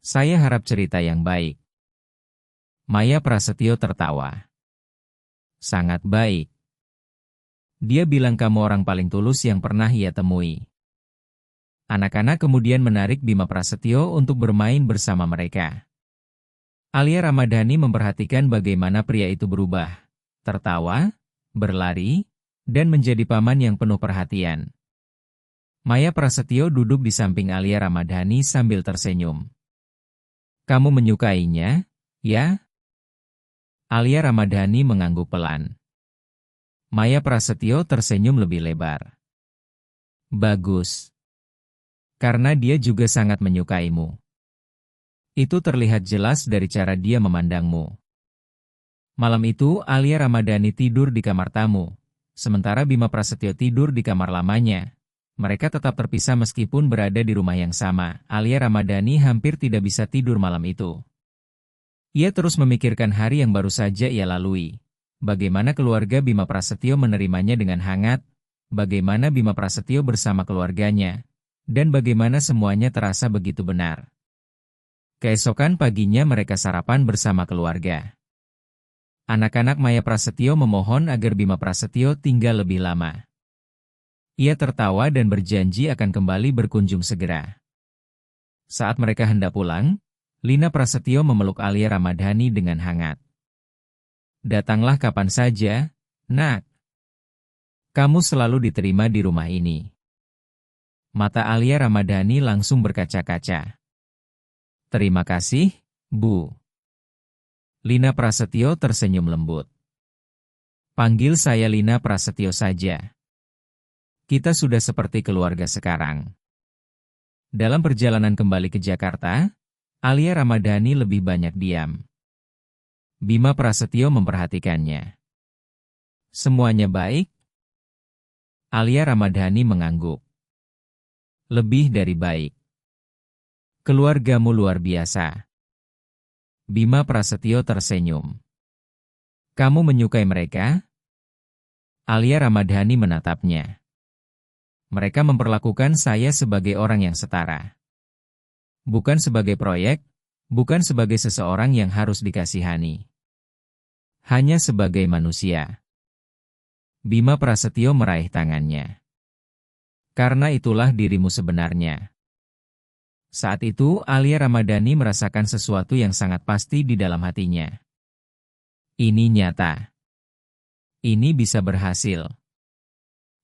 Saya harap cerita yang baik. Maya Prasetyo tertawa. Sangat baik. Dia bilang kamu orang paling tulus yang pernah ia temui. Anak-anak kemudian menarik Bima Prasetyo untuk bermain bersama mereka. Alia Ramadhani memperhatikan bagaimana pria itu berubah, tertawa, berlari, dan menjadi paman yang penuh perhatian. Maya Prasetyo duduk di samping Alia Ramadhani sambil tersenyum. Kamu menyukainya, ya? Alia Ramadhani mengangguk pelan. Maya Prasetyo tersenyum lebih lebar. Bagus. Karena dia juga sangat menyukaimu. Itu terlihat jelas dari cara dia memandangmu. Malam itu Alia Ramadhani tidur di kamar tamu, sementara Bima Prasetyo tidur di kamar lamanya. Mereka tetap terpisah meskipun berada di rumah yang sama. Alia Ramadhani hampir tidak bisa tidur malam itu. Ia terus memikirkan hari yang baru saja ia lalui. Bagaimana keluarga Bima Prasetyo menerimanya dengan hangat, bagaimana Bima Prasetyo bersama keluarganya, dan bagaimana semuanya terasa begitu benar. Keesokan paginya mereka sarapan bersama keluarga. Anak-anak Maya Prasetyo memohon agar Bima Prasetyo tinggal lebih lama. Ia tertawa dan berjanji akan kembali berkunjung segera. Saat mereka hendak pulang, Lina Prasetyo memeluk Alia Ramadhani dengan hangat. Datanglah kapan saja, nak. Kamu selalu diterima di rumah ini. Mata Alia Ramadhani langsung berkaca-kaca. Terima kasih, Bu. Lina Prasetyo tersenyum lembut. Panggil saya Lina Prasetyo saja. Kita sudah seperti keluarga sekarang. Dalam perjalanan kembali ke Jakarta, Alia Ramadhani lebih banyak diam. Bima Prasetyo memperhatikannya. Semuanya baik? Alia Ramadhani mengangguk. Lebih dari baik. Keluargamu luar biasa. Bima Prasetyo tersenyum. Kamu menyukai mereka? Alia Ramadhani menatapnya. Mereka memperlakukan saya sebagai orang yang setara. Bukan sebagai proyek, bukan sebagai seseorang yang harus dikasihani. Hanya sebagai manusia. Bima Prasetyo meraih tangannya. Karena itulah dirimu sebenarnya. Saat itu, Alia Ramadhani merasakan sesuatu yang sangat pasti di dalam hatinya. Ini nyata. Ini bisa berhasil.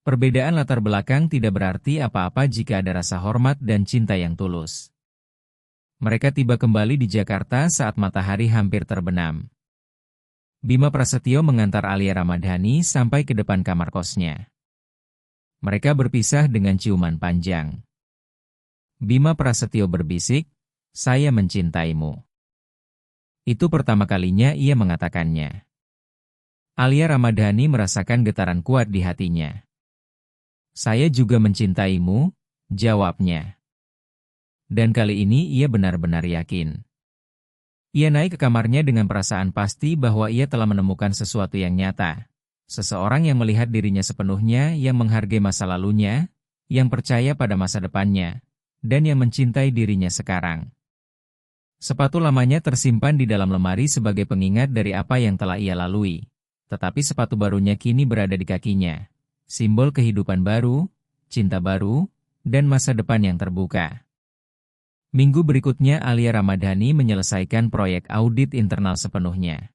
Perbedaan latar belakang tidak berarti apa-apa jika ada rasa hormat dan cinta yang tulus. Mereka tiba kembali di Jakarta saat matahari hampir terbenam. Bima Prasetyo mengantar Alia Ramadhani sampai ke depan kamar kosnya. Mereka berpisah dengan ciuman panjang. Bima Prasetyo berbisik, "Saya mencintaimu." Itu pertama kalinya ia mengatakannya. Alia Ramadhani merasakan getaran kuat di hatinya. "Saya juga mencintaimu," jawabnya. Dan kali ini ia benar-benar yakin. Ia naik ke kamarnya dengan perasaan pasti bahwa ia telah menemukan sesuatu yang nyata. Seseorang yang melihat dirinya sepenuhnya, yang menghargai masa lalunya, yang percaya pada masa depannya, dan yang mencintai dirinya sekarang. Sepatu lamanya tersimpan di dalam lemari sebagai pengingat dari apa yang telah ia lalui. Tetapi sepatu barunya kini berada di kakinya. Simbol kehidupan baru, cinta baru, dan masa depan yang terbuka. Minggu berikutnya Alia Ramadhani menyelesaikan proyek audit internal sepenuhnya.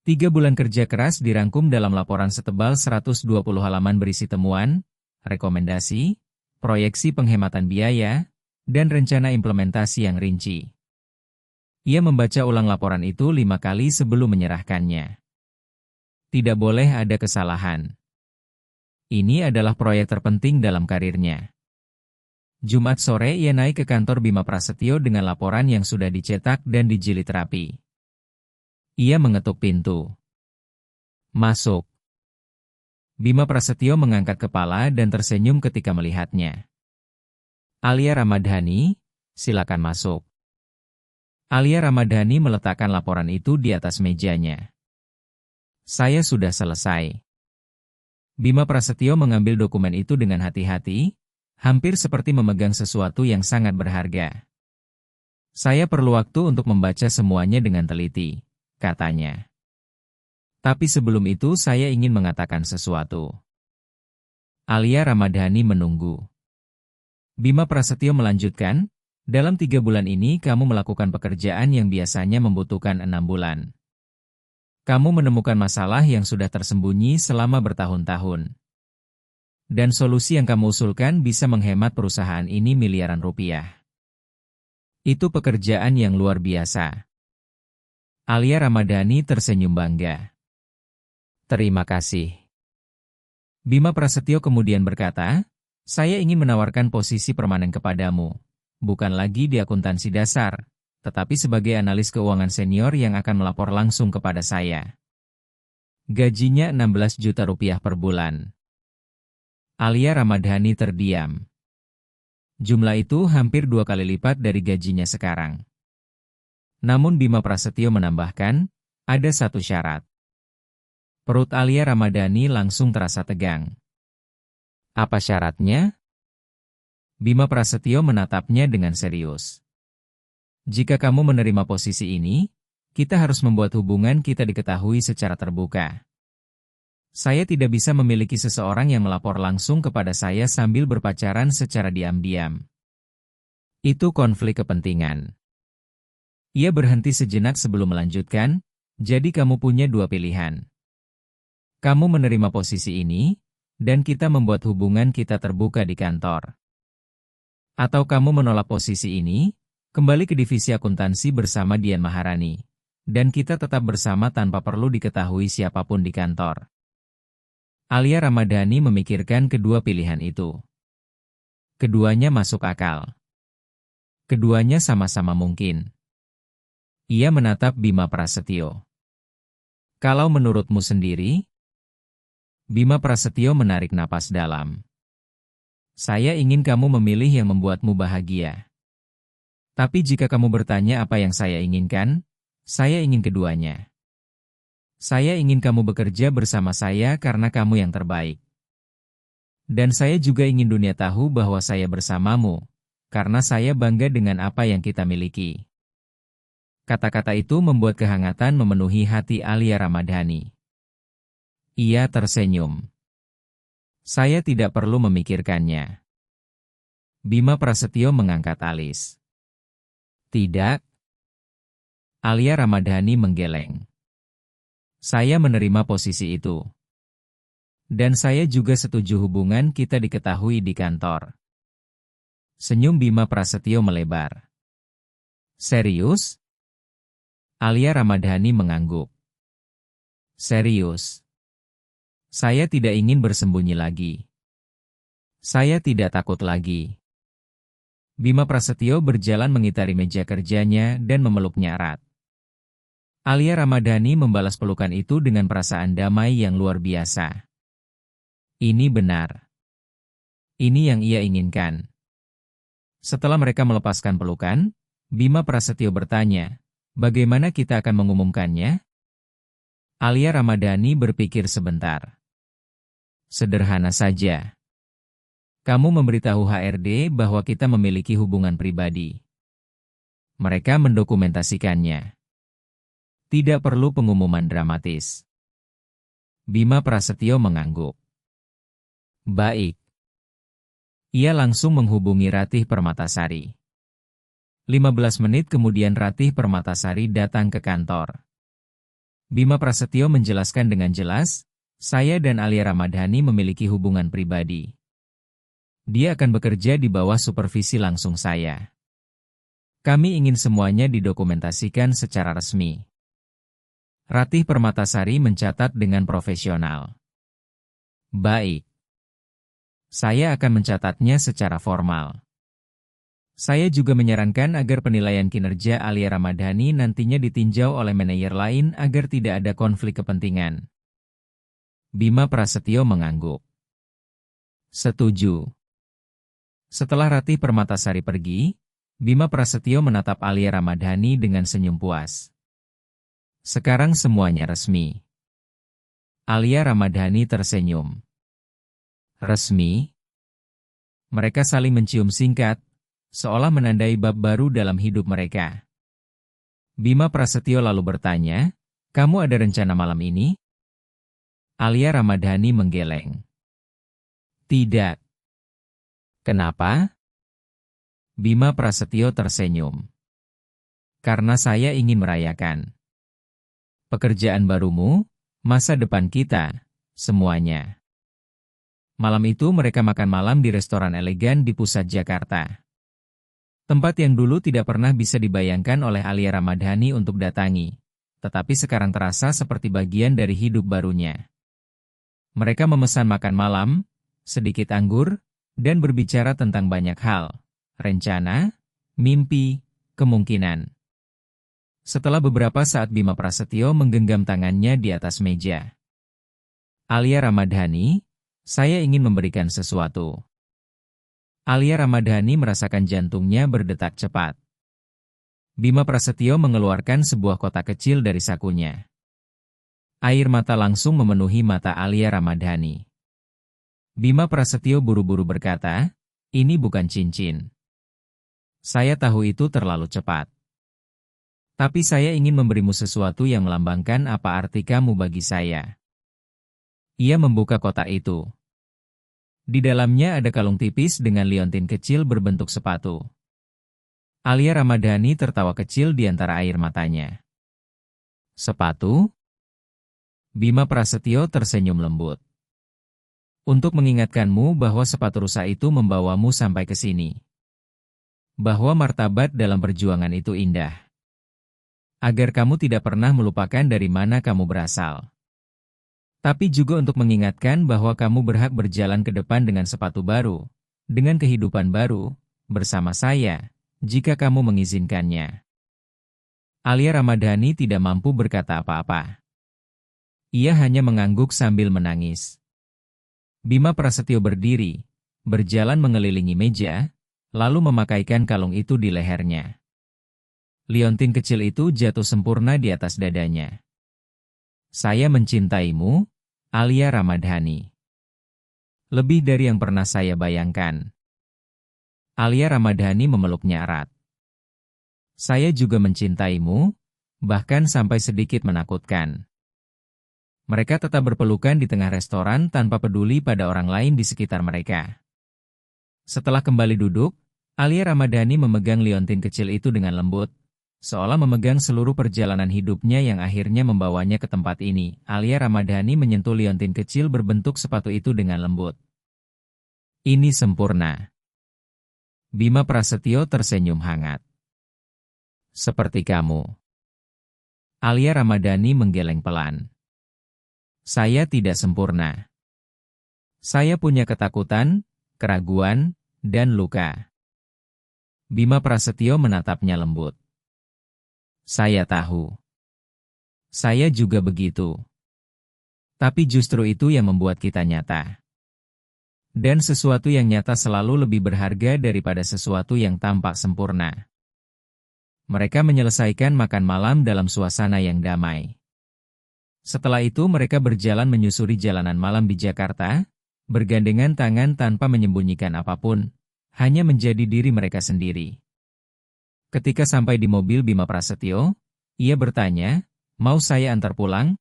3 bulan kerja keras dirangkum dalam laporan setebal 120 halaman berisi temuan, rekomendasi, proyeksi penghematan biaya, dan rencana implementasi yang rinci. Ia membaca ulang laporan itu 5 kali sebelum menyerahkannya. Tidak boleh ada kesalahan. Ini adalah proyek terpenting dalam karirnya. Jumat sore ia naik ke kantor Bima Prasetyo dengan laporan yang sudah dicetak dan dijilid rapi. Ia mengetuk pintu. Masuk. Bima Prasetyo mengangkat kepala dan tersenyum ketika melihatnya. Alia Ramadhani, silakan masuk. Alia Ramadhani meletakkan laporan itu di atas mejanya. Saya sudah selesai. Bima Prasetyo mengambil dokumen itu dengan hati-hati, hampir seperti memegang sesuatu yang sangat berharga. Saya perlu waktu untuk membaca semuanya dengan teliti, katanya. Tapi sebelum itu saya ingin mengatakan sesuatu. Alia Ramadhani menunggu. Bima Prasetyo melanjutkan, dalam 3 bulan ini kamu melakukan pekerjaan yang biasanya membutuhkan 6 bulan. Kamu menemukan masalah yang sudah tersembunyi selama bertahun-tahun. Dan solusi yang kamu usulkan bisa menghemat perusahaan ini miliaran rupiah. Itu pekerjaan yang luar biasa. Alia Ramadhani tersenyum bangga. Terima kasih. Bima Prasetyo kemudian berkata, saya ingin menawarkan posisi permanen kepadamu, bukan lagi di akuntansi dasar, tetapi sebagai analis keuangan senior yang akan melapor langsung kepada saya. Gajinya 16 juta rupiah per bulan. Alia Ramadhani terdiam. Jumlah itu hampir 2 kali lipat dari gajinya sekarang. Namun Bima Prasetyo menambahkan, ada satu syarat. Perut Alia Ramadhani langsung terasa tegang. Apa syaratnya? Bima Prasetyo menatapnya dengan serius. Jika kamu menerima posisi ini, kita harus membuat hubungan kita diketahui secara terbuka. Saya tidak bisa memiliki seseorang yang melapor langsung kepada saya sambil berpacaran secara diam-diam. Itu konflik kepentingan. Ia berhenti sejenak sebelum melanjutkan, jadi kamu punya 2 pilihan. Kamu menerima posisi ini, dan kita membuat hubungan kita terbuka di kantor. Atau kamu menolak posisi ini, kembali ke divisi akuntansi bersama Dian Maharani, dan kita tetap bersama tanpa perlu diketahui siapapun di kantor. Alia Ramadhani memikirkan kedua pilihan itu. Keduanya masuk akal. Keduanya sama-sama mungkin. Ia menatap Bima Prasetyo. Kalau menurutmu sendiri? Bima Prasetyo menarik napas dalam. Saya ingin kamu memilih yang membuatmu bahagia. Tapi jika kamu bertanya apa yang saya inginkan, saya ingin keduanya. Saya ingin kamu bekerja bersama saya karena kamu yang terbaik. Dan saya juga ingin dunia tahu bahwa saya bersamamu, karena saya bangga dengan apa yang kita miliki. Kata-kata itu membuat kehangatan memenuhi hati Alia Ramadhani. Ia tersenyum. Saya tidak perlu memikirkannya. Bima Prasetyo mengangkat alis. Tidak. Alia Ramadhani menggeleng. Saya menerima posisi itu. Dan saya juga setuju hubungan kita diketahui di kantor. Senyum Bima Prasetyo melebar. Serius? Alia Ramadhani mengangguk. Serius. Saya tidak ingin bersembunyi lagi. Saya tidak takut lagi. Bima Prasetyo berjalan mengitari meja kerjanya dan memeluknya erat. Alia Ramadhani membalas pelukan itu dengan perasaan damai yang luar biasa. Ini benar. Ini yang ia inginkan. Setelah mereka melepaskan pelukan, Bima Prasetyo bertanya, bagaimana kita akan mengumumkannya? Alia Ramadhani berpikir sebentar. Sederhana saja. Kamu memberitahu HRD bahwa kita memiliki hubungan pribadi. Mereka mendokumentasikannya. Tidak perlu pengumuman dramatis. Bima Prasetyo mengangguk. Baik. Ia langsung menghubungi Ratih Permatasari. 15 menit kemudian Ratih Permatasari datang ke kantor. Bima Prasetyo menjelaskan dengan jelas, saya dan Alia Ramadhani memiliki hubungan pribadi. Dia akan bekerja di bawah supervisi langsung saya. Kami ingin semuanya didokumentasikan secara resmi. Ratih Permatasari mencatat dengan profesional. Baik. Saya akan mencatatnya secara formal. Saya juga menyarankan agar penilaian kinerja Alia Ramadhani nantinya ditinjau oleh manajer lain agar tidak ada konflik kepentingan. Bima Prasetyo mengangguk. Setuju. Setelah Ratih Permatasari pergi, Bima Prasetyo menatap Alia Ramadhani dengan senyum puas. Sekarang semuanya resmi. Alia Ramadhani tersenyum. Resmi? Mereka saling mencium singkat, seolah menandai bab baru dalam hidup mereka. Bima Prasetyo lalu bertanya, "Kamu ada rencana malam ini?" Alia Ramadhani menggeleng. Tidak. Kenapa? Bima Prasetyo tersenyum. Karena saya ingin merayakan pekerjaan barumu, masa depan kita, semuanya. Malam itu mereka makan malam di restoran elegan di pusat Jakarta. Tempat yang dulu tidak pernah bisa dibayangkan oleh Alia Ramadhani untuk datangi, tetapi sekarang terasa seperti bagian dari hidup barunya. Mereka memesan makan malam, sedikit anggur, dan berbicara tentang banyak hal, rencana, mimpi, kemungkinan. Setelah beberapa saat Bima Prasetyo menggenggam tangannya di atas meja. Alia Ramadhani, saya ingin memberikan sesuatu. Alia Ramadhani merasakan jantungnya berdetak cepat. Bima Prasetyo mengeluarkan sebuah kotak kecil dari sakunya. Air mata langsung memenuhi mata Alia Ramadhani. Bima Prasetyo buru-buru berkata, "Ini bukan cincin. Saya tahu itu terlalu cepat. Tapi saya ingin memberimu sesuatu yang melambangkan apa arti kamu bagi saya." Ia membuka kotak itu. Di dalamnya ada kalung tipis dengan liontin kecil berbentuk sepatu. Alia Ramadhani tertawa kecil di antara air matanya. Sepatu? Bima Prasetyo tersenyum lembut. Untuk mengingatkanmu bahwa sepatu rusa itu membawamu sampai ke sini. Bahwa martabat dalam perjuangan itu indah. Agar kamu tidak pernah melupakan dari mana kamu berasal. Tapi juga untuk mengingatkan bahwa kamu berhak berjalan ke depan dengan sepatu baru, dengan kehidupan baru, bersama saya, jika kamu mengizinkannya. Alia Ramadhani tidak mampu berkata apa-apa. Ia hanya mengangguk sambil menangis. Bima Prasetyo berdiri, berjalan mengelilingi meja, lalu memakaikan kalung itu di lehernya. Liontin kecil itu jatuh sempurna di atas dadanya. Saya mencintaimu, Alia Ramadhani. Lebih dari yang pernah saya bayangkan. Alia Ramadhani memeluknya erat. Saya juga mencintaimu, bahkan sampai sedikit menakutkan. Mereka tetap berpelukan di tengah restoran tanpa peduli pada orang lain di sekitar mereka. Setelah kembali duduk, Alia Ramadhani memegang liontin kecil itu dengan lembut, seolah memegang seluruh perjalanan hidupnya yang akhirnya membawanya ke tempat ini. Alia Ramadhani menyentuh liontin kecil berbentuk sepatu itu dengan lembut. Ini sempurna. Bima Prasetyo tersenyum hangat. Seperti kamu. Alia Ramadhani menggeleng pelan. Saya tidak sempurna. Saya punya ketakutan, keraguan, dan luka. Bima Prasetyo menatapnya lembut. Saya tahu. Saya juga begitu. Tapi justru itu yang membuat kita nyata. Dan sesuatu yang nyata selalu lebih berharga daripada sesuatu yang tampak sempurna. Mereka menyelesaikan makan malam dalam suasana yang damai. Setelah itu mereka berjalan menyusuri jalanan malam di Jakarta, bergandengan tangan tanpa menyembunyikan apapun, hanya menjadi diri mereka sendiri. Ketika sampai di mobil Bima Prasetyo, ia bertanya, "Mau saya antar pulang?"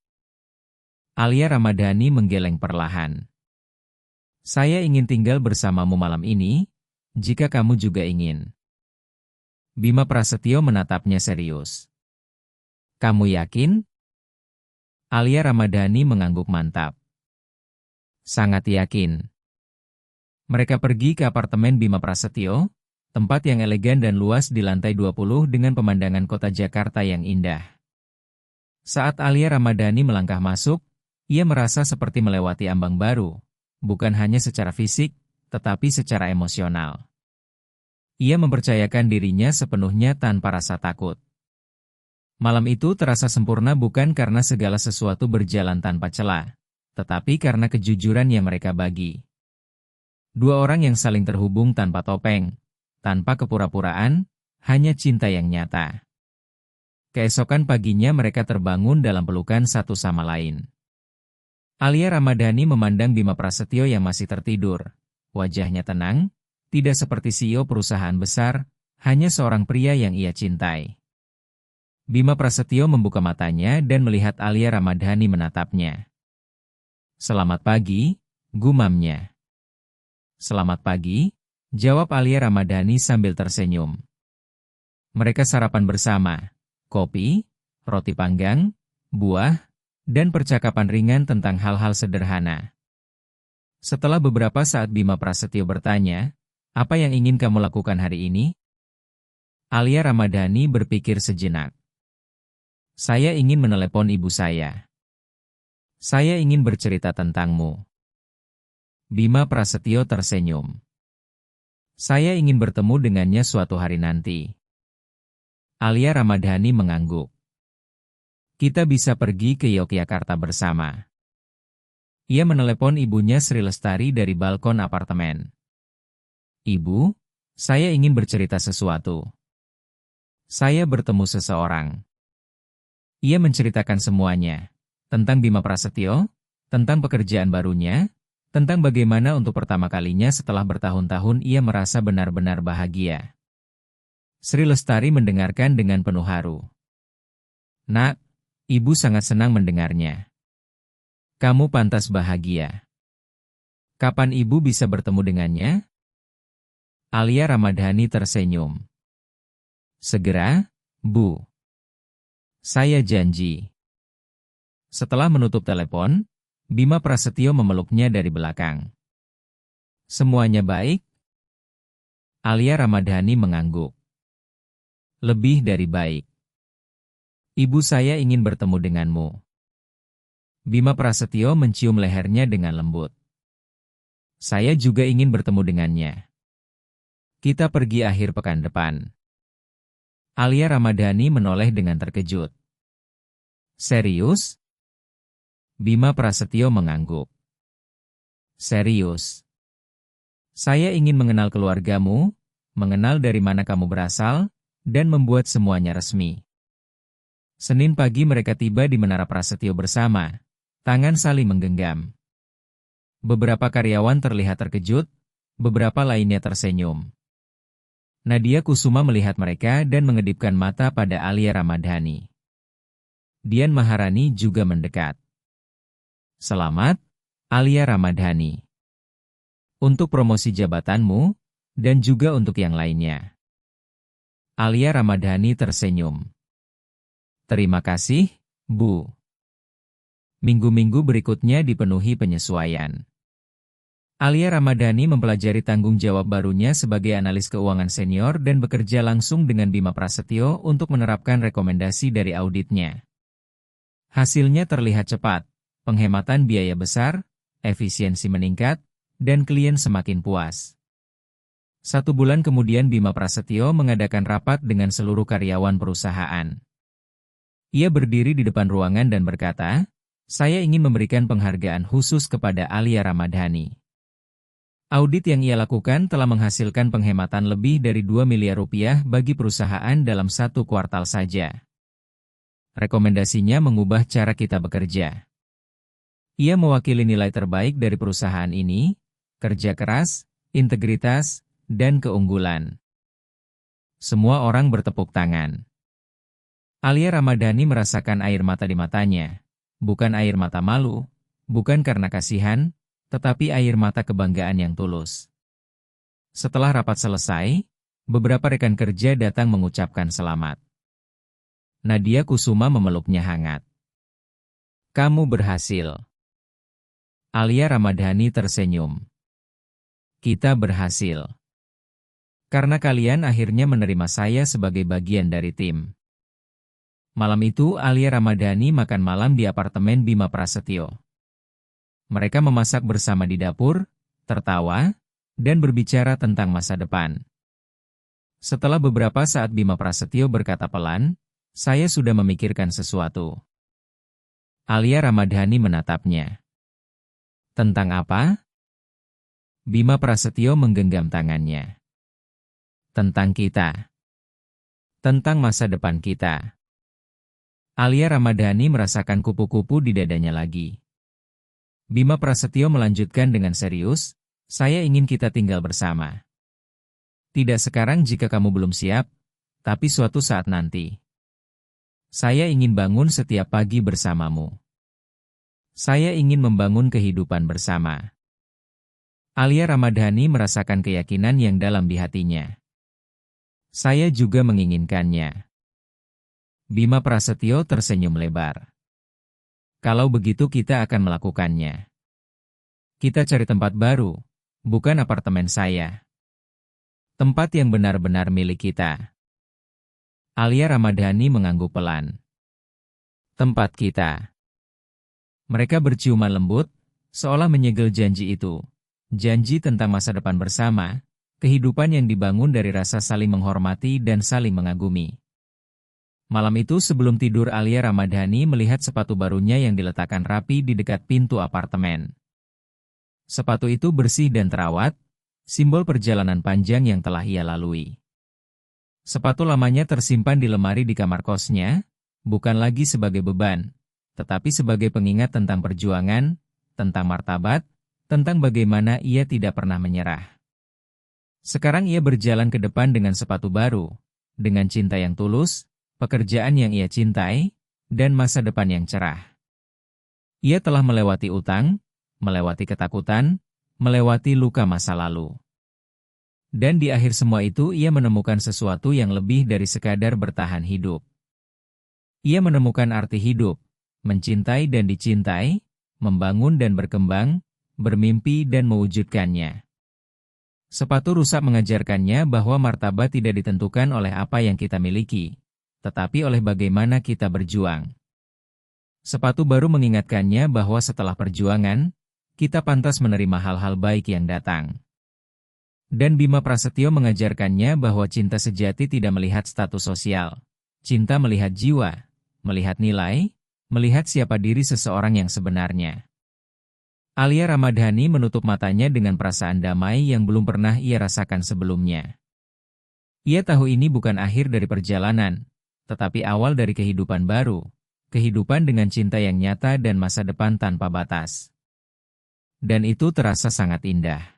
Alia Ramadhani menggeleng perlahan. "Saya ingin tinggal bersamamu malam ini, jika kamu juga ingin." Bima Prasetyo menatapnya serius. "Kamu yakin?" Alia Ramadhani mengangguk mantap. Sangat yakin. Mereka pergi ke apartemen Bima Prasetyo, tempat yang elegan dan luas di lantai 20 dengan pemandangan kota Jakarta yang indah. Saat Alia Ramadhani melangkah masuk, ia merasa seperti melewati ambang baru, bukan hanya secara fisik, tetapi secara emosional. Ia mempercayakan dirinya sepenuhnya tanpa rasa takut. Malam itu terasa sempurna bukan karena segala sesuatu berjalan tanpa celah, tetapi karena kejujuran yang mereka bagi. Dua orang yang saling terhubung tanpa topeng, tanpa kepura-puraan, hanya cinta yang nyata. Keesokan paginya mereka terbangun dalam pelukan satu sama lain. Alia Ramadhani memandang Bima Prasetyo yang masih tertidur. Wajahnya tenang, tidak seperti CEO perusahaan besar, hanya seorang pria yang ia cintai. Bima Prasetyo membuka matanya dan melihat Alia Ramadhani menatapnya. "Selamat pagi," gumamnya. "Selamat pagi," jawab Alia Ramadhani sambil tersenyum. Mereka sarapan bersama, kopi, roti panggang, buah, dan percakapan ringan tentang hal-hal sederhana. Setelah beberapa saat Bima Prasetyo bertanya, "Apa yang ingin kamu lakukan hari ini?" Alia Ramadhani berpikir sejenak. "Saya ingin menelepon ibu saya. Saya ingin bercerita tentangmu." Bima Prasetyo tersenyum. "Saya ingin bertemu dengannya suatu hari nanti." Alia Ramadhani mengangguk. "Kita bisa pergi ke Yogyakarta bersama." Ia menelepon ibunya Sri Lestari dari balkon apartemen. "Ibu, saya ingin bercerita sesuatu. Saya bertemu seseorang." Ia menceritakan semuanya, tentang Bima Prasetyo, tentang pekerjaan barunya, tentang bagaimana untuk pertama kalinya setelah bertahun-tahun ia merasa benar-benar bahagia. Sri Lestari mendengarkan dengan penuh haru. "Nak, ibu sangat senang mendengarnya. Kamu pantas bahagia. Kapan ibu bisa bertemu dengannya?" Alia Ramadhani tersenyum. "Segera, Bu. Saya janji." Setelah menutup telepon, Bima Prasetyo memeluknya dari belakang. "Semuanya baik?" Alia Ramadhani mengangguk. "Lebih dari baik. Ibu saya ingin bertemu denganmu." Bima Prasetyo mencium lehernya dengan lembut. "Saya juga ingin bertemu dengannya. Kita pergi akhir pekan depan." Alia Ramadhani menoleh dengan terkejut. "Serius?" Bima Prasetyo mengangguk. "Serius. Saya ingin mengenal keluargamu, mengenal dari mana kamu berasal, dan membuat semuanya resmi." Senin pagi mereka tiba di Menara Prasetyo bersama, tangan saling menggenggam. Beberapa karyawan terlihat terkejut, beberapa lainnya tersenyum. Nadia Kusuma melihat mereka dan mengedipkan mata pada Alia Ramadhani. Dian Maharani juga mendekat. "Selamat, Alia Ramadhani. Untuk promosi jabatanmu, dan juga untuk yang lainnya." Alia Ramadhani tersenyum. "Terima kasih, Bu." Minggu-minggu berikutnya dipenuhi penyesuaian. Alia Ramadhani mempelajari tanggung jawab barunya sebagai analis keuangan senior dan bekerja langsung dengan Bima Prasetyo untuk menerapkan rekomendasi dari auditnya. Hasilnya terlihat cepat. Penghematan biaya besar, efisiensi meningkat, dan klien semakin puas. 1 bulan kemudian Bima Prasetyo mengadakan rapat dengan seluruh karyawan perusahaan. Ia berdiri di depan ruangan dan berkata, "Saya ingin memberikan penghargaan khusus kepada Alia Ramadhani. Audit yang ia lakukan telah menghasilkan penghematan lebih dari 2 miliar rupiah bagi perusahaan dalam 1 kuartal saja. Rekomendasinya mengubah cara kita bekerja. Ia mewakili nilai terbaik dari perusahaan ini, kerja keras, integritas, dan keunggulan." Semua orang bertepuk tangan. Alia Ramadhani merasakan air mata di matanya. Bukan air mata malu, bukan karena kasihan, tetapi air mata kebanggaan yang tulus. Setelah rapat selesai, beberapa rekan kerja datang mengucapkan selamat. Nadia Kusuma memeluknya hangat. "Kamu berhasil." Alia Ramadhani tersenyum. "Kita berhasil. Karena kalian akhirnya menerima saya sebagai bagian dari tim." Malam itu Alia Ramadhani makan malam di apartemen Bima Prasetyo. Mereka memasak bersama di dapur, tertawa, dan berbicara tentang masa depan. Setelah beberapa saat Bima Prasetyo berkata pelan, "Saya sudah memikirkan sesuatu." Alia Ramadhani menatapnya. "Tentang apa?" Bima Prasetyo menggenggam tangannya. "Tentang kita. Tentang masa depan kita." Alia Ramadhani merasakan kupu-kupu di dadanya lagi. Bima Prasetyo melanjutkan dengan serius, "Saya ingin kita tinggal bersama. Tidak sekarang jika kamu belum siap, tapi suatu saat nanti. Saya ingin bangun setiap pagi bersamamu. Saya ingin membangun kehidupan bersama." Alia Ramadhani merasakan keyakinan yang dalam di hatinya. "Saya juga menginginkannya." Bima Prasetyo tersenyum lebar. "Kalau begitu kita akan melakukannya. Kita cari tempat baru, bukan apartemen saya. Tempat yang benar-benar milik kita." Alia Ramadhani mengangguk pelan. "Tempat kita." Mereka berciuman lembut, seolah menyegel janji itu. Janji tentang masa depan bersama, kehidupan yang dibangun dari rasa saling menghormati dan saling mengagumi. Malam itu sebelum tidur Alia Ramadhani melihat sepatu barunya yang diletakkan rapi di dekat pintu apartemen. Sepatu itu bersih dan terawat, simbol perjalanan panjang yang telah ia lalui. Sepatu lamanya tersimpan di lemari di kamar kosnya, bukan lagi sebagai beban, tetapi sebagai pengingat tentang perjuangan, tentang martabat, tentang bagaimana ia tidak pernah menyerah. Sekarang ia berjalan ke depan dengan sepatu baru, dengan cinta yang tulus, pekerjaan yang ia cintai, dan masa depan yang cerah. Ia telah melewati utang, melewati ketakutan, melewati luka masa lalu. Dan di akhir semua itu ia menemukan sesuatu yang lebih dari sekadar bertahan hidup. Ia menemukan arti hidup, mencintai dan dicintai, membangun dan berkembang, bermimpi dan mewujudkannya. Sepatu rusak mengajarkannya bahwa martabat tidak ditentukan oleh apa yang kita miliki, tetapi oleh bagaimana kita berjuang. Sepatu baru mengingatkannya bahwa setelah perjuangan, kita pantas menerima hal-hal baik yang datang. Dan Bima Prasetyo mengajarkannya bahwa cinta sejati tidak melihat status sosial. Cinta melihat jiwa, melihat nilai, melihat siapa diri seseorang yang sebenarnya. Alia Ramadhani menutup matanya dengan perasaan damai yang belum pernah ia rasakan sebelumnya. Ia tahu ini bukan akhir dari perjalanan, tetapi awal dari kehidupan baru, kehidupan dengan cinta yang nyata dan masa depan tanpa batas. Dan itu terasa sangat indah.